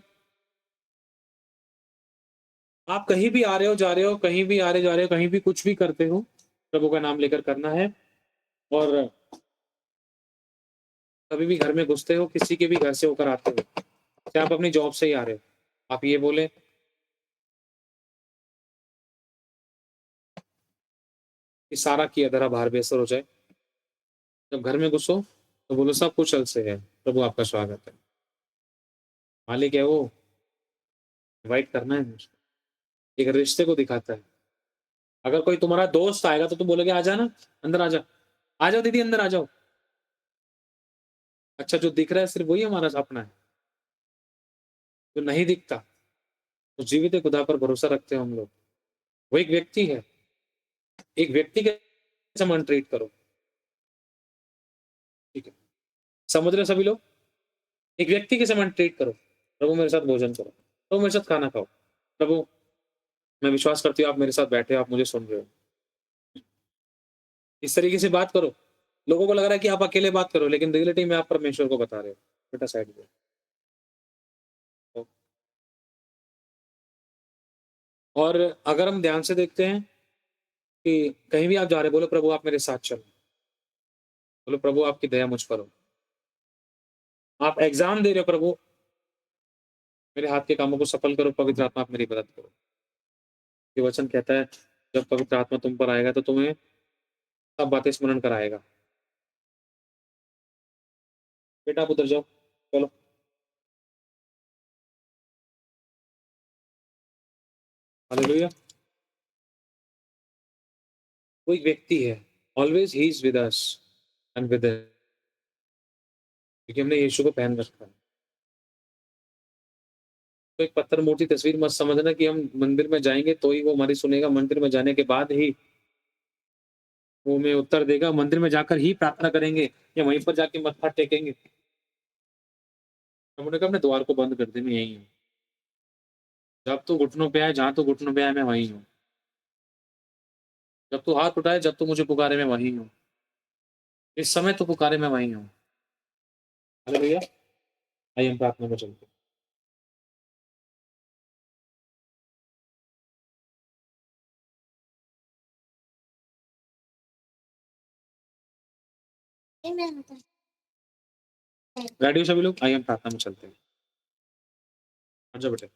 आप कहीं भी आ रहे हो, जा रहे हो, कहीं भी आ रहे जा रहे हो, कहीं भी कुछ भी करते हो, प्रभु का नाम लेकर करना है। और कभी भी घर में घुसते हो, किसी के भी घर से होकर आते हो, चाहे आप अपनी जॉब से ही आ रहे हो, आप ये बोले कि सारा किया धरा भार बेअसर हो जाए। जब घर में घुसो तो बोलो सब कुशल से है, प्रभु आपका स्वागत है। मालिक है वो, इनवाइट करना है मुझे। एक रिश्ते को दिखाता है। अगर कोई तुम्हारा दोस्त आएगा तो तुम बोलोगे आ जा ना, अंदर आ जा, आ जाओ दीदी अंदर आ जाओ। अच्छा, जो दिख रहा है सिर्फ वही हमारा अपना है, जो नहीं दिखता तो जीवित खुदा पर भरोसा रखते हैं हम लोग। वो एक व्यक्ति है, एक व्यक्ति के समान ट्रीट करो, ठीक है? समझ रहे सभी लोग? एक व्यक्ति के समान ट्रीट करो। प्रभु मेरे साथ भोजन करो, प्रभु मेरे साथ खाना खाओ। प्रभु मैं विश्वास करती हूँ आप मेरे साथ बैठे हो, आप मुझे सुन रहे हो। इस तरीके से बात करो। लोगों को लग रहा है कि आप अकेले बात करो, लेकिन रियलिटी में आप परमेश्वर को बता रहे हो। बेटा साइड में। और अगर हम ध्यान से देखते हैं कि कहीं भी आप जा रहे हो, बोलो प्रभु आप मेरे साथ चलो, बोलो प्रभु आपकी दया मुझ पर हो। आप एग्जाम दे रहे हो, प्रभु मेरे हाथ के कामों को सफल करो, पवित्र आत्मा आप मेरी मदद करो। ये वचन कहता है जब पवित्र आत्मा तुम पर आएगा तो तुम्हें सब बातें स्मरण कराएगा। बेटा आप उधर जाओ, चलो। हालेलुया। वो एक व्यक्ति है, always he is with us and with, क्योंकि हमने यीशु को पहन रखा है। तो एक पत्थर मूर्ति तस्वीर मत समझना कि हम मंदिर में जाएंगे तो ही वो हमारी सुनेगा। मंदिर में जाने के बाद ही वो हमें उत्तर देगा। मंदिर में जाकर ही प्रार्थना करेंगे या वहीं पर जाके मत्था टेकेंगे? हमने कहा अपने द्वार को बंद कर दे, मैं यही हूँ। जब तू घुटनों पे आए, जहां तू घुटनों पे आए, मैं वहीं हूँ। जब तू हाथ उठाए, जब तू मुझे पुकारे, मैं वहीं हूँ। इस समय तू पुकारे, मैं वहीं हूँ। अरे भैया आइए हम प्रार्थना में चलते हैं। रेडी हो सभी लोग? आइए हम प्रार्थना में चलते हैं। अच्छा बेटे,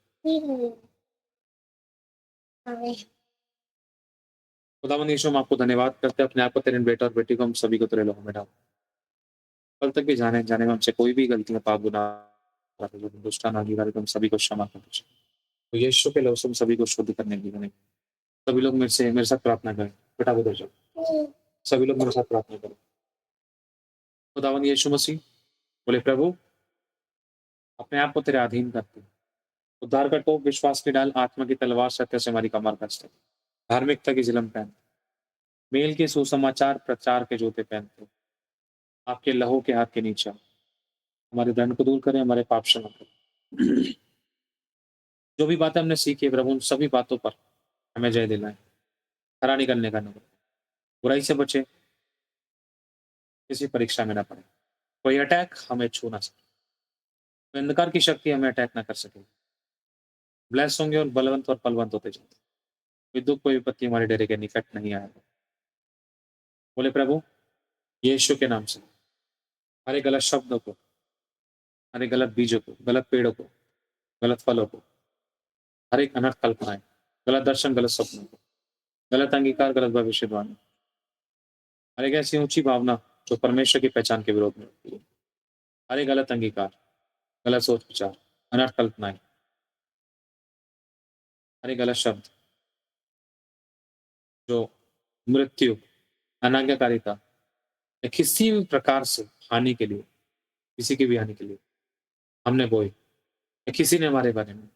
खुदावंद यीशु हम आपको धन्यवाद करते हैं, अपने आप को तेरे बेटा और बेटी को हम सभी को तेरे लोगों में डाल। कल तक भी जाने जाने में हमसे कोई भी गलतियां पाप गुनाह दुष्टान आदि तुम सभी को क्षमा कर दीजिए। तो यीशु के लफ्ज़ हम सभी को शुद्ध करने की बने। सभी लोग मेरे साथ प्रार्थना करें। बेटा उधर जाओ, सभी लोग मेरे साथ प्रार्थना करें। खुदावंद यीशु मसीह, बोले प्रभु अपने आप को तेरे अधीन करते हैं। उद्धार कर तो विश्वास की डाल, आत्मा की तलवार सत्य से हमारी कमर कसते, धार्मिकता की जिलम पहन, मेल के सुसमाचार प्रचार के जूते पहनते, आपके लहू के हाथ के नीचे हमारे दंड को दूर करें, हमारे पाप क्षमा करें। जो भी बातें हमने सीखी प्रभु, उन सभी बातों पर हमें जय दिलाएं, खरा नहीं करने का नहीं, बुराई से बचे, किसी परीक्षा में ना पड़े, कोई अटैक हमें छू ना सके, कोई अंधकार की शक्ति हमें अटैक ना कर सके। ब्लेस होंगे और बलवंत और बलवंत होते जाते, कोई दुख कोई विपत्ति हमारे डेरे के निकट नहीं आएगा। बोले प्रभु यीशु के नाम से हरे गलत शब्दों को, हरे गलत बीजों को, गलत पेड़ों को, गलत फलों को, हर एक अनर्थ कल्पनाएं, गलत दर्शन, गलत सपनों को, गलत अंगीकार, गलत भविष्यवाणी, हर एक ऐसी ऊंची भावना जो परमेश्वर की पहचान के विरोध में होती है, हर एक गलत अंगीकार, गलत सोच विचार, अनर्थ कल्पनाएं, हर एक गलत शब्द जो मृत्यु, अनाज्ञाकारिता या किसी भी प्रकार से हानि के लिए, किसी की भी हानि के लिए हमने बोए, या किसी ने हमारे बारे में,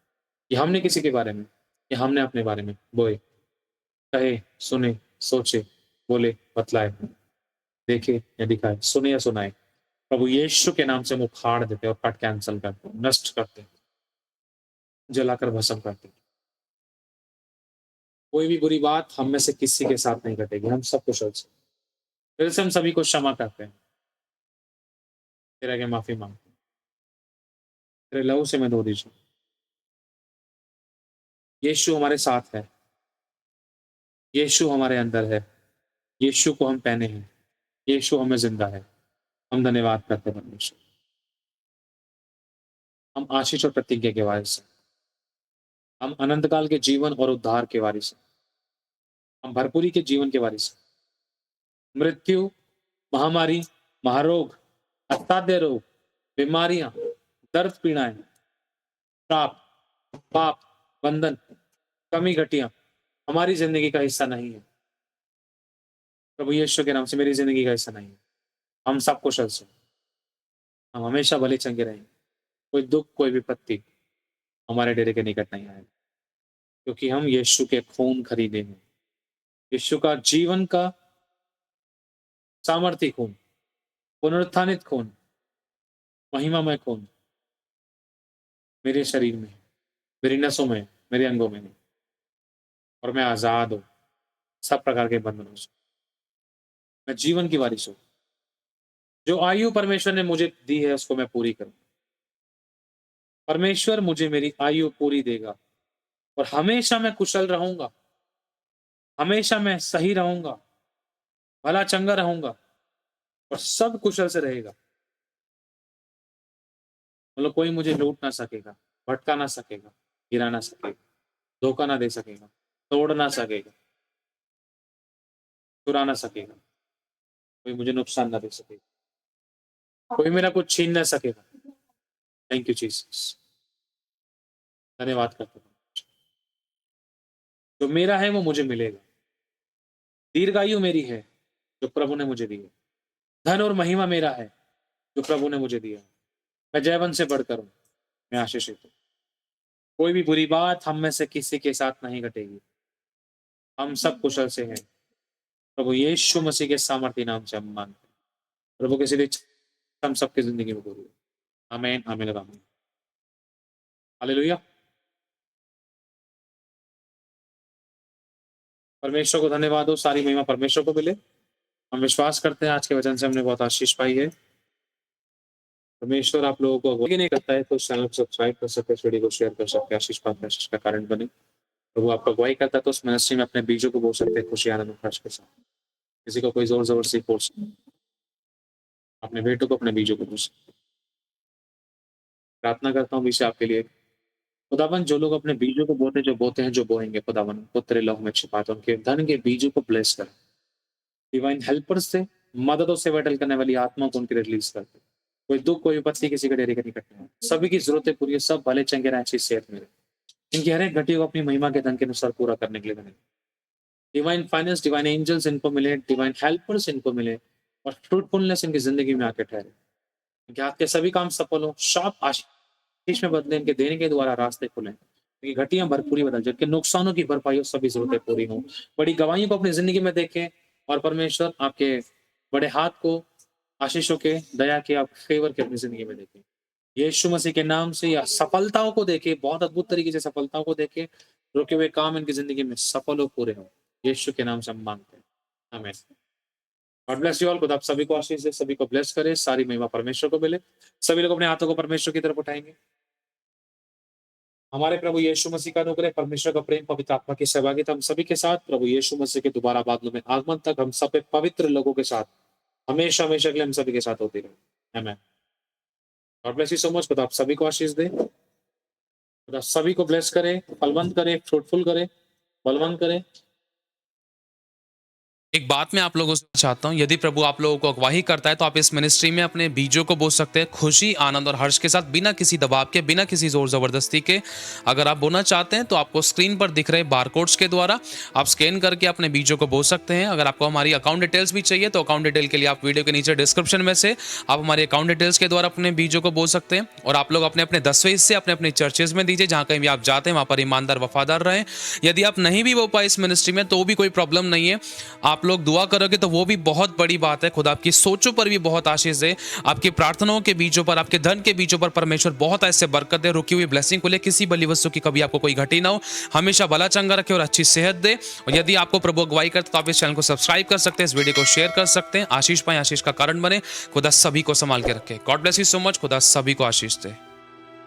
या हमने किसी के बारे में, या हमने अपने बारे में बोए, कहे, सुने, सोचे, बोले, बतलाए, देखे या दिखाए, सुने या सुनाए, प्रभु यीशु के नाम से हम उखाड़ देते और कट कैंसल करते, नष्ट करते, जलाकर भस्म करते। कोई भी बुरी बात हम में से किसी के साथ नहीं घटेगी। हम सब कुशल से फिर से हम सभी को क्षमा करते हैं, तेरे आगे माफी मांगते हैं, तेरे लहू से मैं धो दीजिए। यीशु हमारे साथ है, यीशु हमारे अंदर है, यीशु को हम पहने हैं, यीशु हमें जिंदा है। हम धन्यवाद करते हैं परमेश्वर। हम आशीष और प्रतिज्ञा के वारिस हैं। हम अनंत काल के जीवन और उद्धार के वारिस हैं। हम भरपूरी के जीवन के वारिस हैं। मृत्यु, महामारी, महारोग, असाध्य रोग, बीमारियां, दर्द, पीड़ाएं, श्राप, पाप, बंधन, कमी घटिया हमारी जिंदगी का हिस्सा नहीं है। प्रभु यीशु के नाम से मेरी जिंदगी का हिस्सा नहीं है। हम सब कुशल से, हम हमेशा भले चंगे रहेंगे। कोई दुख, कोई विपत्ति हमारे डेरे के निकट नहीं आएगा, क्योंकि हम यीशु के खून खरीदे हैं। यीशु का जीवन का सामर्थ्य खून, पुनरुत्थानित खून, महिमामय खून मेरे शरीर में, मेरी नसों में, मेरे अंगों में है, और मैं आजाद हूं सब प्रकार के बंधनों से। मैं जीवन की वारिस हूं। जो आयु परमेश्वर ने मुझे दी है उसको मैं पूरी करूं। परमेश्वर मुझे मेरी आयु पूरी देगा और हमेशा मैं कुशल रहूंगा, हमेशा मैं सही रहूंगा, भला चंगा रहूंगा और सब कुशल से रहेगा। मतलब कोई मुझे लूट ना सकेगा, भटका ना सकेगा, गिरा ना सकेगा, धोखा ना दे सकेगा, तोड़ ना सकेगा, चुरा ना सकेगा, कोई मुझे नुकसान ना दे सकेगा, कोई मेरा कुछ छीन ना सकेगा। Thank you Jesus. धन्यवाद करता हूं। जो मेरा है वो मुझे मिलेगा। दीर्घायु मेरी है जो प्रभु ने मुझे दी है। धन और महिमा मेरा है जो प्रभु ने मुझे दिया है। मैं जयवंत से बढ़कर हूं, मैं आशीषित हूं। कोई भी बुरी बात हम में से किसी के साथ नहीं घटेगी। हम सब कुशल से हैं। प्रभु यीशु मसीह के सामर्थ्य नाम से हम मानते हैं। प्रभु के सीधे हम सबकी जिंदगी में पूरी। आमीन, आमीन और आमीन। हालेलुया। परमेश्वर को धन्यवाद हो, सारी महिमा परमेश्वर को मिले। हम विश्वास करते हैं आज के वचन से हमने बहुत आशीष पाई है। परमेश्वर आप लोगों को अगुवाई नहीं करता है तो इस चैनल को सब्सक्राइब कर सकते हैं, इस वीडियो को शेयर कर सकते हैं, आशीष पाते हैं, आशीष का कारण बने। प्रभु आपको अगुवाई करता है तो उस मिनिस्ट्री में अपने बीजों को बो सकते हैं खुशी, आनंद और हर्ष के साथ। किसी को कोई जोर जबरदस्ती फोर्स, अपने बेटों को अपने बीजों को बो सकते। प्रार्थना करता हूँ विषय आपके लिए। खुदावन, जो लोग अपने बीजों को बोते हैं, जो बोएंगे, खुदावन उनको तेरे लहू में छिपाता, उनके धन के बीजों को ब्लेस कर। डिवाइन हेल्पर से, मददों से बैटल करने वाली आत्मा को उनके रिलीज करते। कोई दुख, कोई विपत्ति किसी के डेरे के निकट नहीं। सभी की जरूरतें पूरी, सब भले चंगे रहें, अच्छी सेहत में। इनकी हर एक घटी को अपनी महिमा के धन के अनुसार पूरा करने के लिए बने। डिवाइन फाइनेंस, डिवाइन एंजल्स इनको मिले, डिवाइन हेल्पर्स इनको मिले और फ्रूटफुलनेस इनकी जिंदगी में आके ठहरे। इनके हाथ के सभी काम सफल हो, शाप आशीष में बदले, इनके देने के द्वारा रास्ते खुले, इनकी घटियां भरपूरी बदल, जिनके नुकसानों की भरपाई हो, सभी जरूरतें पूरी हो। बड़ी गवाहियों को अपनी जिंदगी में देखें और परमेश्वर आपके बड़े हाथ को, आशीषों के, दया के, आप फेवर के अपनी जिंदगी में देखें। यीशु मसीह के नाम से या सफलताओं को देखे, बहुत अद्भुत तरीके से सफलताओं को देखे, रुके हुए काम इनकी जिंदगी में सफल हो, पूरे हो। यीशु के नाम से हम मांगते हैं, आमीन। God bless you all. खुदा आप सभी को आशीष दे, सभी को ब्लेस करे, सारी महिमा परमेश्वर को मिले। सभी लोग अपने हाथों को परमेश्वर की तरफ उठाएंगे। हमारे प्रभु यीशु मसीह का अनुग्रह, परमेश्वर का प्रेम, पवित्र आत्मा की सहभागिता हम सभी के साथ, प्रभु यीशु मसीह के दोबारा बादलों में आगमन तक हम सब पवित्र लोगों के साथ हमेशा हमेशा के लिए हम सभी के साथ होती रहे। आमीन। God bless you so much. खुदा आप सभी को आशीष दे, खुदा सभी को ब्लेस करे, फलवंत करे, फ्रूटफुल करे, बलवंत करे। एक बात मैं आप लोगों से चाहता हूँ, यदि प्रभु आप लोगों को अगवाही करता है तो आप इस मिनिस्ट्री में अपने बीजों को बो सकते हैं खुशी, आनंद और हर्ष के साथ, बिना किसी दबाव के, बिना किसी जोर जबरदस्ती के। अगर आप बोना चाहते हैं तो आपको स्क्रीन पर दिख रहे बारकोड्स के द्वारा आप स्कैन करके अपने बीजों को बो सकते हैं। अगर आपको हमारी अकाउंट डिटेल्स भी चाहिए तो अकाउंट डिटेल के लिए आप वीडियो के नीचे डिस्क्रिप्शन में से आप हमारे अकाउंट डिटेल्स के द्वारा अपने बीजों को बो सकते हैं। और आप लोग अपने अपने 10वें हिस्से अपने अपने चर्चेज में दीजिए, जहाँ कहीं भी आप जाते हैं वहाँ पर ईमानदार वफादार रहें। यदि आप नहीं भी बो पाए इस मिनिस्ट्री में तो भी कोई प्रॉब्लम नहीं है, आप लोग दुआ करोगे तो वो भी बहुत बड़ी बात है। खुदा आपकी सोचों पर भी बहुत आशीष दे, आपकी प्रार्थनाओं के बीजों पर, आपके धन के बीजों पर परमेश्वर बहुत ऐसे बरकत दे, रुकी हुई ब्लेसिंग को ले, किसी बली वस्तु की कभी आपको कोई घटी ना हो, हमेशा भला चंगा रखे और अच्छी सेहत दे। और यदि आपको प्रभु अगुवाई करते तो आप इस चैनल को सब्सक्राइब कर सकते हैं, इस वीडियो को शेयर कर सकते हैं। आशीष पाए, आशीष का कारण बने। खुदा सभी को संभाल के रखे। God bless you so much. खुदा सभी को आशीष दे।